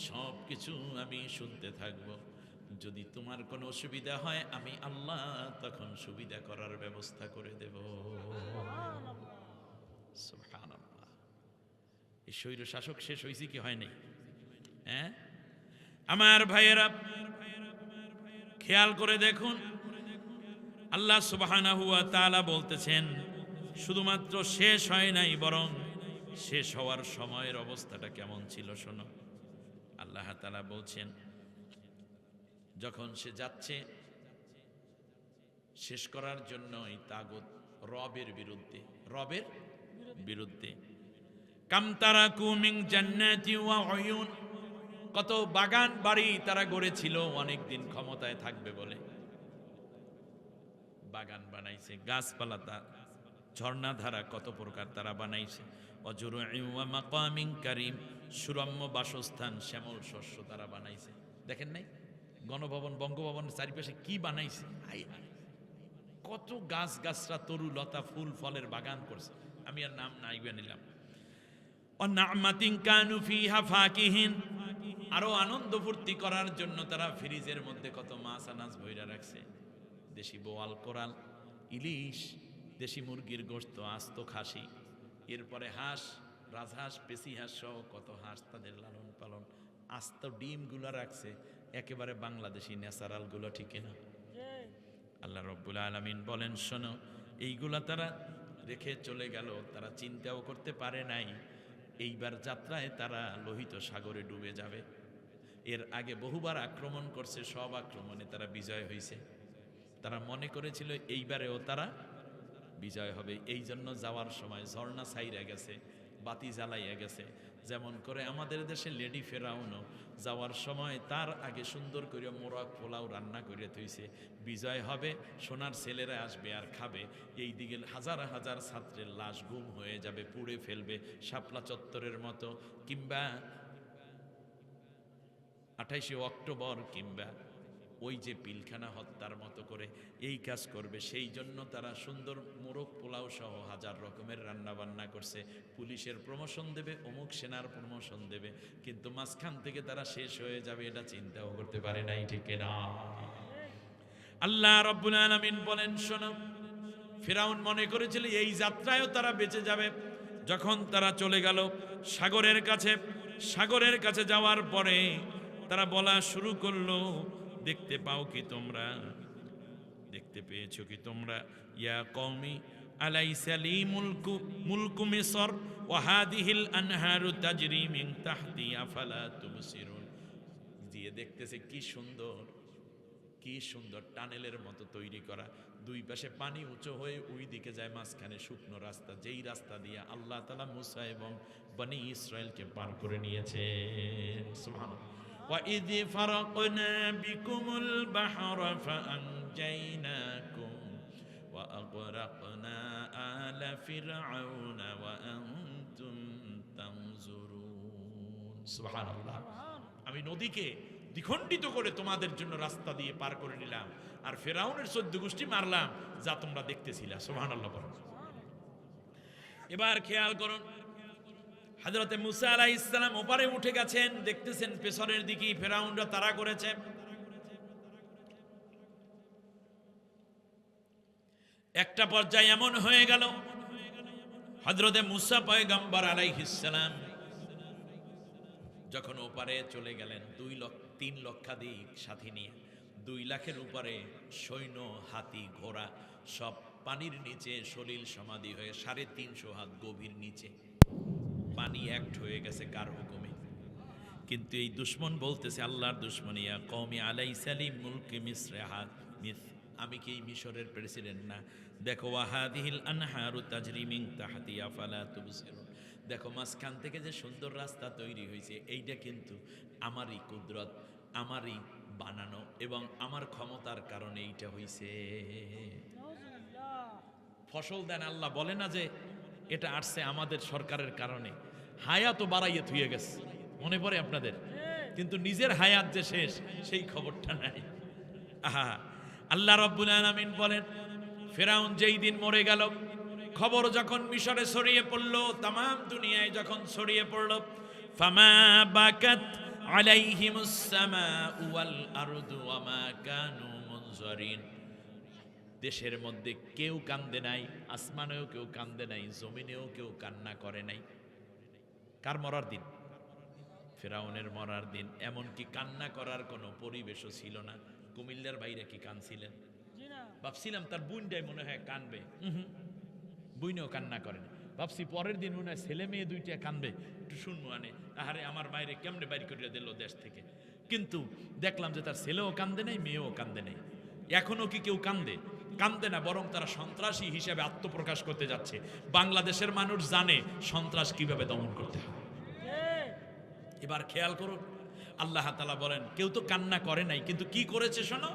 সব কিছু আমি শুনতে থাকবো। যদি তোমার কোনো অসুবিধা হয়, আমি আল্লাহ তখন সুবিধা করার ব্যবস্থা করে দেব। সুবহানাল্লাহ। এই স্বৈর শাসক শেষ হয়েছে কি হয় নাই? হ্যাঁ আমার ভাইয়েরা, খেয়াল করে দেখুন, আল্লাহ সুবহানাহু ওয়া তাআলা বলতেছেন, শুধুমাত্র শেষ হয় নাই, বরং শেষ হওয়ার সময়ের অবস্থাটা কেমন ছিল শোনো। আল্লাহ তাআলা বলছেন, যখন সে যাচ্ছে শেষ করার জন্য এই তাগুত রবের বিরুদ্ধে, রবের বিরুদ্ধে। কাম তারাকু মিন জান্নাতি ওয়া উয়ুন, কত বাগান বাড়ি তারা গড়েছিল অনেক দিন ক্ষমতায় থাকবে বলে, বাগান বানাইছে, গাছপালা, ঝর্ণাধারা কত প্রকার তারা বানাইছে। অজুরুই ওয়া মাকামিন কারীম, সুরম্য বাসস্থান, শ্যামল শস্য তারা বানাইছে। দেখেন নাই গণভবন, বঙ্গভবনের চারিপাশে কি বানাইছে, কত গাছ গাছরা, তরু লতা, ফুল ফলের বাগান করছে। আমি আর নাম নাইবা নিলাম। অন্নামাতিন কানু ফিহা ফাকিহিন, আরো আনন্দ ফুর্তি করার জন্য তারা ফ্রিজের মধ্যে কত মাছ আনাজ ভইরা রাখছে, দেশি বোয়াল, কোরাল, ইলিশ, দেশি মুরগির গোশত, আস্ত খাসি, এরপরে হাঁস, রাজহাঁস, পেশি হাঁস সহ কত হাঁস, তাদের লালন পালন, আস্ত ডিমগুলো রাখছে, একেবারে বাংলাদেশি ন্যাচারাল গুলো, ঠিক না? আল্লাহ রব্বুল আলামিন বলেন, শোনো, এইগুলা তারা রেখে চলে গেল, তারা চিন্তাও করতে পারে নাই এইবার যাত্রায় তারা লোহিত সাগরে ডুবে যাবে। এর আগে বহুবার আক্রমণ করছে, সব আক্রমণে তারা বিজয় হয়েছে। তারা মনে করেছিল এইবারেও তারা বিজয় হবে, এই জন্য যাওয়ার সময় ঝর্ণা ছাইরা গেছে, বাতি জ্বালাইয়া গেছে। যেমন করে আমাদের দেশে লেডি ফেরাউনও যাওয়ার সময় তার আগে সুন্দর করে মোরগ পোলাও রান্না করে থইছে, বিজয় হবে, সোনার ছেলেরা আসবে আর খাবে। এই দিকে হাজার হাজার ছাত্রের লাশ গুম হয়ে যাবে, পুড়ে ফেলবে শাপলা চত্বরের মতো, কিংবা 28শে অক্টোবর, কিংবা ওই যে পিলখানা হত্যার মতো করে এই কাজ করবে। সেই জন্য তারা সুন্দর মোরগ পোলাও সহ হাজার রকমের রান্না বান্না করছে। পুলিশের প্রমোশন দেবে, অমুক সেনার প্রমোশন দেবে, কিন্তু মাঝখান থেকে তারা শেষ হয়ে যাবে, এটা চিন্তাও করতে পারে নাই, ঠিক না? আল্লাহ রাব্বুল আলামিন বলেন, শোনো, ফিরাউন মনে করেছিল এই যাত্রায়ও তারা বেঁচে যাবে। যখন তারা চলে গেল সাগরের কাছে, সাগরের কাছে যাওয়ার পরে তারা বলা শুরু করলো, দেখতে পাও কি তোমরা, দেখতে পেয়েছো কি তোমরা, ইয়া কওমি আলাইসা লি মুলকু মিসর ওয়া হাদিহিল আনহারু তাজরি মিন তাহতি আফালা তুবসিরুন। দিয়ে দেখতেছে কি সুন্দর, কি সুন্দর টানেলের মতো তৈরি করা, দুই পাশে পানি উঁচু হয়ে ওই দিকে যায়, মাঝখানে শুকনো রাস্তা, যেই রাস্তা দিয়ে আল্লাহ তাআলা মুসা এবং বনি ইসরায়েলকে পার করে নিয়েছেন। সুবহানাল্লাহ। وَإِذْ فَرَقْنَا بِكُمُ الْبَحْرَ فَأَنْجَيْنَاكُمْ وَأَغْرَقْنَا آلَ فِرْعَوْنَ وَأَنْتُمْ تَنْظُرُونَ। সুবহানাল্লাহ। আমি নদীকে দ্বিখণ্ডিত করে তোমাদের জন্য রাস্তা দিয়ে পার করে নিলাম, আর ফেরাউনের 14 গোষ্ঠী মারলাম, যা তোমরা দেখতেছিলা। সুবহানাল্লাহ। এবার খেয়াল করুন, হযরতে মুসা আলাইহিস সালাম ওপারে উঠে গেছেন, দেখতেছেন পেছনের দিকে ফেরাউনরা তাড়া করেছে। একটা পর্যায়ে এমন হয়ে গেল, হযরতে মুসা পয়গম্বর আলাইহিস সালাম যখন ওপারে চলে গেলেন 3 লক্ষাধিক সাথী নিয়ে, 2 লাখের উপরে সৈন্য, হাতি, ঘোড়া সব পানির নিচে সলিল সমাধি হয়ে 350 হাত গভীর নিচে পানি অ্যাক্ট হয়ে গেছে, কার হুকুমে? কিন্তু এই দুশ্মন বলতেছে, আল্লাহর দুশ্মন, ইয়া কওমি আলাইসা লি মুলকি মিসর আমি কি মিশরের প্রেসিডেন্ট না? দেখো, ওয়াহাদিহিল আনহারু তাজরি মিন তাহতি আফালা তুবসিরুন, দেখো মাঝখান থেকে যে সুন্দর রাস্তা তৈরি হয়েছে, এইটা কিন্তু আমারই কুদরত, আমারই বানানো এবং আমার ক্ষমতার কারণে এইটা হয়েছে। ফসল দেন আল্লাহ, বলে না যে এটা আসছে আমাদের সরকারের কারণে। হায়াত বাড়াইয়ে থুয়ে গেছে, মনে পড়ে আপনাদের? কিন্তু নিজের হায়াত যে শেষ, সেই খবরটা নাই। আহা, আল্লাহ রাব্বুল আলামিন বলেন, ফেরাউন যেই দিন মরে গেল, খবর যখন মিশরে ছড়িয়ে পড়ল, তাম দুনিয়ায় যখন ছড়িয়ে পড়ল, ফামা বাকাত আলাইহিমুস সামাউ ওয়াল আরদু ওয়া মা কানু মুনজারিন। দেশের মধ্যে কেউ কান্দে নাই, আসমানেও কেউ কান্দে নাই, জমিনেও কেউ কান্না করে নাই। কার মরার দিন? ফেরাউনের মরার দিন। এমনকি কান্না করার কোনো পরিবেশও ছিল না। কুমিল্লার বাইরে কি কানছিলেন? ভাবছিলাম তার বুনটাই মনে হয় কানবে, বুইনেও কান্না করেন। ভাবছি পরের দিন মনে হয় ছেলে মেয়ে 2টা কানবে, একটু শুনবো, আনে আহারে আমার বাইরে কেমনে বাইর করে দিল দেশ থেকে। কিন্তু দেখলাম যে তার ছেলেও কান্দে নাই, মেয়েও কান্দে নাই। এখনো কি কেউ কান্দে? কান্দে না, বরং তারা সন্ত্রাসী হিসেবে আত্মপ্রকাশ করতে যাচ্ছে। বাংলাদেশের মানুষ জানে সন্ত্রাস কিভাবে দমন করতে হয়। এবার খেয়াল করুন, আল্লাহ তাআলা বলেন কেউ তো কান্না করে নাই, কিন্তু কি করেছে শোনো।